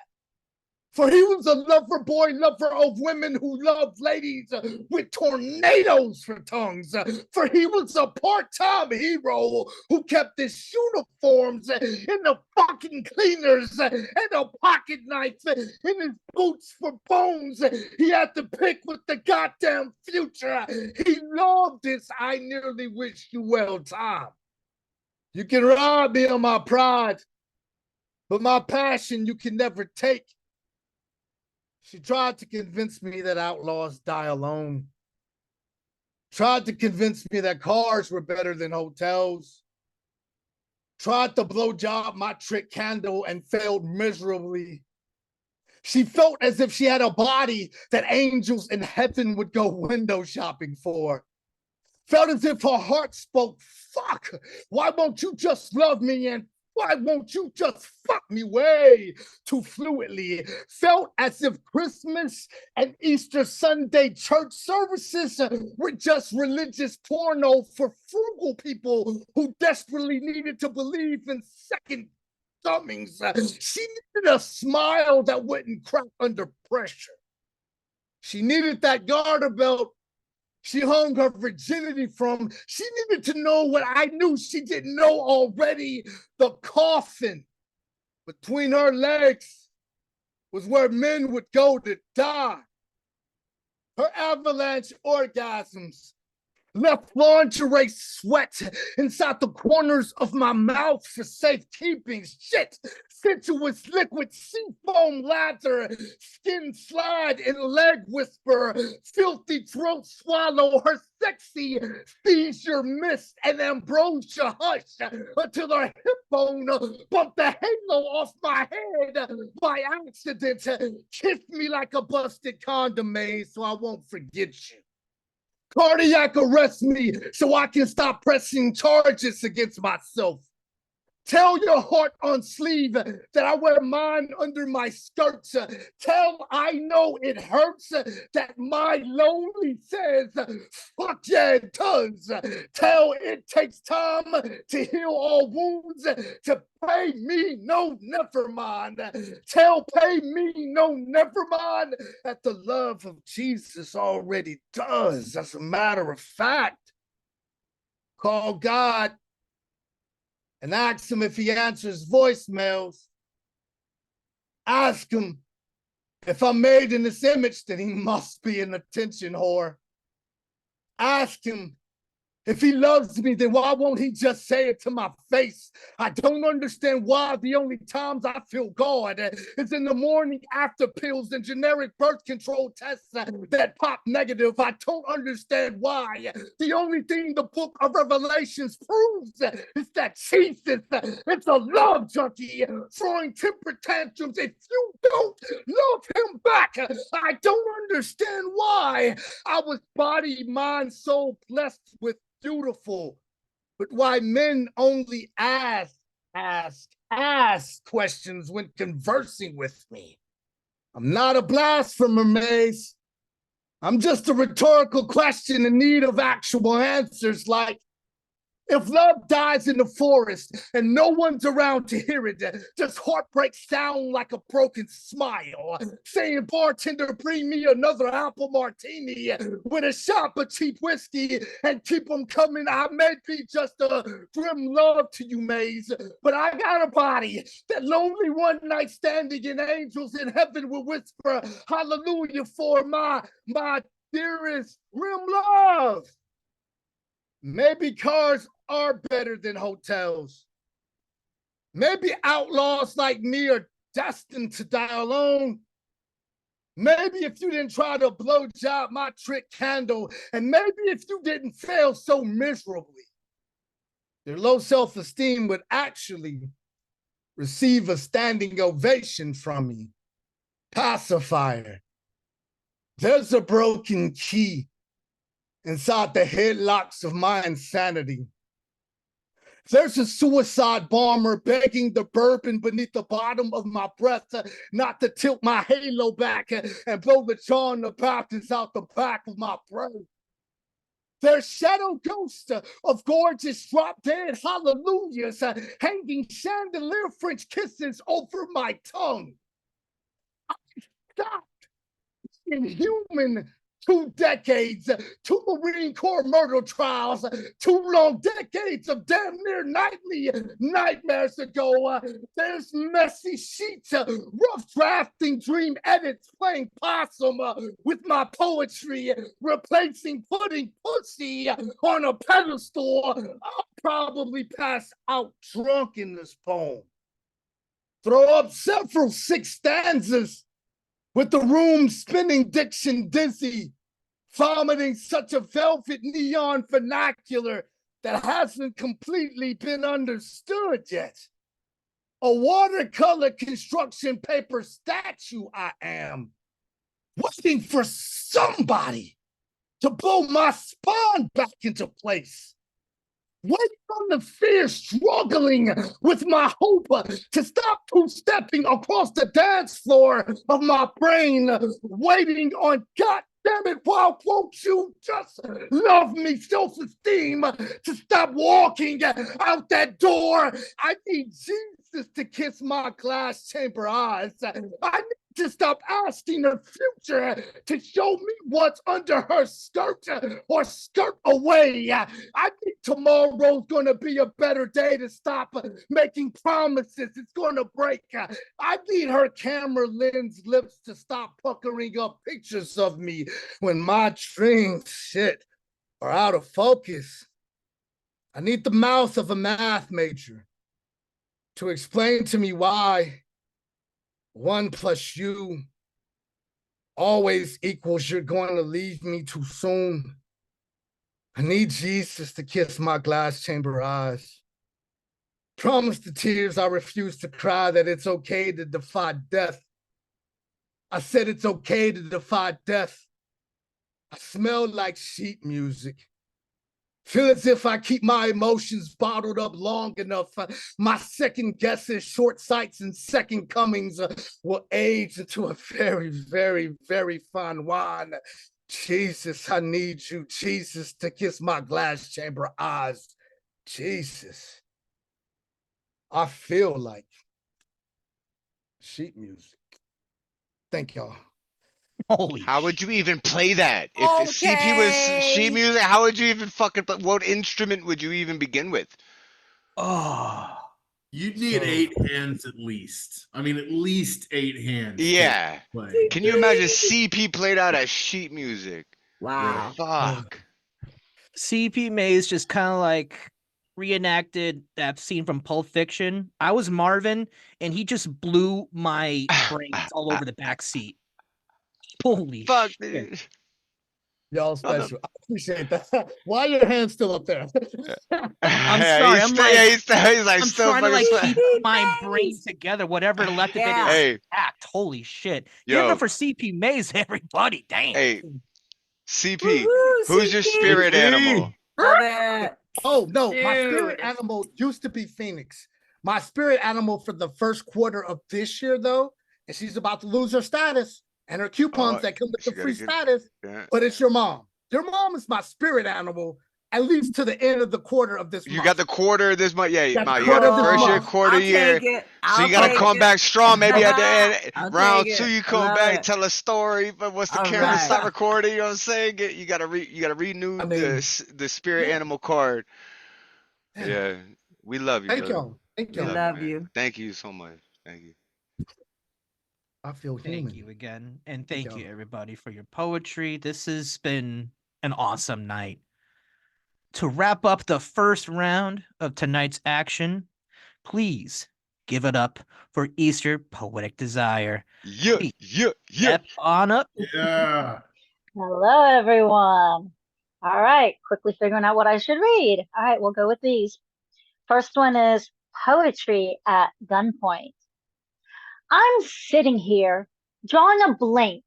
For he was a lover boy, lover of women who loved ladies with tornadoes for tongues. For he was a part-time hero who kept his uniforms in the fucking cleaners and a pocket knife in his boots for bones. He had to pick with the goddamn future. He loved this I nearly wish you well time. You can rob me of my pride, but my passion you can never take. She tried to convince me that outlaws die alone. Tried to convince me that cars were better than hotels. Tried to blow job my trick candle and failed miserably. She felt as if she had a body that angels in heaven would go window shopping for. Felt as if her heart spoke, fuck, why won't you just love me and why won't you just fuck me way too fluidly? Felt as if Christmas and Easter Sunday church services were just religious porno for frugal people who desperately needed to believe in second comings. She needed a smile that wouldn't crack under pressure. She needed that garter belt she hung her virginity from. She needed to know what I knew she didn't know already. The coffin between her legs was where men would go to die. Her avalanche orgasms left lingerie sweat inside the corners of my mouth for safekeeping. Shit, sensuous liquid sea foam lather, skin slide and leg whisper, filthy throat swallow, her sexy seizure mist and ambrosia hush until her hip bone bumped the halo off my head by accident. Kiss me like a busted condom, so I won't forget you. Cardiac arrest me so I can stop pressing charges against myself. Tell your heart on sleeve that I wear mine under my skirts. Tell I know it hurts that my lonely says, fuck yeah, it does. Tell it takes time to heal all wounds. To pay me no never mind. Tell pay me no never mind that the love of Jesus already does. As a matter of fact, call God and ask him if he answers voicemails. Ask him if I'm made in this image, then he must be an attention whore. Ask him if he loves me, then why won't he just say it to my face? I don't understand why the only times I feel God is in the morning after pills and generic birth control tests that pop negative. I don't understand why. The only thing the book of Revelations proves is that Jesus is a love junkie throwing temper tantrums. If you don't love him back, I don't understand why. I was body, mind, soul blessed with beautiful, but why men only ask questions when conversing with me. I'm not a blasphemer, Maze. I'm just a rhetorical question in need of actual answers like, If love dies in the forest and no one's around to hear it, does heartbreak sound like a broken smile? Saying, bartender, bring me another apple martini with a shot of cheap whiskey and keep them coming. I may be just a grim love to you, Maze, but I got a body that lonely one night standing and angels in heaven will whisper hallelujah for my dearest grim love. Maybe cars are better than hotels. Maybe outlaws like me are destined to die alone. Maybe if you didn't try to blow job my trick candle, and maybe if you didn't fail so miserably, their low self-esteem would actually receive a standing ovation from me. Pacifier. There's a broken key inside the headlocks of my insanity. There's a suicide bomber begging the bourbon beneath the bottom of my breath not to tilt my halo back and blow the John the Baptist out the back of my brain. There's shadow ghosts of gorgeous drop-dead hallelujahs hanging chandelier French kisses over my tongue. I stopped inhuman 2 decades, 2 Marine Corps murder trials, 2 long decades of damn near nightly nightmares ago. There's messy sheets, rough drafting dream edits, playing possum with my poetry, replacing putting pussy on a pedestal. I'll probably pass out drunk in this poem. Throw up several 6 stanzas with the room spinning diction dizzy, vomiting such a velvet neon vernacular that hasn't completely been understood yet. A watercolor construction paper statue I am, waiting for somebody to blow my spine back into place. Waiting on the fear, struggling with my hope to stop 2-stepping across the dance floor of my brain. Waiting on, God damn it, why won't you just love me? Self-esteem to stop walking out that door. I need Jesus to kiss my glass chamber eyes. I need to stop asking the future to show me what's under her skirt or skirt away. I think tomorrow's gonna be a better day to stop making promises. It's gonna break. I need her camera lens lips to stop puckering up pictures of me when my dreams are out of focus. I need the mouth of a math major to explain to me why 1 + you always equals you're going to leave me too soon. I need Jesus to kiss my glass chamber eyes. Promise the tears I refuse to cry that it's okay to defy death. I said it's okay to defy death. I smell like sheet music. Feel as if I keep my emotions bottled up long enough. My second guesses, short sights, and second comings will age into a very, very, very fine wine. Jesus, I need you, Jesus, to kiss my glass chamber eyes. Jesus, I feel like sheet music. Thank y'all. Holy How would you even play that? If CP was sheet music, how would you even fucking play? What instrument would you even begin with? Oh. You'd need 8 hands at least. I mean, at least 8 hands. Yeah. Can you imagine CP played out as sheet music? Wow. Fuck. CP Maze just kind of like reenacted that scene from Pulp Fiction. I was Marvin, and he just blew my brains all over the back seat. Holy fuck, shit. dude. Y'all special. I appreciate that. Why are your hands still up there? I'm sorry. I'm still trying to like fucking keep my brain together. Whatever left of it is Hey. act. Holy shit! Yo. Give it up for CP Maze, everybody. Damn. Hey, CP, Woohoo, who's your CP? spirit animal? Love it. Oh, no. My Dude. spirit animal used to be Phoenix. My spirit animal for the first quarter of this year, though, and she's about to lose her status and her coupons that come with the free status, Yeah. but it's your mom. Your mom is my spirit animal at least to the end of the quarter of this You month. got the quarter of this month. Yeah, Got the Ma, you quarter got of the this first year, month. quarter I'll year. take it. So I'll you got to take come it. back strong. Maybe at the end, I'll round take 2, it. you I come love back, it. tell a story. But once the All camera right. stop recording, you know what I'm saying? You got to renew the spirit animal card. Yeah, we love you, Thank brother. y'all. Thank We y'all. love love you, you. man. Thank you so much. Thank you. I feel human. Thank you again. And Thank thank you, y'all. everybody, for your poetry. This has been an awesome night. To wrap up the first round of tonight's action, please give it up for Easter Poetic Desire. Yeah, Please yeah. step on up. Yeah. Hello, everyone. All right, quickly figuring out what I should read. All right, we'll go with these. First one is Poetry at Gunpoint. I'm sitting here, drawing a blank,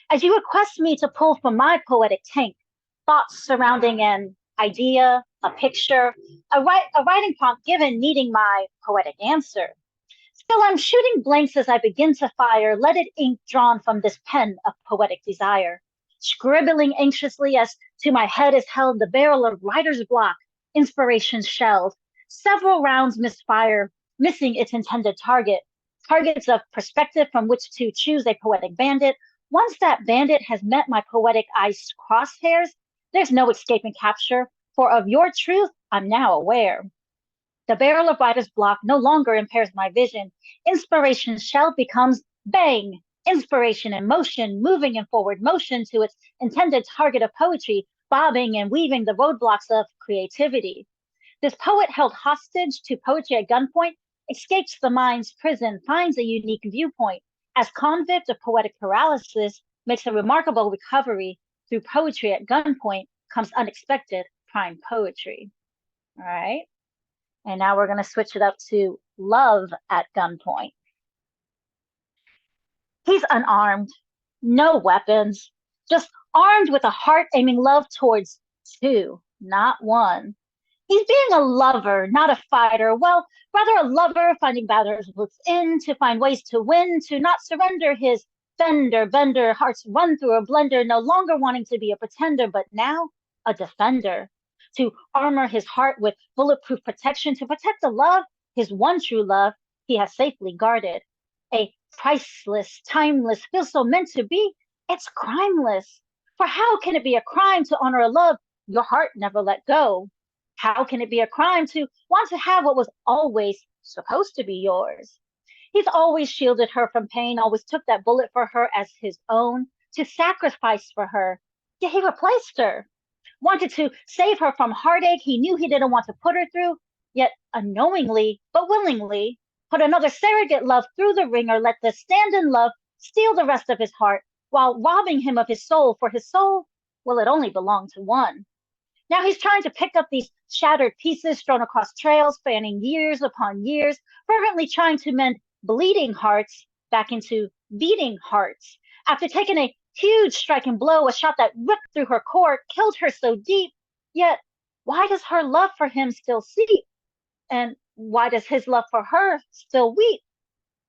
as you request me to pull from my poetic tank thoughts surrounding an idea, a picture, a writing prompt given needing my poetic answer. Still, I'm shooting blanks as I begin to fire leaded ink drawn from this pen of poetic desire, scribbling anxiously as to my head is held the barrel of writer's block, inspiration shelled. Several rounds misfire, missing its intended target, targets of perspective from which to choose a poetic bandit. Once that bandit has met my poetic eye's crosshairs, there's no escaping capture, for of your truth I'm now aware. The barrel of writer's block no longer impairs my vision. Inspiration's shell becomes bang, inspiration in motion, moving in forward motion to its intended target of poetry, bobbing and weaving the roadblocks of creativity. This poet held hostage to poetry at gunpoint escapes the mind's prison, finds a unique viewpoint. As convict of poetic paralysis, makes a remarkable recovery through poetry at gunpoint comes unexpected prime poetry. All right. And now we're going to switch it up to love at gunpoint. He's unarmed, no weapons, just armed with a heart aiming love towards 2, not 1. He's being a lover, not a fighter. Well, rather a lover finding battles within to find ways to win, to not surrender his bender, hearts run through a blender, no longer wanting to be a pretender, but now a defender. To armor his heart with bulletproof protection, to protect the love, his one true love, he has safely guarded. A priceless, timeless, feels so meant to be, it's crimeless. For how can it be a crime to honor a love your heart never let go? How can it be a crime to want to have what was always supposed to be yours? He's always shielded her from pain, always took that bullet for her as his own, to sacrifice for her. Yet he replaced her. Wanted to save her from heartache he knew he didn't want to put her through, yet unknowingly, but willingly, put another surrogate love through the ringer, let the stand-in love steal the rest of his heart, while robbing him of his soul, for his soul, well, it only belonged to one. Now he's trying to pick up these shattered pieces strewn across trails, spanning years upon years, fervently trying to mend bleeding hearts back into beating hearts. After taking a huge striking blow, a shot that ripped through her core, killed her so deep, yet why does her love for him still seep? And why does his love for her still weep?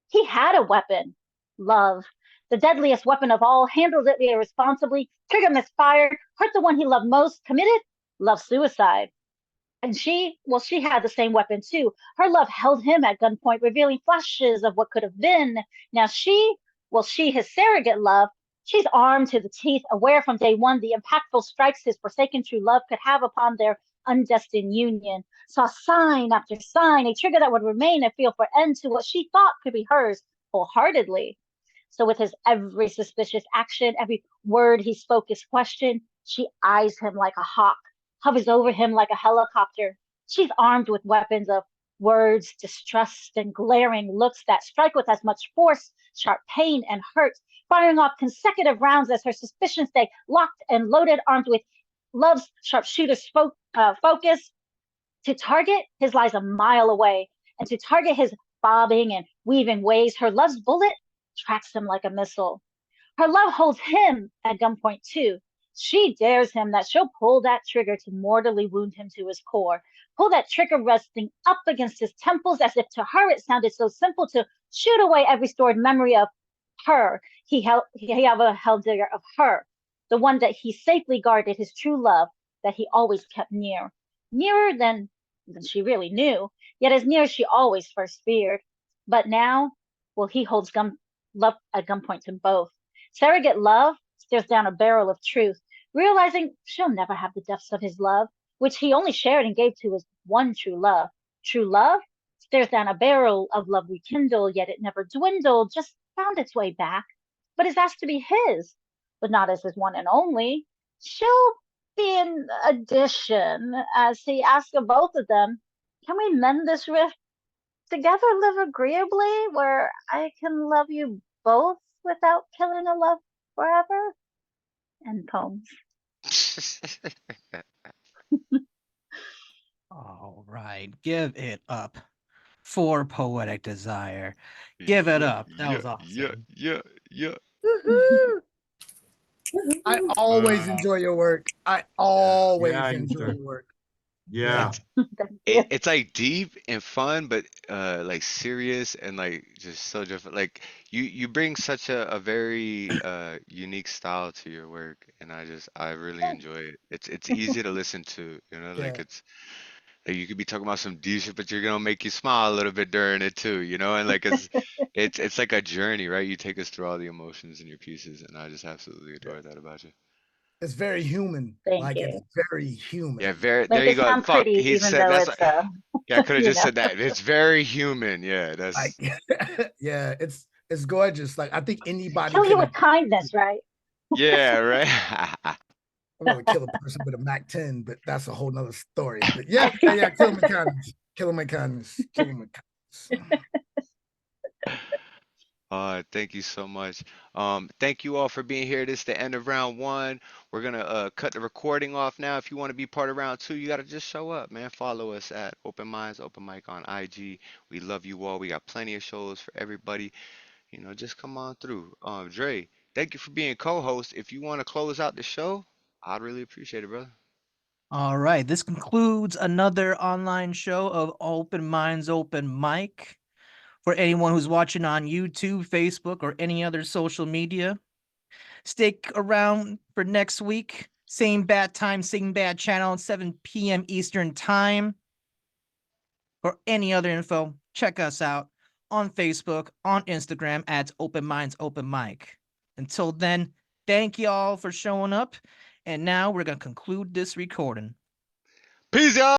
He had a weapon, love. The deadliest weapon of all, handled it irresponsibly, trigger misfired, hurt the one he loved most, committed love suicide. And she had the same weapon too. Her love held him at gunpoint, revealing flashes of what could have been. Now she, his surrogate love, she's armed to the teeth, aware from day one the impactful strikes his forsaken true love could have upon their undestined union. Saw sign after sign, a trigger that would remain a feel for end to what she thought could be hers wholeheartedly. So with his every suspicious action, every word he spoke is question, she eyes him like a hawk, hovers over him like a helicopter. She's armed with weapons of words, distrust, and glaring looks that strike with as much force, sharp pain, and hurt, firing off consecutive rounds as her suspicions stay locked and loaded, armed with love's sharpshooter's focus. To target his lies a mile away, and to target his bobbing and weaving ways, her love's bullet tracks him like a missile. Her love holds him at gunpoint too. She dares him that she'll pull that trigger to mortally wound him to his core. Pull that trigger resting up against his temples as if to her it sounded so simple to shoot away every stored memory of her he ever held dear, of her, the one that he safely guarded his true love that he always kept near, nearer than she really knew, yet as near as she always first feared. But now, well, he holds love at gunpoint to both. Surrogate love stares down a barrel of truth, realizing she'll never have the depths of his love, which he only shared and gave to his one true love. True love stares down a barrel of love rekindled, yet it never dwindled, just found its way back, but is asked to be his, but not as his one and only. She'll be an addition, as he asks of both of them, can we mend this rift? Together live agreeably, where I can love you both without killing a love forever? End poems. All right, give it up for Poetic Desire. Give it up. That was awesome. Yeah. Woohoo! I always Wow. enjoy your work. I always Yeah, enjoy sure. your work. Yeah. It's like deep and fun, but like serious and like just so different. Like you bring such a very unique style to your work, and I really enjoy it. It's easy to listen to, you know, like Yeah. it's like you could be talking about some deep shit, but you're gonna make you smile a little bit during it too, you know, and like it's like a journey, right? You take us through all the emotions in your pieces, and I just absolutely adore that about you. It's very human. Thank Like you. it's very human. Yeah, very. There Make you it go. sound Fuck. pretty, He even said though that's. it's Yeah, I could have you just know. said that. It's very human. Yeah, Like that's. yeah, it's gorgeous. Like I think anybody Kill you could with have. kindness, right? Yeah, right. I'm gonna kill a person with a Mac 10, but that's a whole nother story. But yeah, kill him with kindness. Kill him with kindness. Kill him with kindness. Thank you so much. Thank you all for being here. This is the end of round one. We're gonna cut the recording off now. If you want to be part of round two, you gotta just show up, man. Follow us at Open Minds, Open Mic on IG. We love you all. We got plenty of shows for everybody. You know, just come on through. Dre, thank you for being co-host. If you want to close out the show, I'd really appreciate it, brother. All right, this concludes another online show of Open Minds, Open Mic. For anyone who's watching on YouTube, Facebook, or any other social media, stick around for next week. Same bad time, same bad channel, 7 p.m. Eastern Time. For any other info, check us out on Facebook, on Instagram at Open Minds Open Mic. Until then, thank you all for showing up. And now we're going to conclude this recording. Peace, y'all.